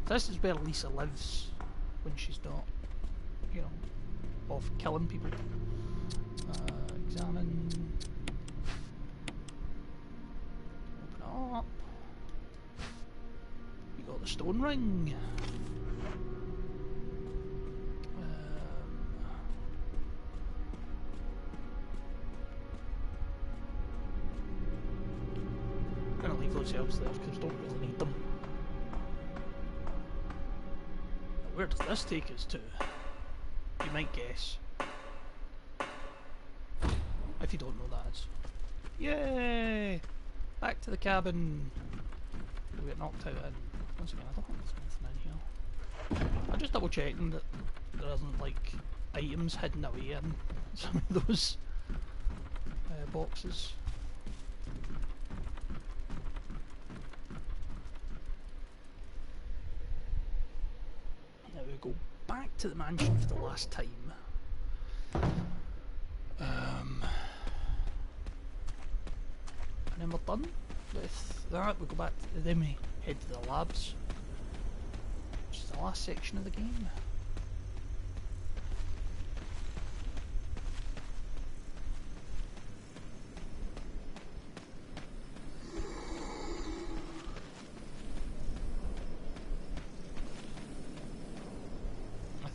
This is where Lisa lives when she's not, you know, off killing people. Examine. Open it up. You got the stone ring. Herbs there because we don't really need them. Where does this take us to? You might guess. If you don't know that is. Yay! Back to the cabin! We get knocked out in. Once again, I don't think there's anything in here. I'm just double checking that there isn't like items hidden away in some of those boxes. Go back to the mansion for the last time. And then we're done with that. We go back to then we head to the labs, which is the last section of the game.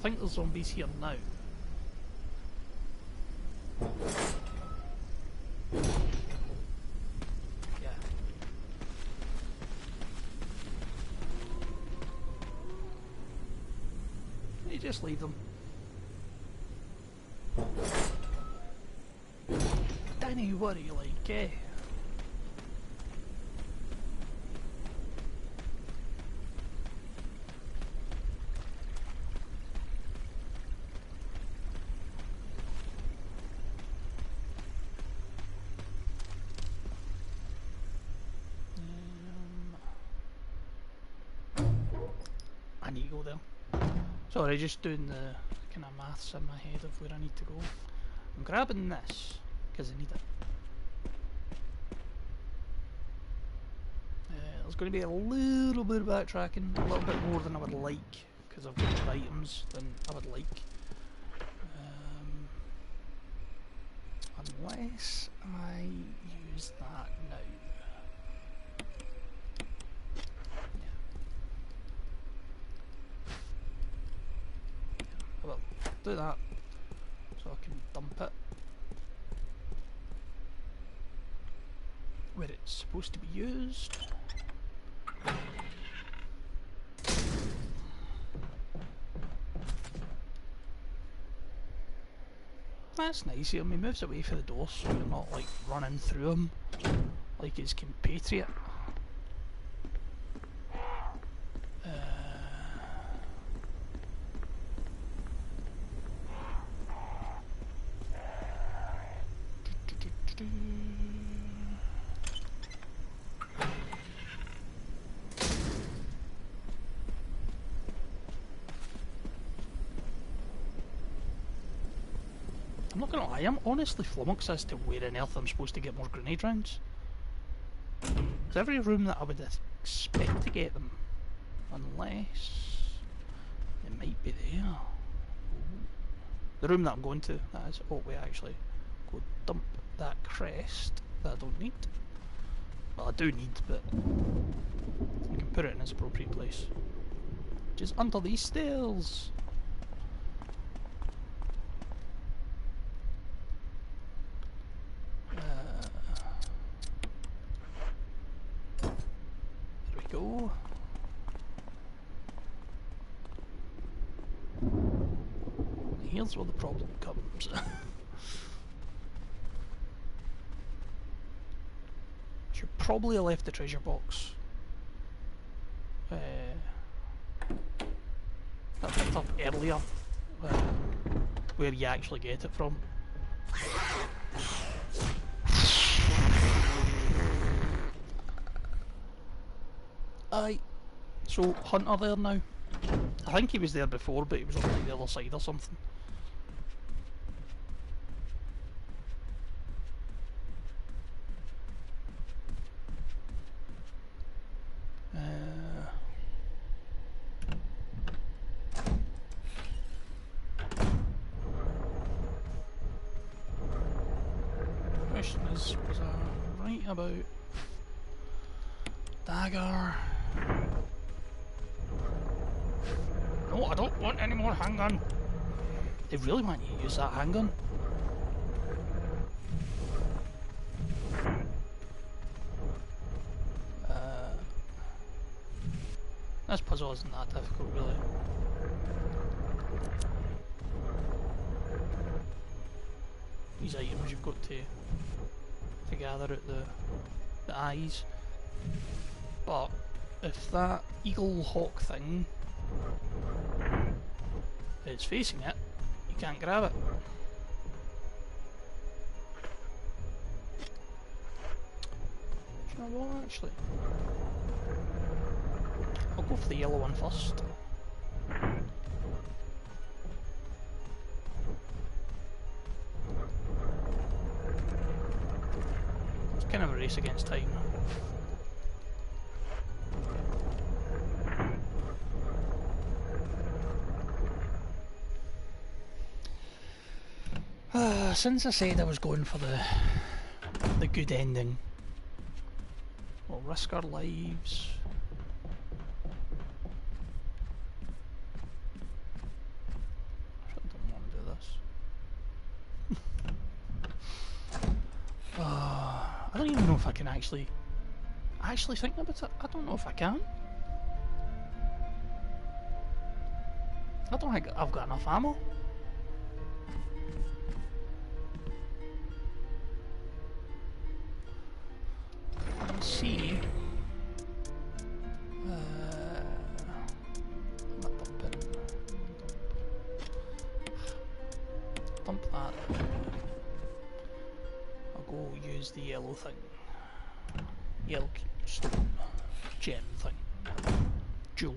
think there's zombies here now. Yeah. You just leave them. Danny, what do you like, eh? I need to go there. Sorry, just doing the kind of maths in my head of where I need to go. I'm grabbing this because I need it. There's going to be a little bit of backtracking, a little bit more than I would like, because I've got more items than I would like. Unless I use that now. I will do that so I can dump it where it's supposed to be used. That's nice. He moves away from the door so you're not like running through him like his compatriot. I'm not gonna lie, I'm honestly flummoxed as to where on earth I'm supposed to get more grenade rounds. It's every room that I would expect to get them, unless it might be there. Ooh. The room that I'm going to, that is. Oh wait, actually, go dump that crest that I don't need. Well, I do need, but I can put it in its appropriate place, which is under these stairs. Go. Here's where the problem comes. Should probably have left the treasure box that I picked up earlier, where you actually get it from. Aye, so Hunter there now. I think he was there before, but he was on like the other side or something. Question is, was I right about dagger? No, I don't want any more handgun. They really want you to use that handgun. This puzzle isn't that difficult, really. These items you've got to gather at the eyes. But if that eagle hawk thing is facing it, you can't grab it. Do you know what, actually? I'll go for the yellow one first. It's kind of a race against time. Since I said I was going for the good ending, we'll risk our lives. if I can actually think about it. I don't know if I can. I don't think I've got enough ammo. Let's see. Dump that. I'll go use the yellow thing. Yellow stone. Gem thing. Jewel.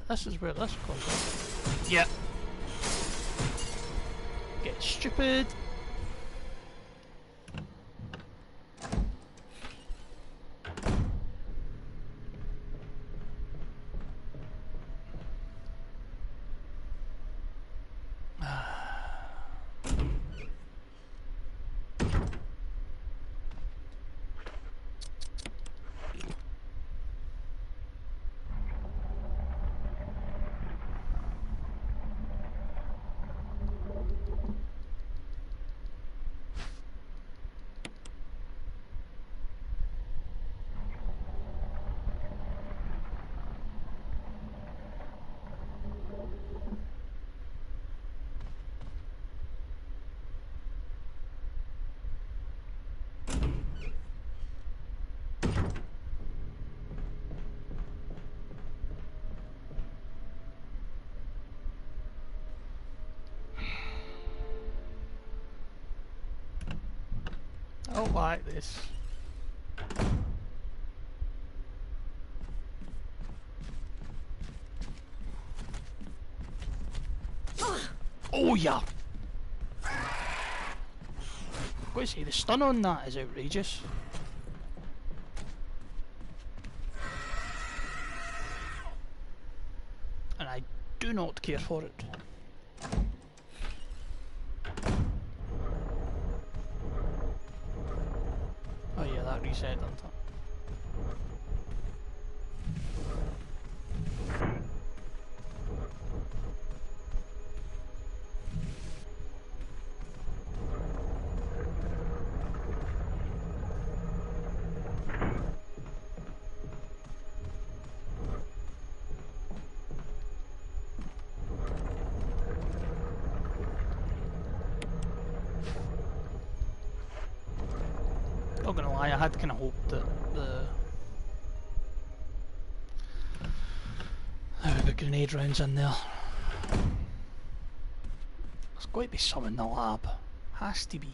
This is where this goes. Yeah. Get stupid. I don't like this. Oh yeah! I've got to say, the stun on that is outrageous. And I do not care for it. Oh yeah, that reset, didn't it? Not gonna lie, I had kind of hoped that there would be grenade rounds in there. There's going to be some in the lab. Has to be.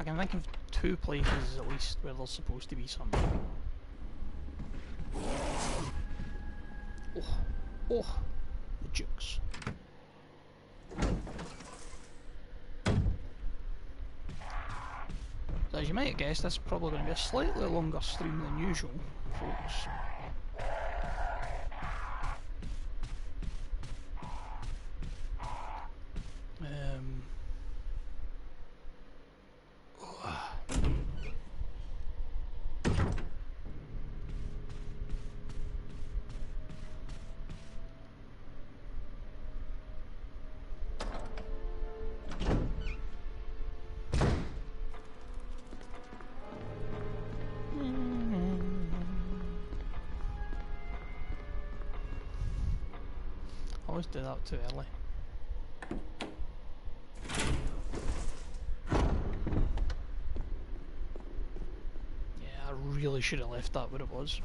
I can think of 2 places at least where there's supposed to be some. Oh, the jukes. So as you might have guessed, this is probably going to be a slightly longer stream than usual, folks. Always do that too early. Yeah, I really should have left that where it was.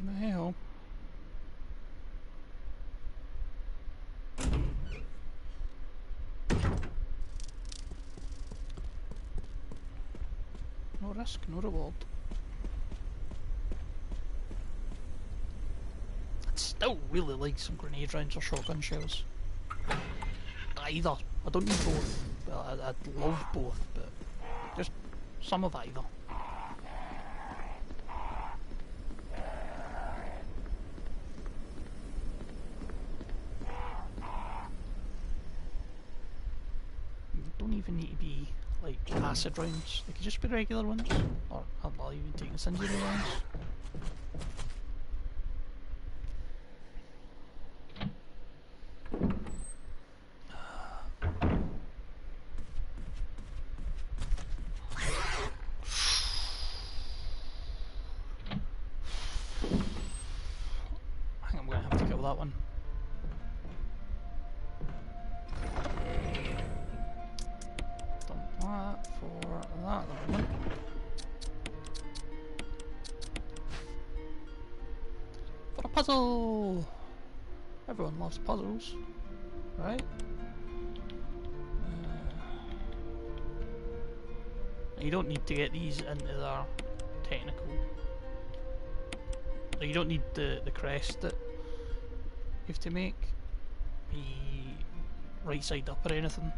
But hey ho. No risk, no reward. I'd still really like some grenade rounds or shotgun shells. Either. I don't need both. Well, I'd love both, but just some of either. Don't even need to be like acid rounds. They could just be regular ones, or I'll even take incendiary rounds. that one. Dump that for that at the moment. For a puzzle! Everyone loves puzzles, right? You don't need to get these into their technical. You don't need the crest that you have to make be right side up or anything.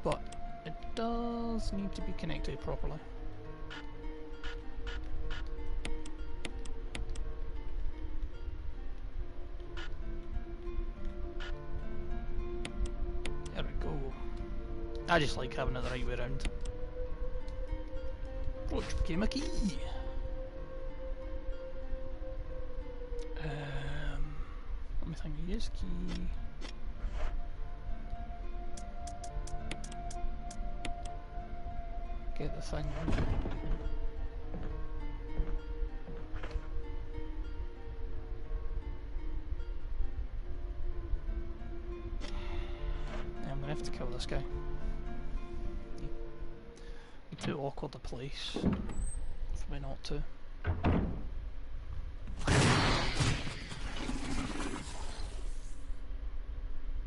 But it does need to be connected properly. There we go. I just like having it the right way around. Approach became a key. Let me think. Use key. Get the thing. I'm gonna have to kill this guy. Too awkward a place for me not to.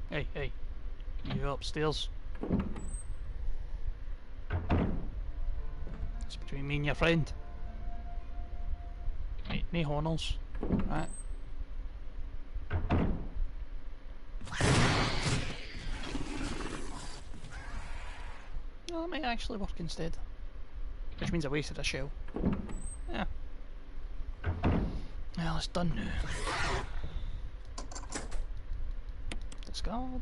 Hey, hey, you upstairs? It's between me and your friend. Right, no honors, right? No, that might actually work instead. Which means I wasted a shell. Yeah. Well, it's done now. Discard.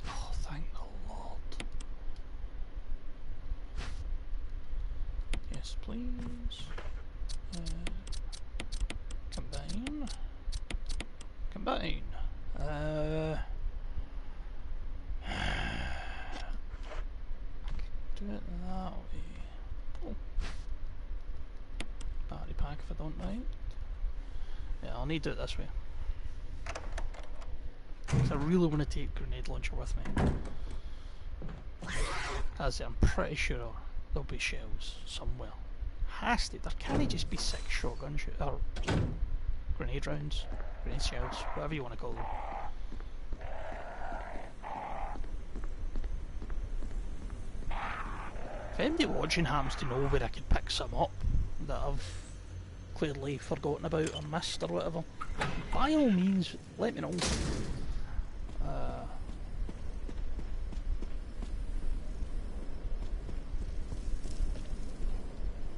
Oh, thank the Lord. Yes, please. Combine. Combine. Do it that way. Oh. Battery pack if I don't mind. Yeah, I'll need to do it this way. Because I really want to take grenade launcher with me. As I'm pretty sure there'll be shells somewhere. Has to. There can't just be 6 shotgun or grenade rounds, grenade shells, whatever you want to call them. If anybody watching happens to know where I could pick some up that I've clearly forgotten about or missed or whatever, by all means, let me know.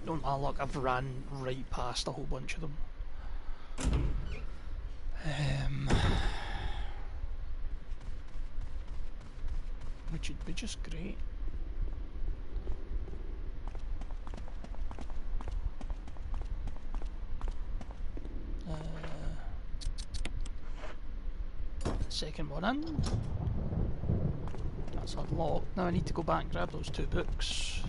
Don't my luck, I've ran right past a whole bunch of them. Which would be just great. Second one in. That's unlocked. Now I need to go back and grab those 2 books.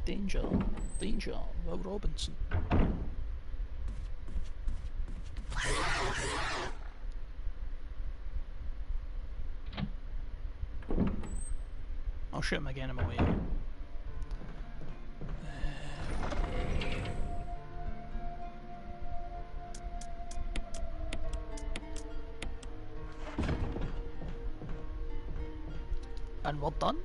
Danger, danger, Will Robinson. I'll shoot him again on my way. And we're done.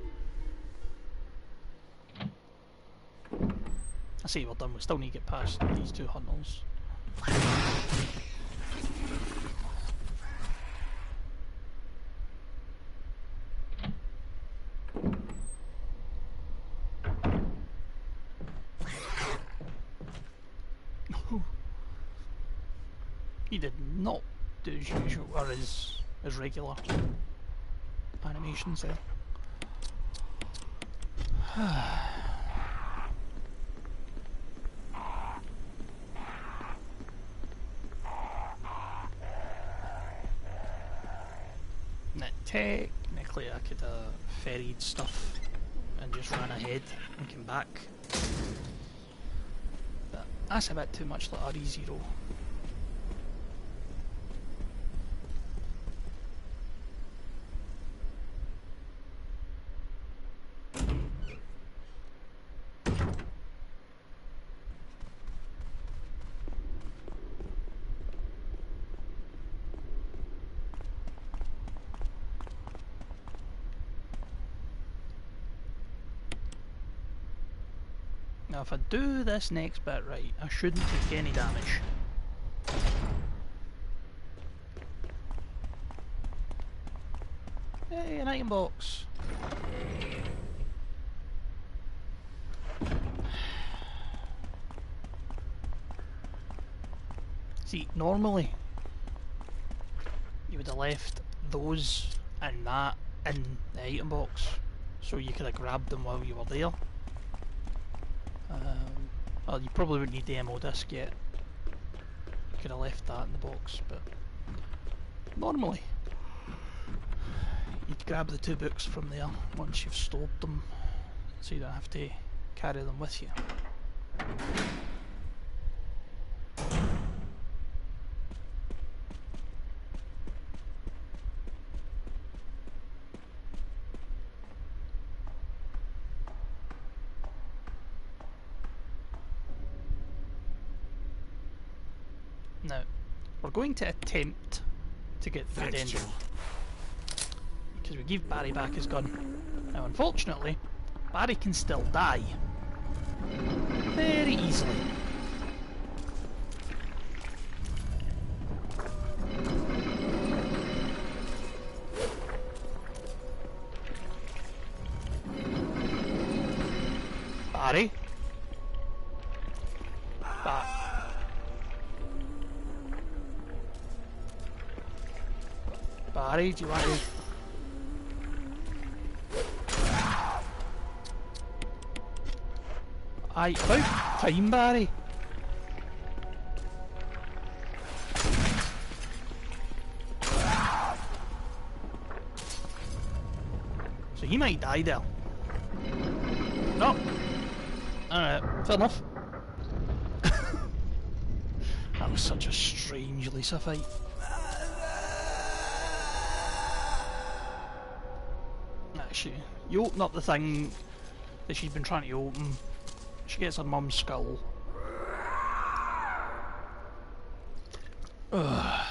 I say we're done, we still need to get past these two hunters. He did not do his usual, or his regular animations there. Now, technically I could have ferried stuff and just ran ahead and came back. But that's a bit too much like RE0. Now if I do this next bit right, I shouldn't take any damage. Hey, an item box! See, normally you would have left those and that in the item box, so you could have grabbed them while you were there. Well, you probably wouldn't need the ammo disc yet. You could have left that in the box, but normally you'd grab the two books from there once you've stored them, so you don't have to carry them with you. Now, we're going to attempt to get through the ending, because we give Barry back his gun. Now, unfortunately, Barry can still die very easily. Barry? Barry, do you want to... Aye, about time, Barry. So he might die there. No. Alright, fair enough. That was such a strange Lisa fight. Actually, you open up the thing that she's been trying to open. She gets her mum's skull. Ugh.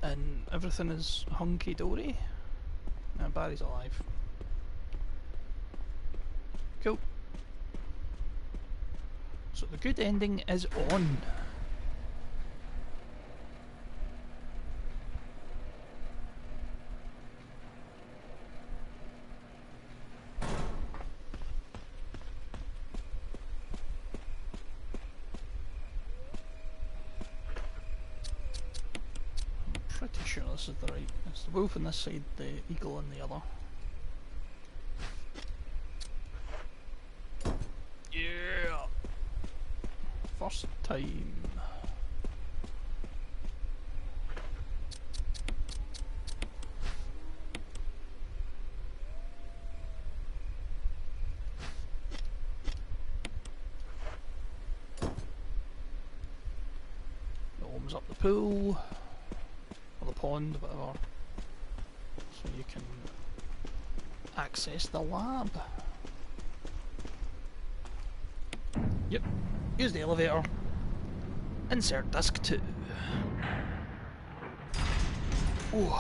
And everything is hunky-dory. Now Barry's alive. Cool. So the good ending is on. Pretty sure this is the right. It's the wolf on this side, the eagle on the other. Yeah! First time. It opens up the pool. Or the pond, whatever. So you can access the lab. Yep, use the elevator. Insert disc 2. Ooh.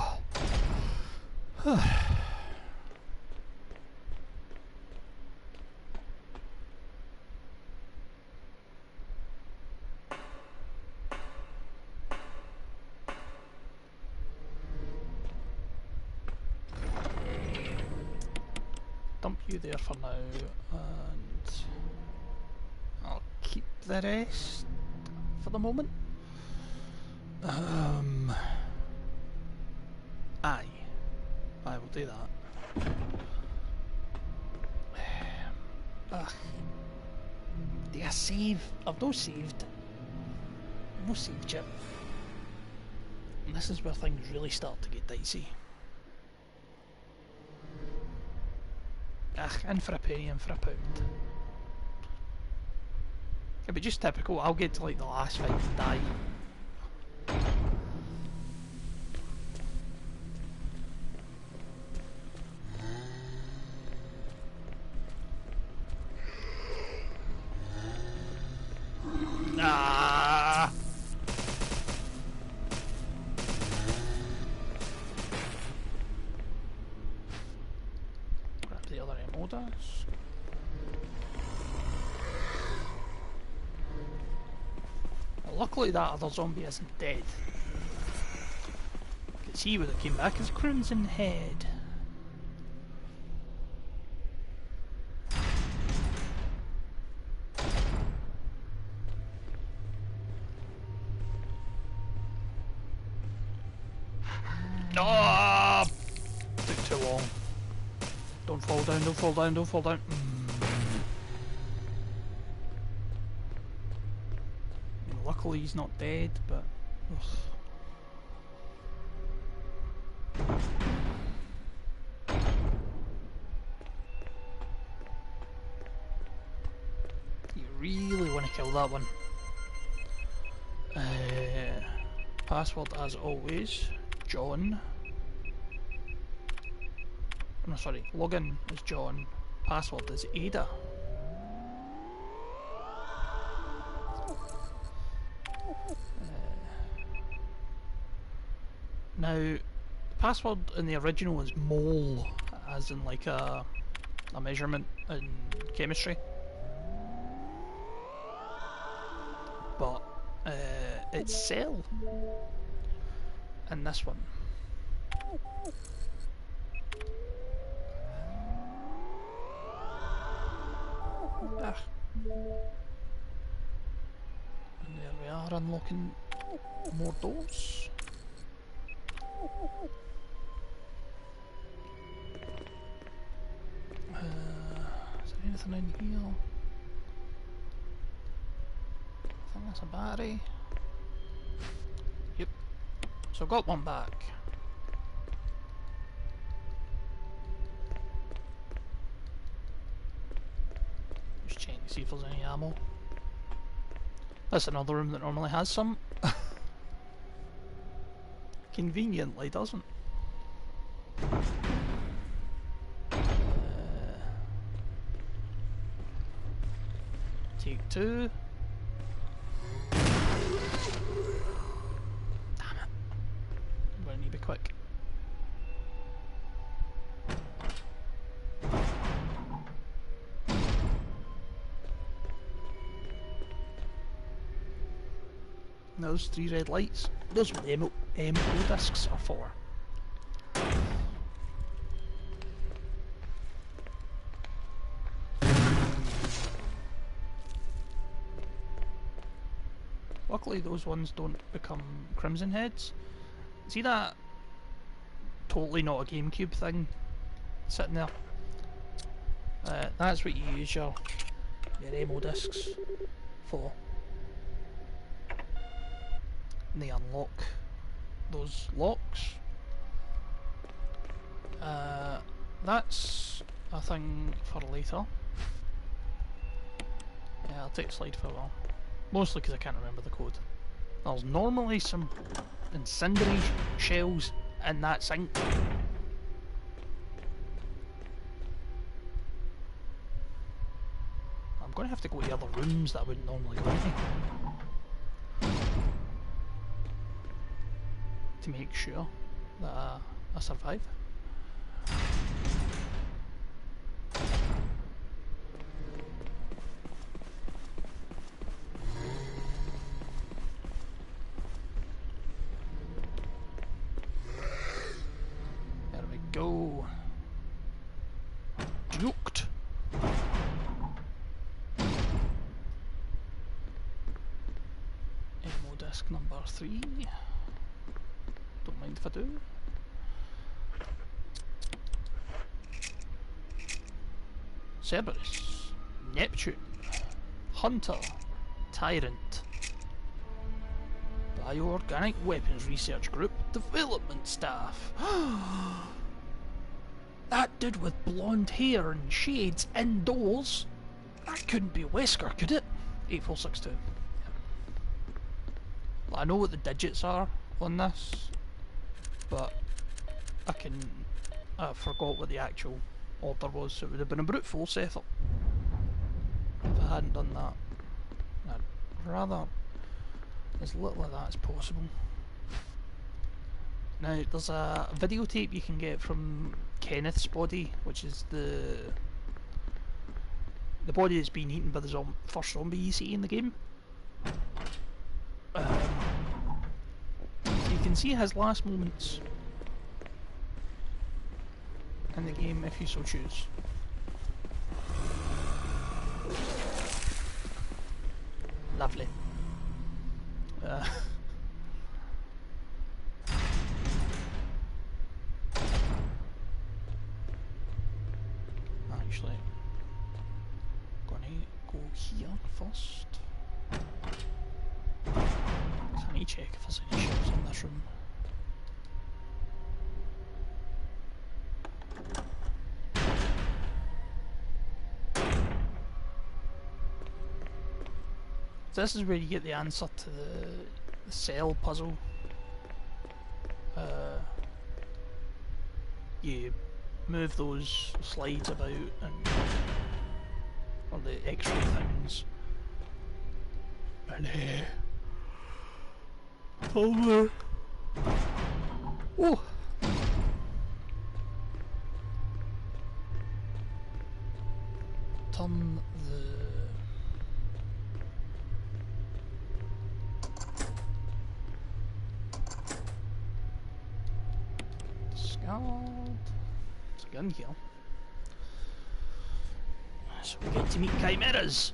Dump you there for now, and I'll keep the rest for the moment. Aye, I will do that. Ugh. Do I save? I've no saved. No saved yet. And this is where things really start to get dicey. Ugh, in for a penny, in for a pound. It'd be just typical. I'll get to like the last fight and die. Ah! Grab the other ammo disc. Well, luckily that other zombie isn't dead. Because he would have came back as Crimson Head. No! Took too long. Don't fall down, don't fall down, don't fall down. Luckily he's not dead, but... Ugh. You really want to kill that one. Password as always. John. No, sorry. Login is John. Password is Ada. Now, the password in the original is mole, as in like a measurement in chemistry. But it's cell in this one. Ah. And there we are, unlocking more doors. Is there anything in here? I think that's a battery. Yep. So I got one back. Just checking to see if there's any ammo. That's another room that normally has some. Conveniently doesn't. Take 2. Damn it. I'm gonna need to be quick. Those 3 red lights. Those are what the ammo discs are for. Luckily those ones don't become Crimson Heads. See that totally not a GameCube thing sitting there? That's what you use your ammo discs for. And they unlock those locks. That's a thing for later. Yeah, I'll take a slide for a while. Mostly because I can't remember the code. There's normally some incendiary shells in that sink. going to have to go to other rooms that I wouldn't normally go into to make sure that I survive. There we go. Juked. Ammo disc number 3. Don't mind if I do. Cerberus, Neptune, Hunter, Tyrant, Bioorganic Weapons Research Group Development Staff. That dude with blonde hair and shades indoors. That couldn't be Wesker, could it? 8462. Well, I know what the digits are on this, but I forgot what the actual order was, so it would have been a brute force effort if I hadn't done that. I'd rather as little of that as possible. Now, there's a videotape you can get from Kenneth's body, which is the body that's been eaten by the first zombie you see in the game. So you can see his last moments in the game if you so choose. Lovely. Actually, gonna go here first. I need to check if there's any ships in this room. So this is where you get the answer to the cell puzzle. You move those slides about and or the X-ray things, and over. Oh. Turn the Scald. It's a gun kill. So we get to meet chimeras.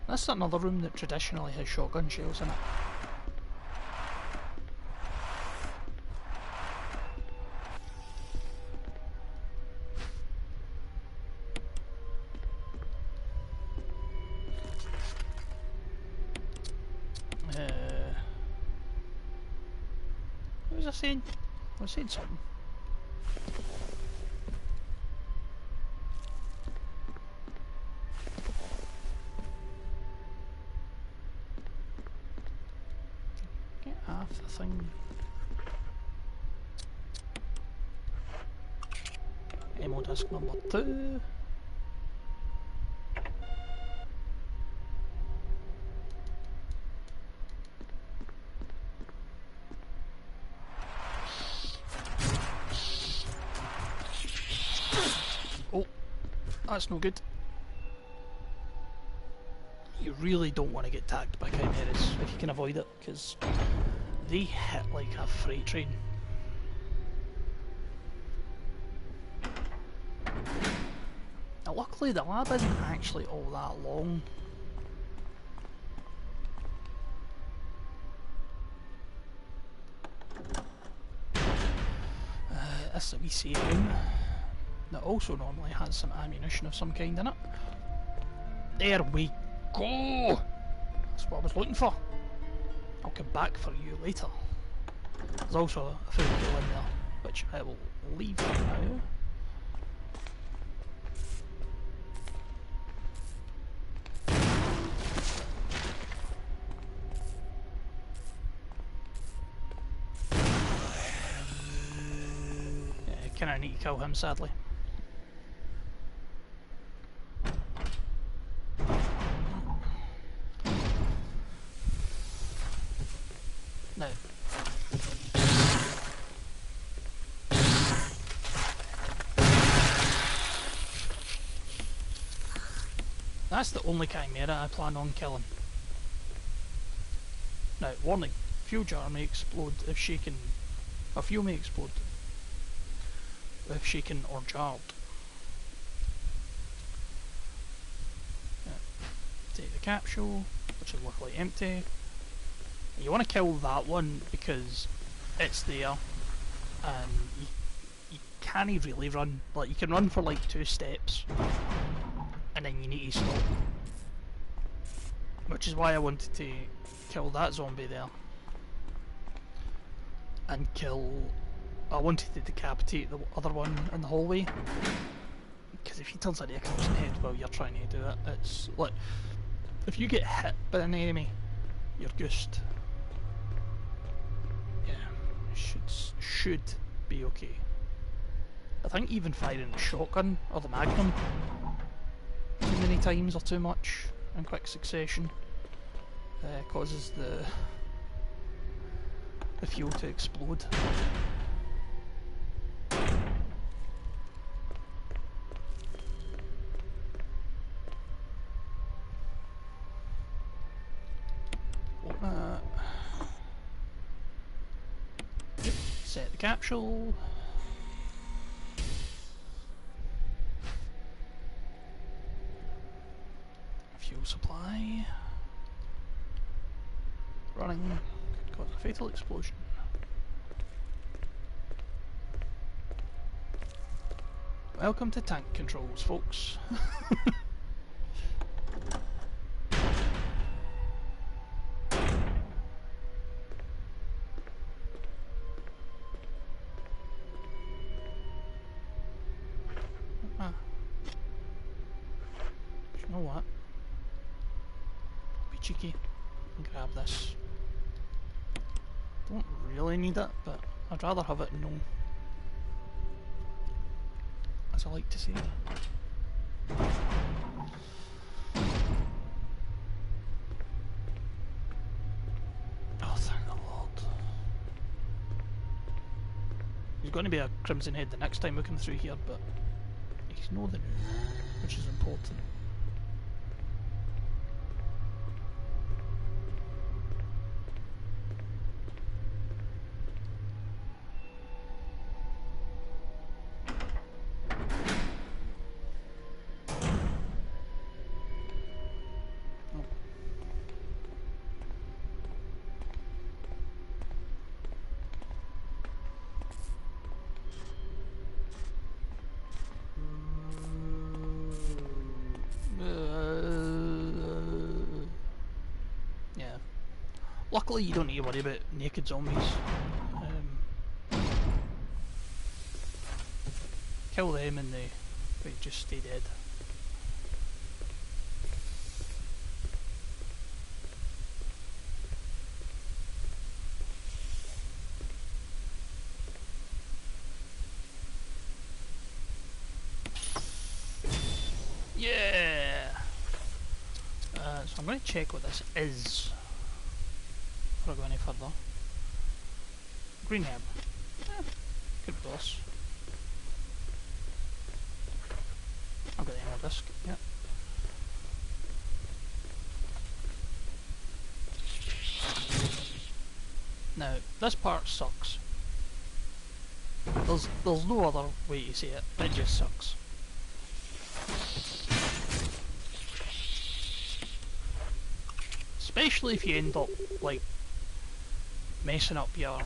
This is another room that traditionally has shotgun shells in it. What was I saying? I was saying something. Get half the thing. Ammo disc number 2. Oh, that's no good. You really don't want to get tagged by chimeras if you can avoid it, because they hit like a freight train. Now, luckily the lab isn't actually all that long. This is a wee safe room that also normally has some ammunition of some kind in it. There we go! That's what I was looking for. I'll come back for you later. There's also a food kill in there, which I will leave for now. Yeah, I kinda need to kill him, sadly. Now, that's the only chimera I plan on killing. Now, warning, fuel jar may explode if shaken. A fuel may explode if shaken or jarred. Take the capsule, which is luckily empty. You want to kill that one because it's there and you can't really run. Like, you can run for like 2 steps and then you need to stop. Which is why I wanted to kill that zombie there. And I wanted to decapitate the other one in the hallway. Because if he turns into a crimson head while you're trying to do it, it's like, if you get hit by an enemy, you're goosed. Yeah, should be okay. I think even firing the shotgun or the magnum too many times or too much in quick succession causes the fuel to explode. Set the capsule. Fuel supply. Running could cause a fatal explosion. Welcome to tank controls, folks. You know what? Be cheeky and grab this. Don't really need it, but I'd rather have it known. As I like to say. Oh, thank the Lord. He's going to be a Crimson Head the next time we come through here, but he's not the new, which is important. Luckily you don't need to worry about naked zombies. Kill them and they just stay dead. Yeah! So I'm going to check what this is. Before I go any further. Green herb. Could be this. I've got the ammo disc, yeah. Now, this part sucks. There's no other way to say it, it just sucks. Especially if you end up, like, messing up your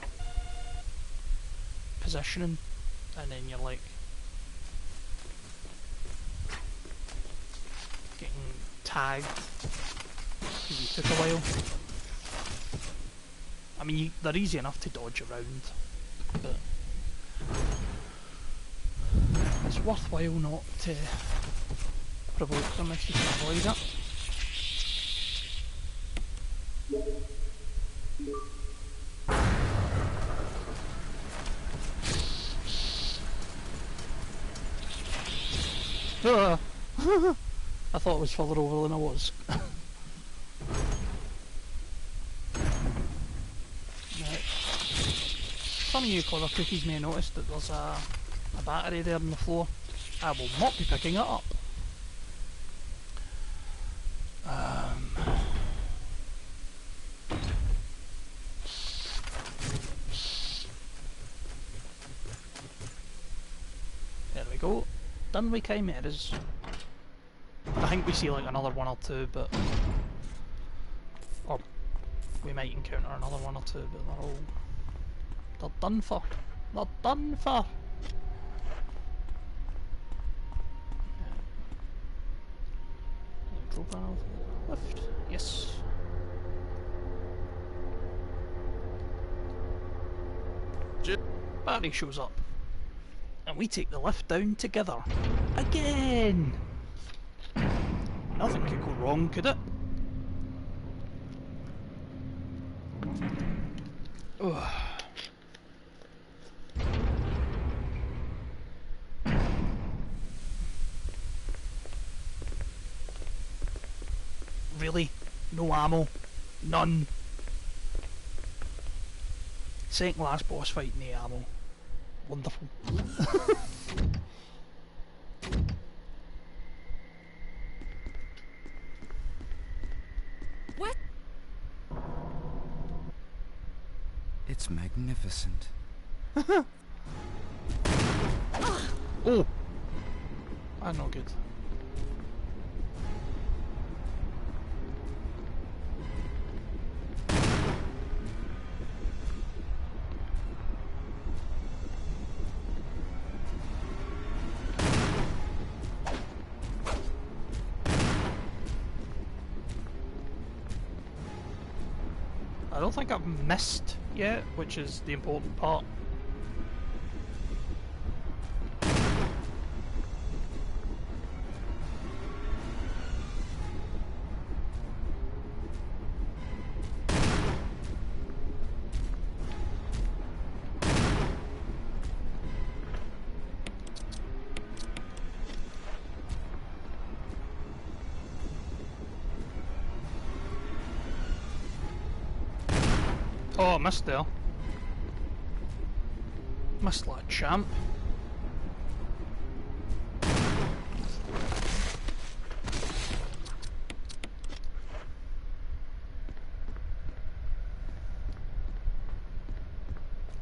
positioning, and then you're like getting tagged because you took a while. I mean, they're easy enough to dodge around, but it's worthwhile not to provoke them if you can avoid it. I thought it was further over than I was. Some of you clever cookies may have noticed that there's a battery there on the floor. I will not be picking it up. There we go. Done with chimeras. I think we see like another one or two, but... Or we might encounter another one or two, but they're all... They're done for. They're done for! Control panel. Lift. Yes. Barry shows up. And we take the lift down together. Again! Nothing could go wrong, could it? Ugh. Really? No ammo? None? Second last boss fight, no ammo. Wonderful. What? It's magnificent. Oh! That's not good. I don't think I've missed yet, which is the important part. Oh, I missed there. Missed like a champ.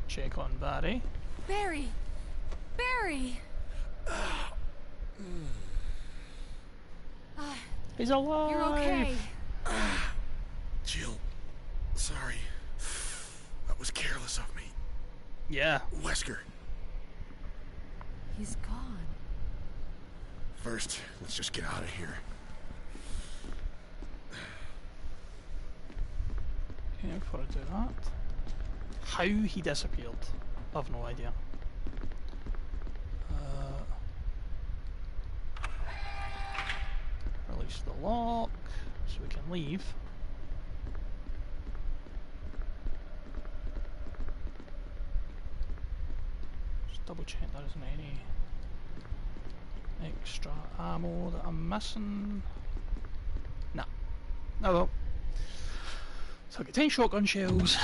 Check on Barry. Barry! Barry! He's alive! You're okay. Jill, sorry. That was careless of me. Yeah. Wesker, He's gone. first, let's just get out of here. Okay, before I do that. How he disappeared, I've no idea. Release the lock, so we can leave. Just double check there isn't any extra ammo that I'm missing. Nah. Oh well. So I get 10 shotgun shells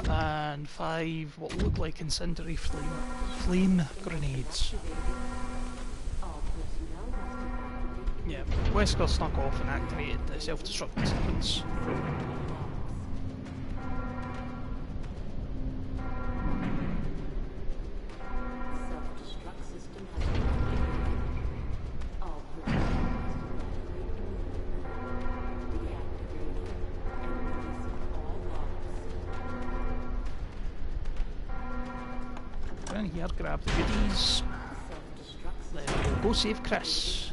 and 5 what look like incendiary flame grenades. Yeah, Wesker snuck off and activated the self-destruct sequence. Go in here, grab the goodies. Then we'll go save Chris.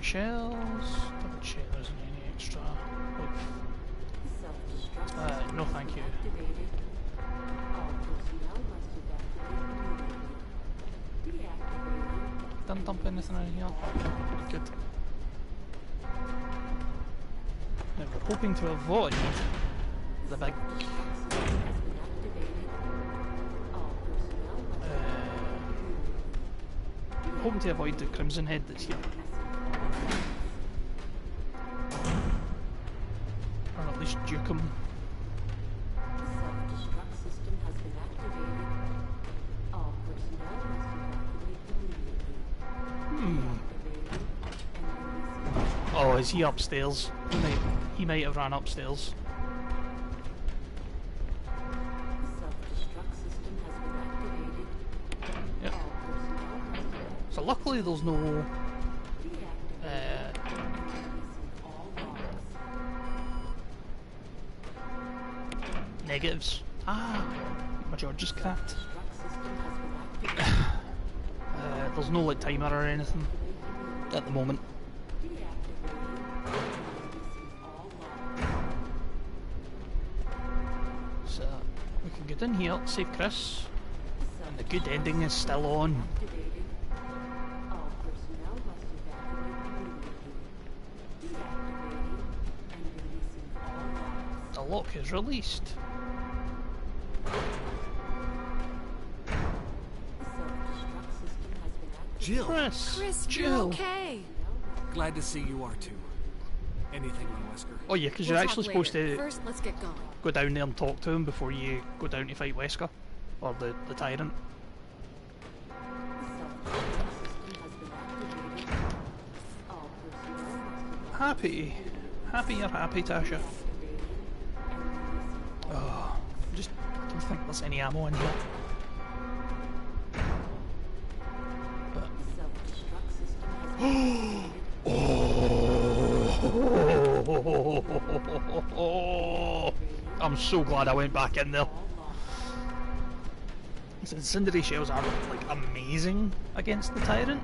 Shells. Double check there isn't any extra. No, thank you. Didn't dump anything in here. Good. Now we're hoping to avoid the big. Hoping to avoid the Crimson Head that's here. just juke him. Self-destruct system has been activated. All personnel must evacuate immediately. Deactivating and releasing. Oh, is he upstairs? He might have ran upstairs. Self-destruct system has been activated. Yep. All personnel must evacuate. So luckily there's no Deactivating and releasing all logs. negatives. Ah, my George's craft. Destruct system has been activated. There's no like timer or anything at the moment. Deactivating and releasing all logs. So we can get in here, save Chris, and the good ending is still on. Activated. All personnel must evacuate immediately. Deactivating and releasing all logs. The lock is released. Self-destruct system has been activated. Jill, Chris, Chris, you're Jill. okay. Glad to see you are too. Anything on Wesker? Oh yeah, because We'll you're talk actually supposed later. to First, let's get going. go down there and talk to him before you go down to fight Wesker, or the tyrant. Self-destruct system has been activated. All personnel must Happy you're happy, Tasha. evacuate and releasing all Oh, just don't think there's any ammo in here. But self-destruct system has been activated. oh, I'm so glad I went back in there. All logs. The incendiary shells are like amazing against the tyrant.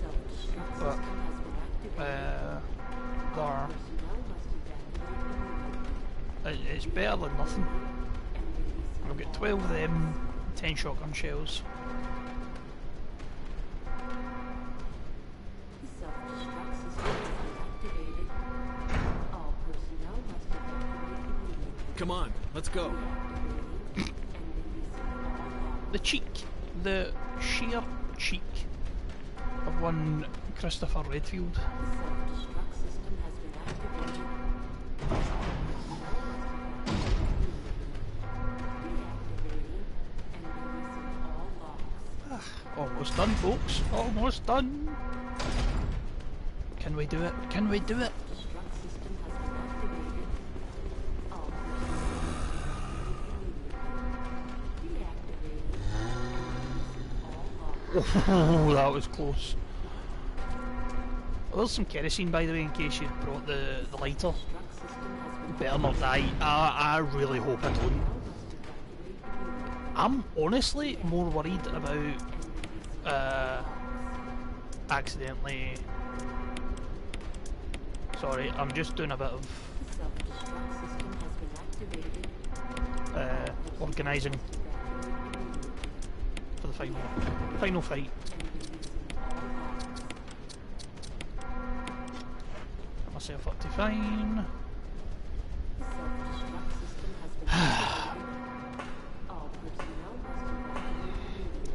Self-destruct But, system has been activated. They're, Personnel must evacuate immediately. it's better than nothing. And releasing I've got all 12 of them, 10 shotgun shells. Self-destruct system has been activated. All personnel must evacuate immediately. Come on, let's go. Deactivating and releasing all logs. The cheek, the sheer cheek of one Christopher Redfield. Self-destruct system has been activated. All personnel must evacuate immediately. Deactivating and releasing all logs. Almost done, folks. Almost done. Can we do it? Can we do it? Destruct system has been activated. All personnel must evacuate immediately. Deactivating and releasing all logs. Oh, that was close. Oh, there's some kerosene, by the way, in case you brought the lighter. Destruct system has been Better not die. I really hope I don't. must evacuate immediately. I'm honestly more worried about accidentally. Sorry, I'm just doing a bit of Self-destruct system has been activated. organising for the final fight. Get myself up to fine. Self-destruct system has been activated. All personnel must evacuate immediately.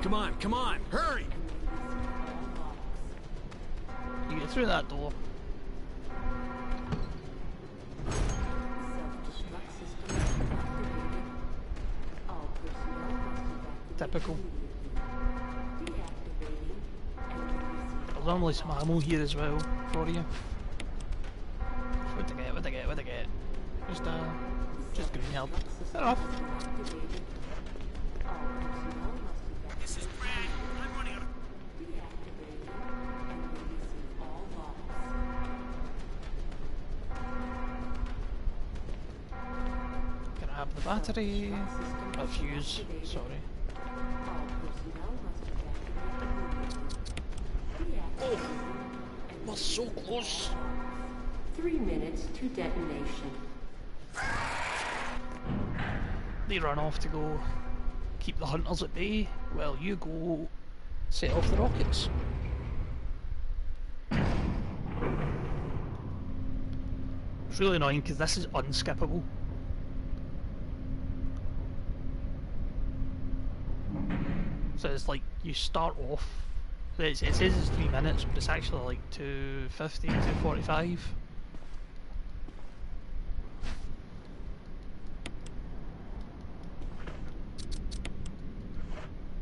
Come on, come on, hurry! And releasing all logs. You get through that door. Self-destruct system has been activated. All personnel must evacuate Typical. immediately. Deactivating and releasing There's normally some ammo here as well for you. What to get? What to get? What to get? Just green help. Fair enough. has been activated. All personnel must evacuate. This is Brad. I'm running a... Deactivating and releasing all logs. Can I have the battery? System A has been fuse. activated. Sorry. All personnel must evacuate immediately. Deactivating and We're so close. 3 minutes to detonation. They run off to go keep the hunters at bay. Well, you go set off the rockets. It's really annoying because this is unskippable. So it's like you start off. It says it's 3 minutes, but it's actually like 2:50, 2:45.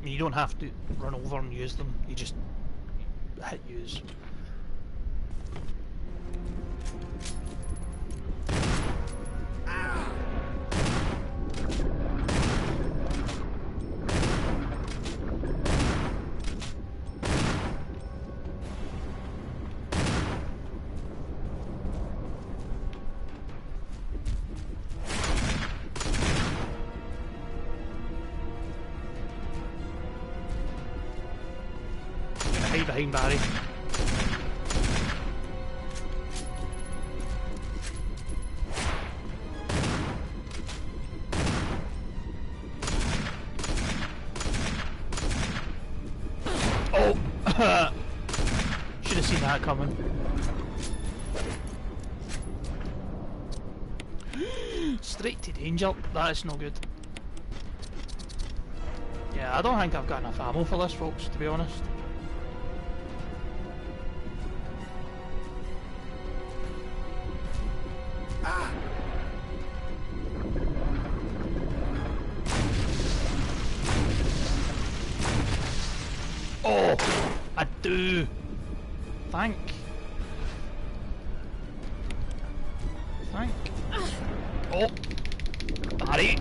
You don't have to run over and use them, you just hit use. Hide behind Barry. Oh! Should have seen that coming. Straight to danger. That is no good. Yeah, I don't think I've got enough ammo for this, folks, to be honest. Oh, I do. Thank. Oh, Barry.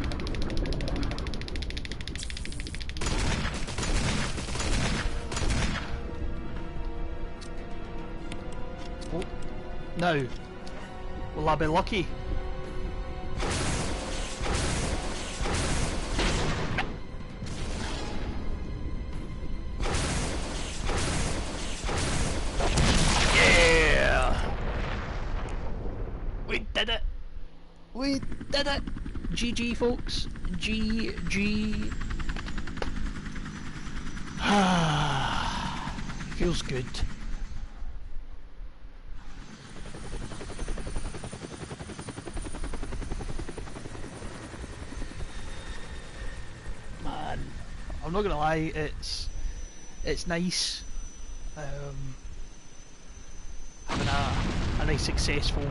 Oh, now, will I be lucky? We did it! GG, folks. GG. Feels good. Man, I'm not gonna lie, it's nice having a nice successful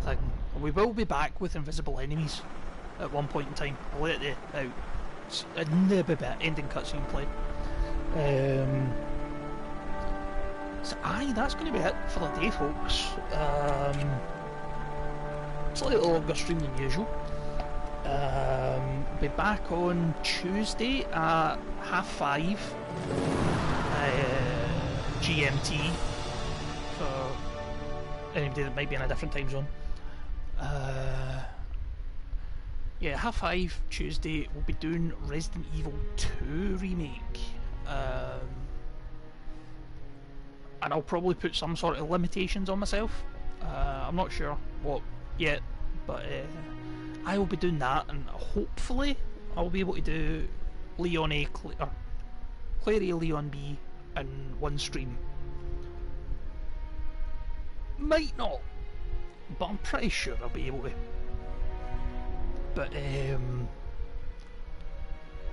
thing. We will be back with invisible enemies at one point in time. I'll let it out. It's a nibby bit ending cutscene play. So aye, that's going to be it for the day, folks. Slightly longer stream than usual. Be back on Tuesday at 5:30 GMT for anybody that might be in a different time zone. Yeah, 5:30 Tuesday we'll be doing Resident Evil 2 remake, and I'll probably put some sort of limitations on myself. I'm not sure what yet, but I will be doing that, and hopefully I'll be able to do Leon A, Claire A, Leon B in one stream. Might not, but I'm pretty sure I'll be able to. But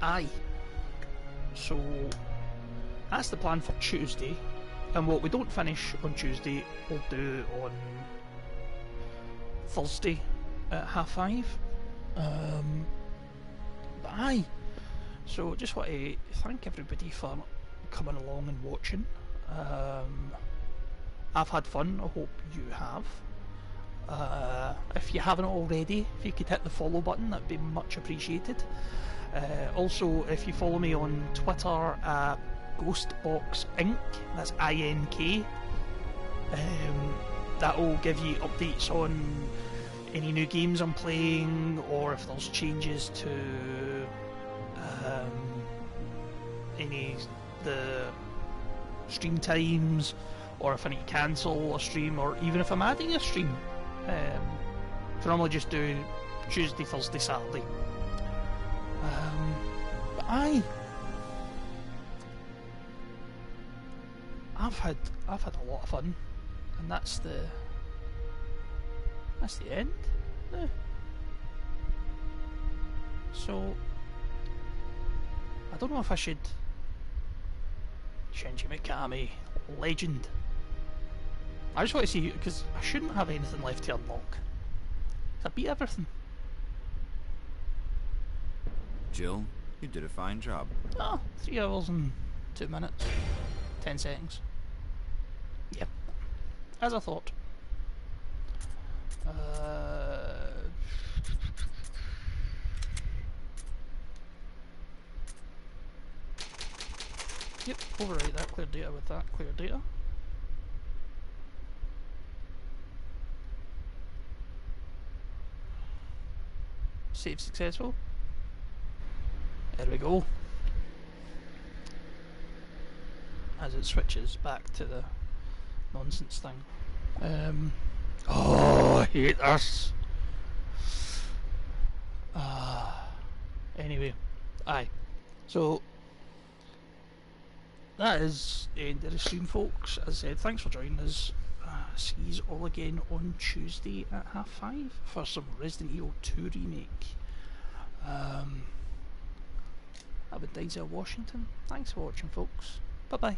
aye, so that's the plan for Tuesday, and what we don't finish on Tuesday we'll do on Thursday at 5:30. But aye, so just want to thank everybody for coming along and watching. I've had fun, I hope you have. If you haven't already, if you could hit the follow button, that'd be much appreciated. Also, if you follow me on Twitter at Ghostbox Inc, that's INK, that will give you updates on any new games I'm playing, or if there's changes to the stream times, or if I need to cancel a stream, or even if I'm adding a stream. So normally just do Tuesday, Thursday, Saturday. But I've had a lot of fun, and that's the end. Yeah. So I don't know if I should Shinji Mikami Legend. I just want to see, because I shouldn't have anything left to unlock. I beat everything. Jill, You did a fine job. Oh, 3 hours and 2 minutes. 10 seconds. Yep. As I thought. Yep, overwrite that clear data with that clear data. Save successful. There we go. As it switches back to the nonsense thing. Oh, I hate this. Anyway, aye. So that is the end of the stream, folks. As I said, thanks for joining us. See you all again on Tuesday at 5:30 for some Resident Evil 2 remake. I've been Denzel Washington. Thanks for watching, folks. Bye bye.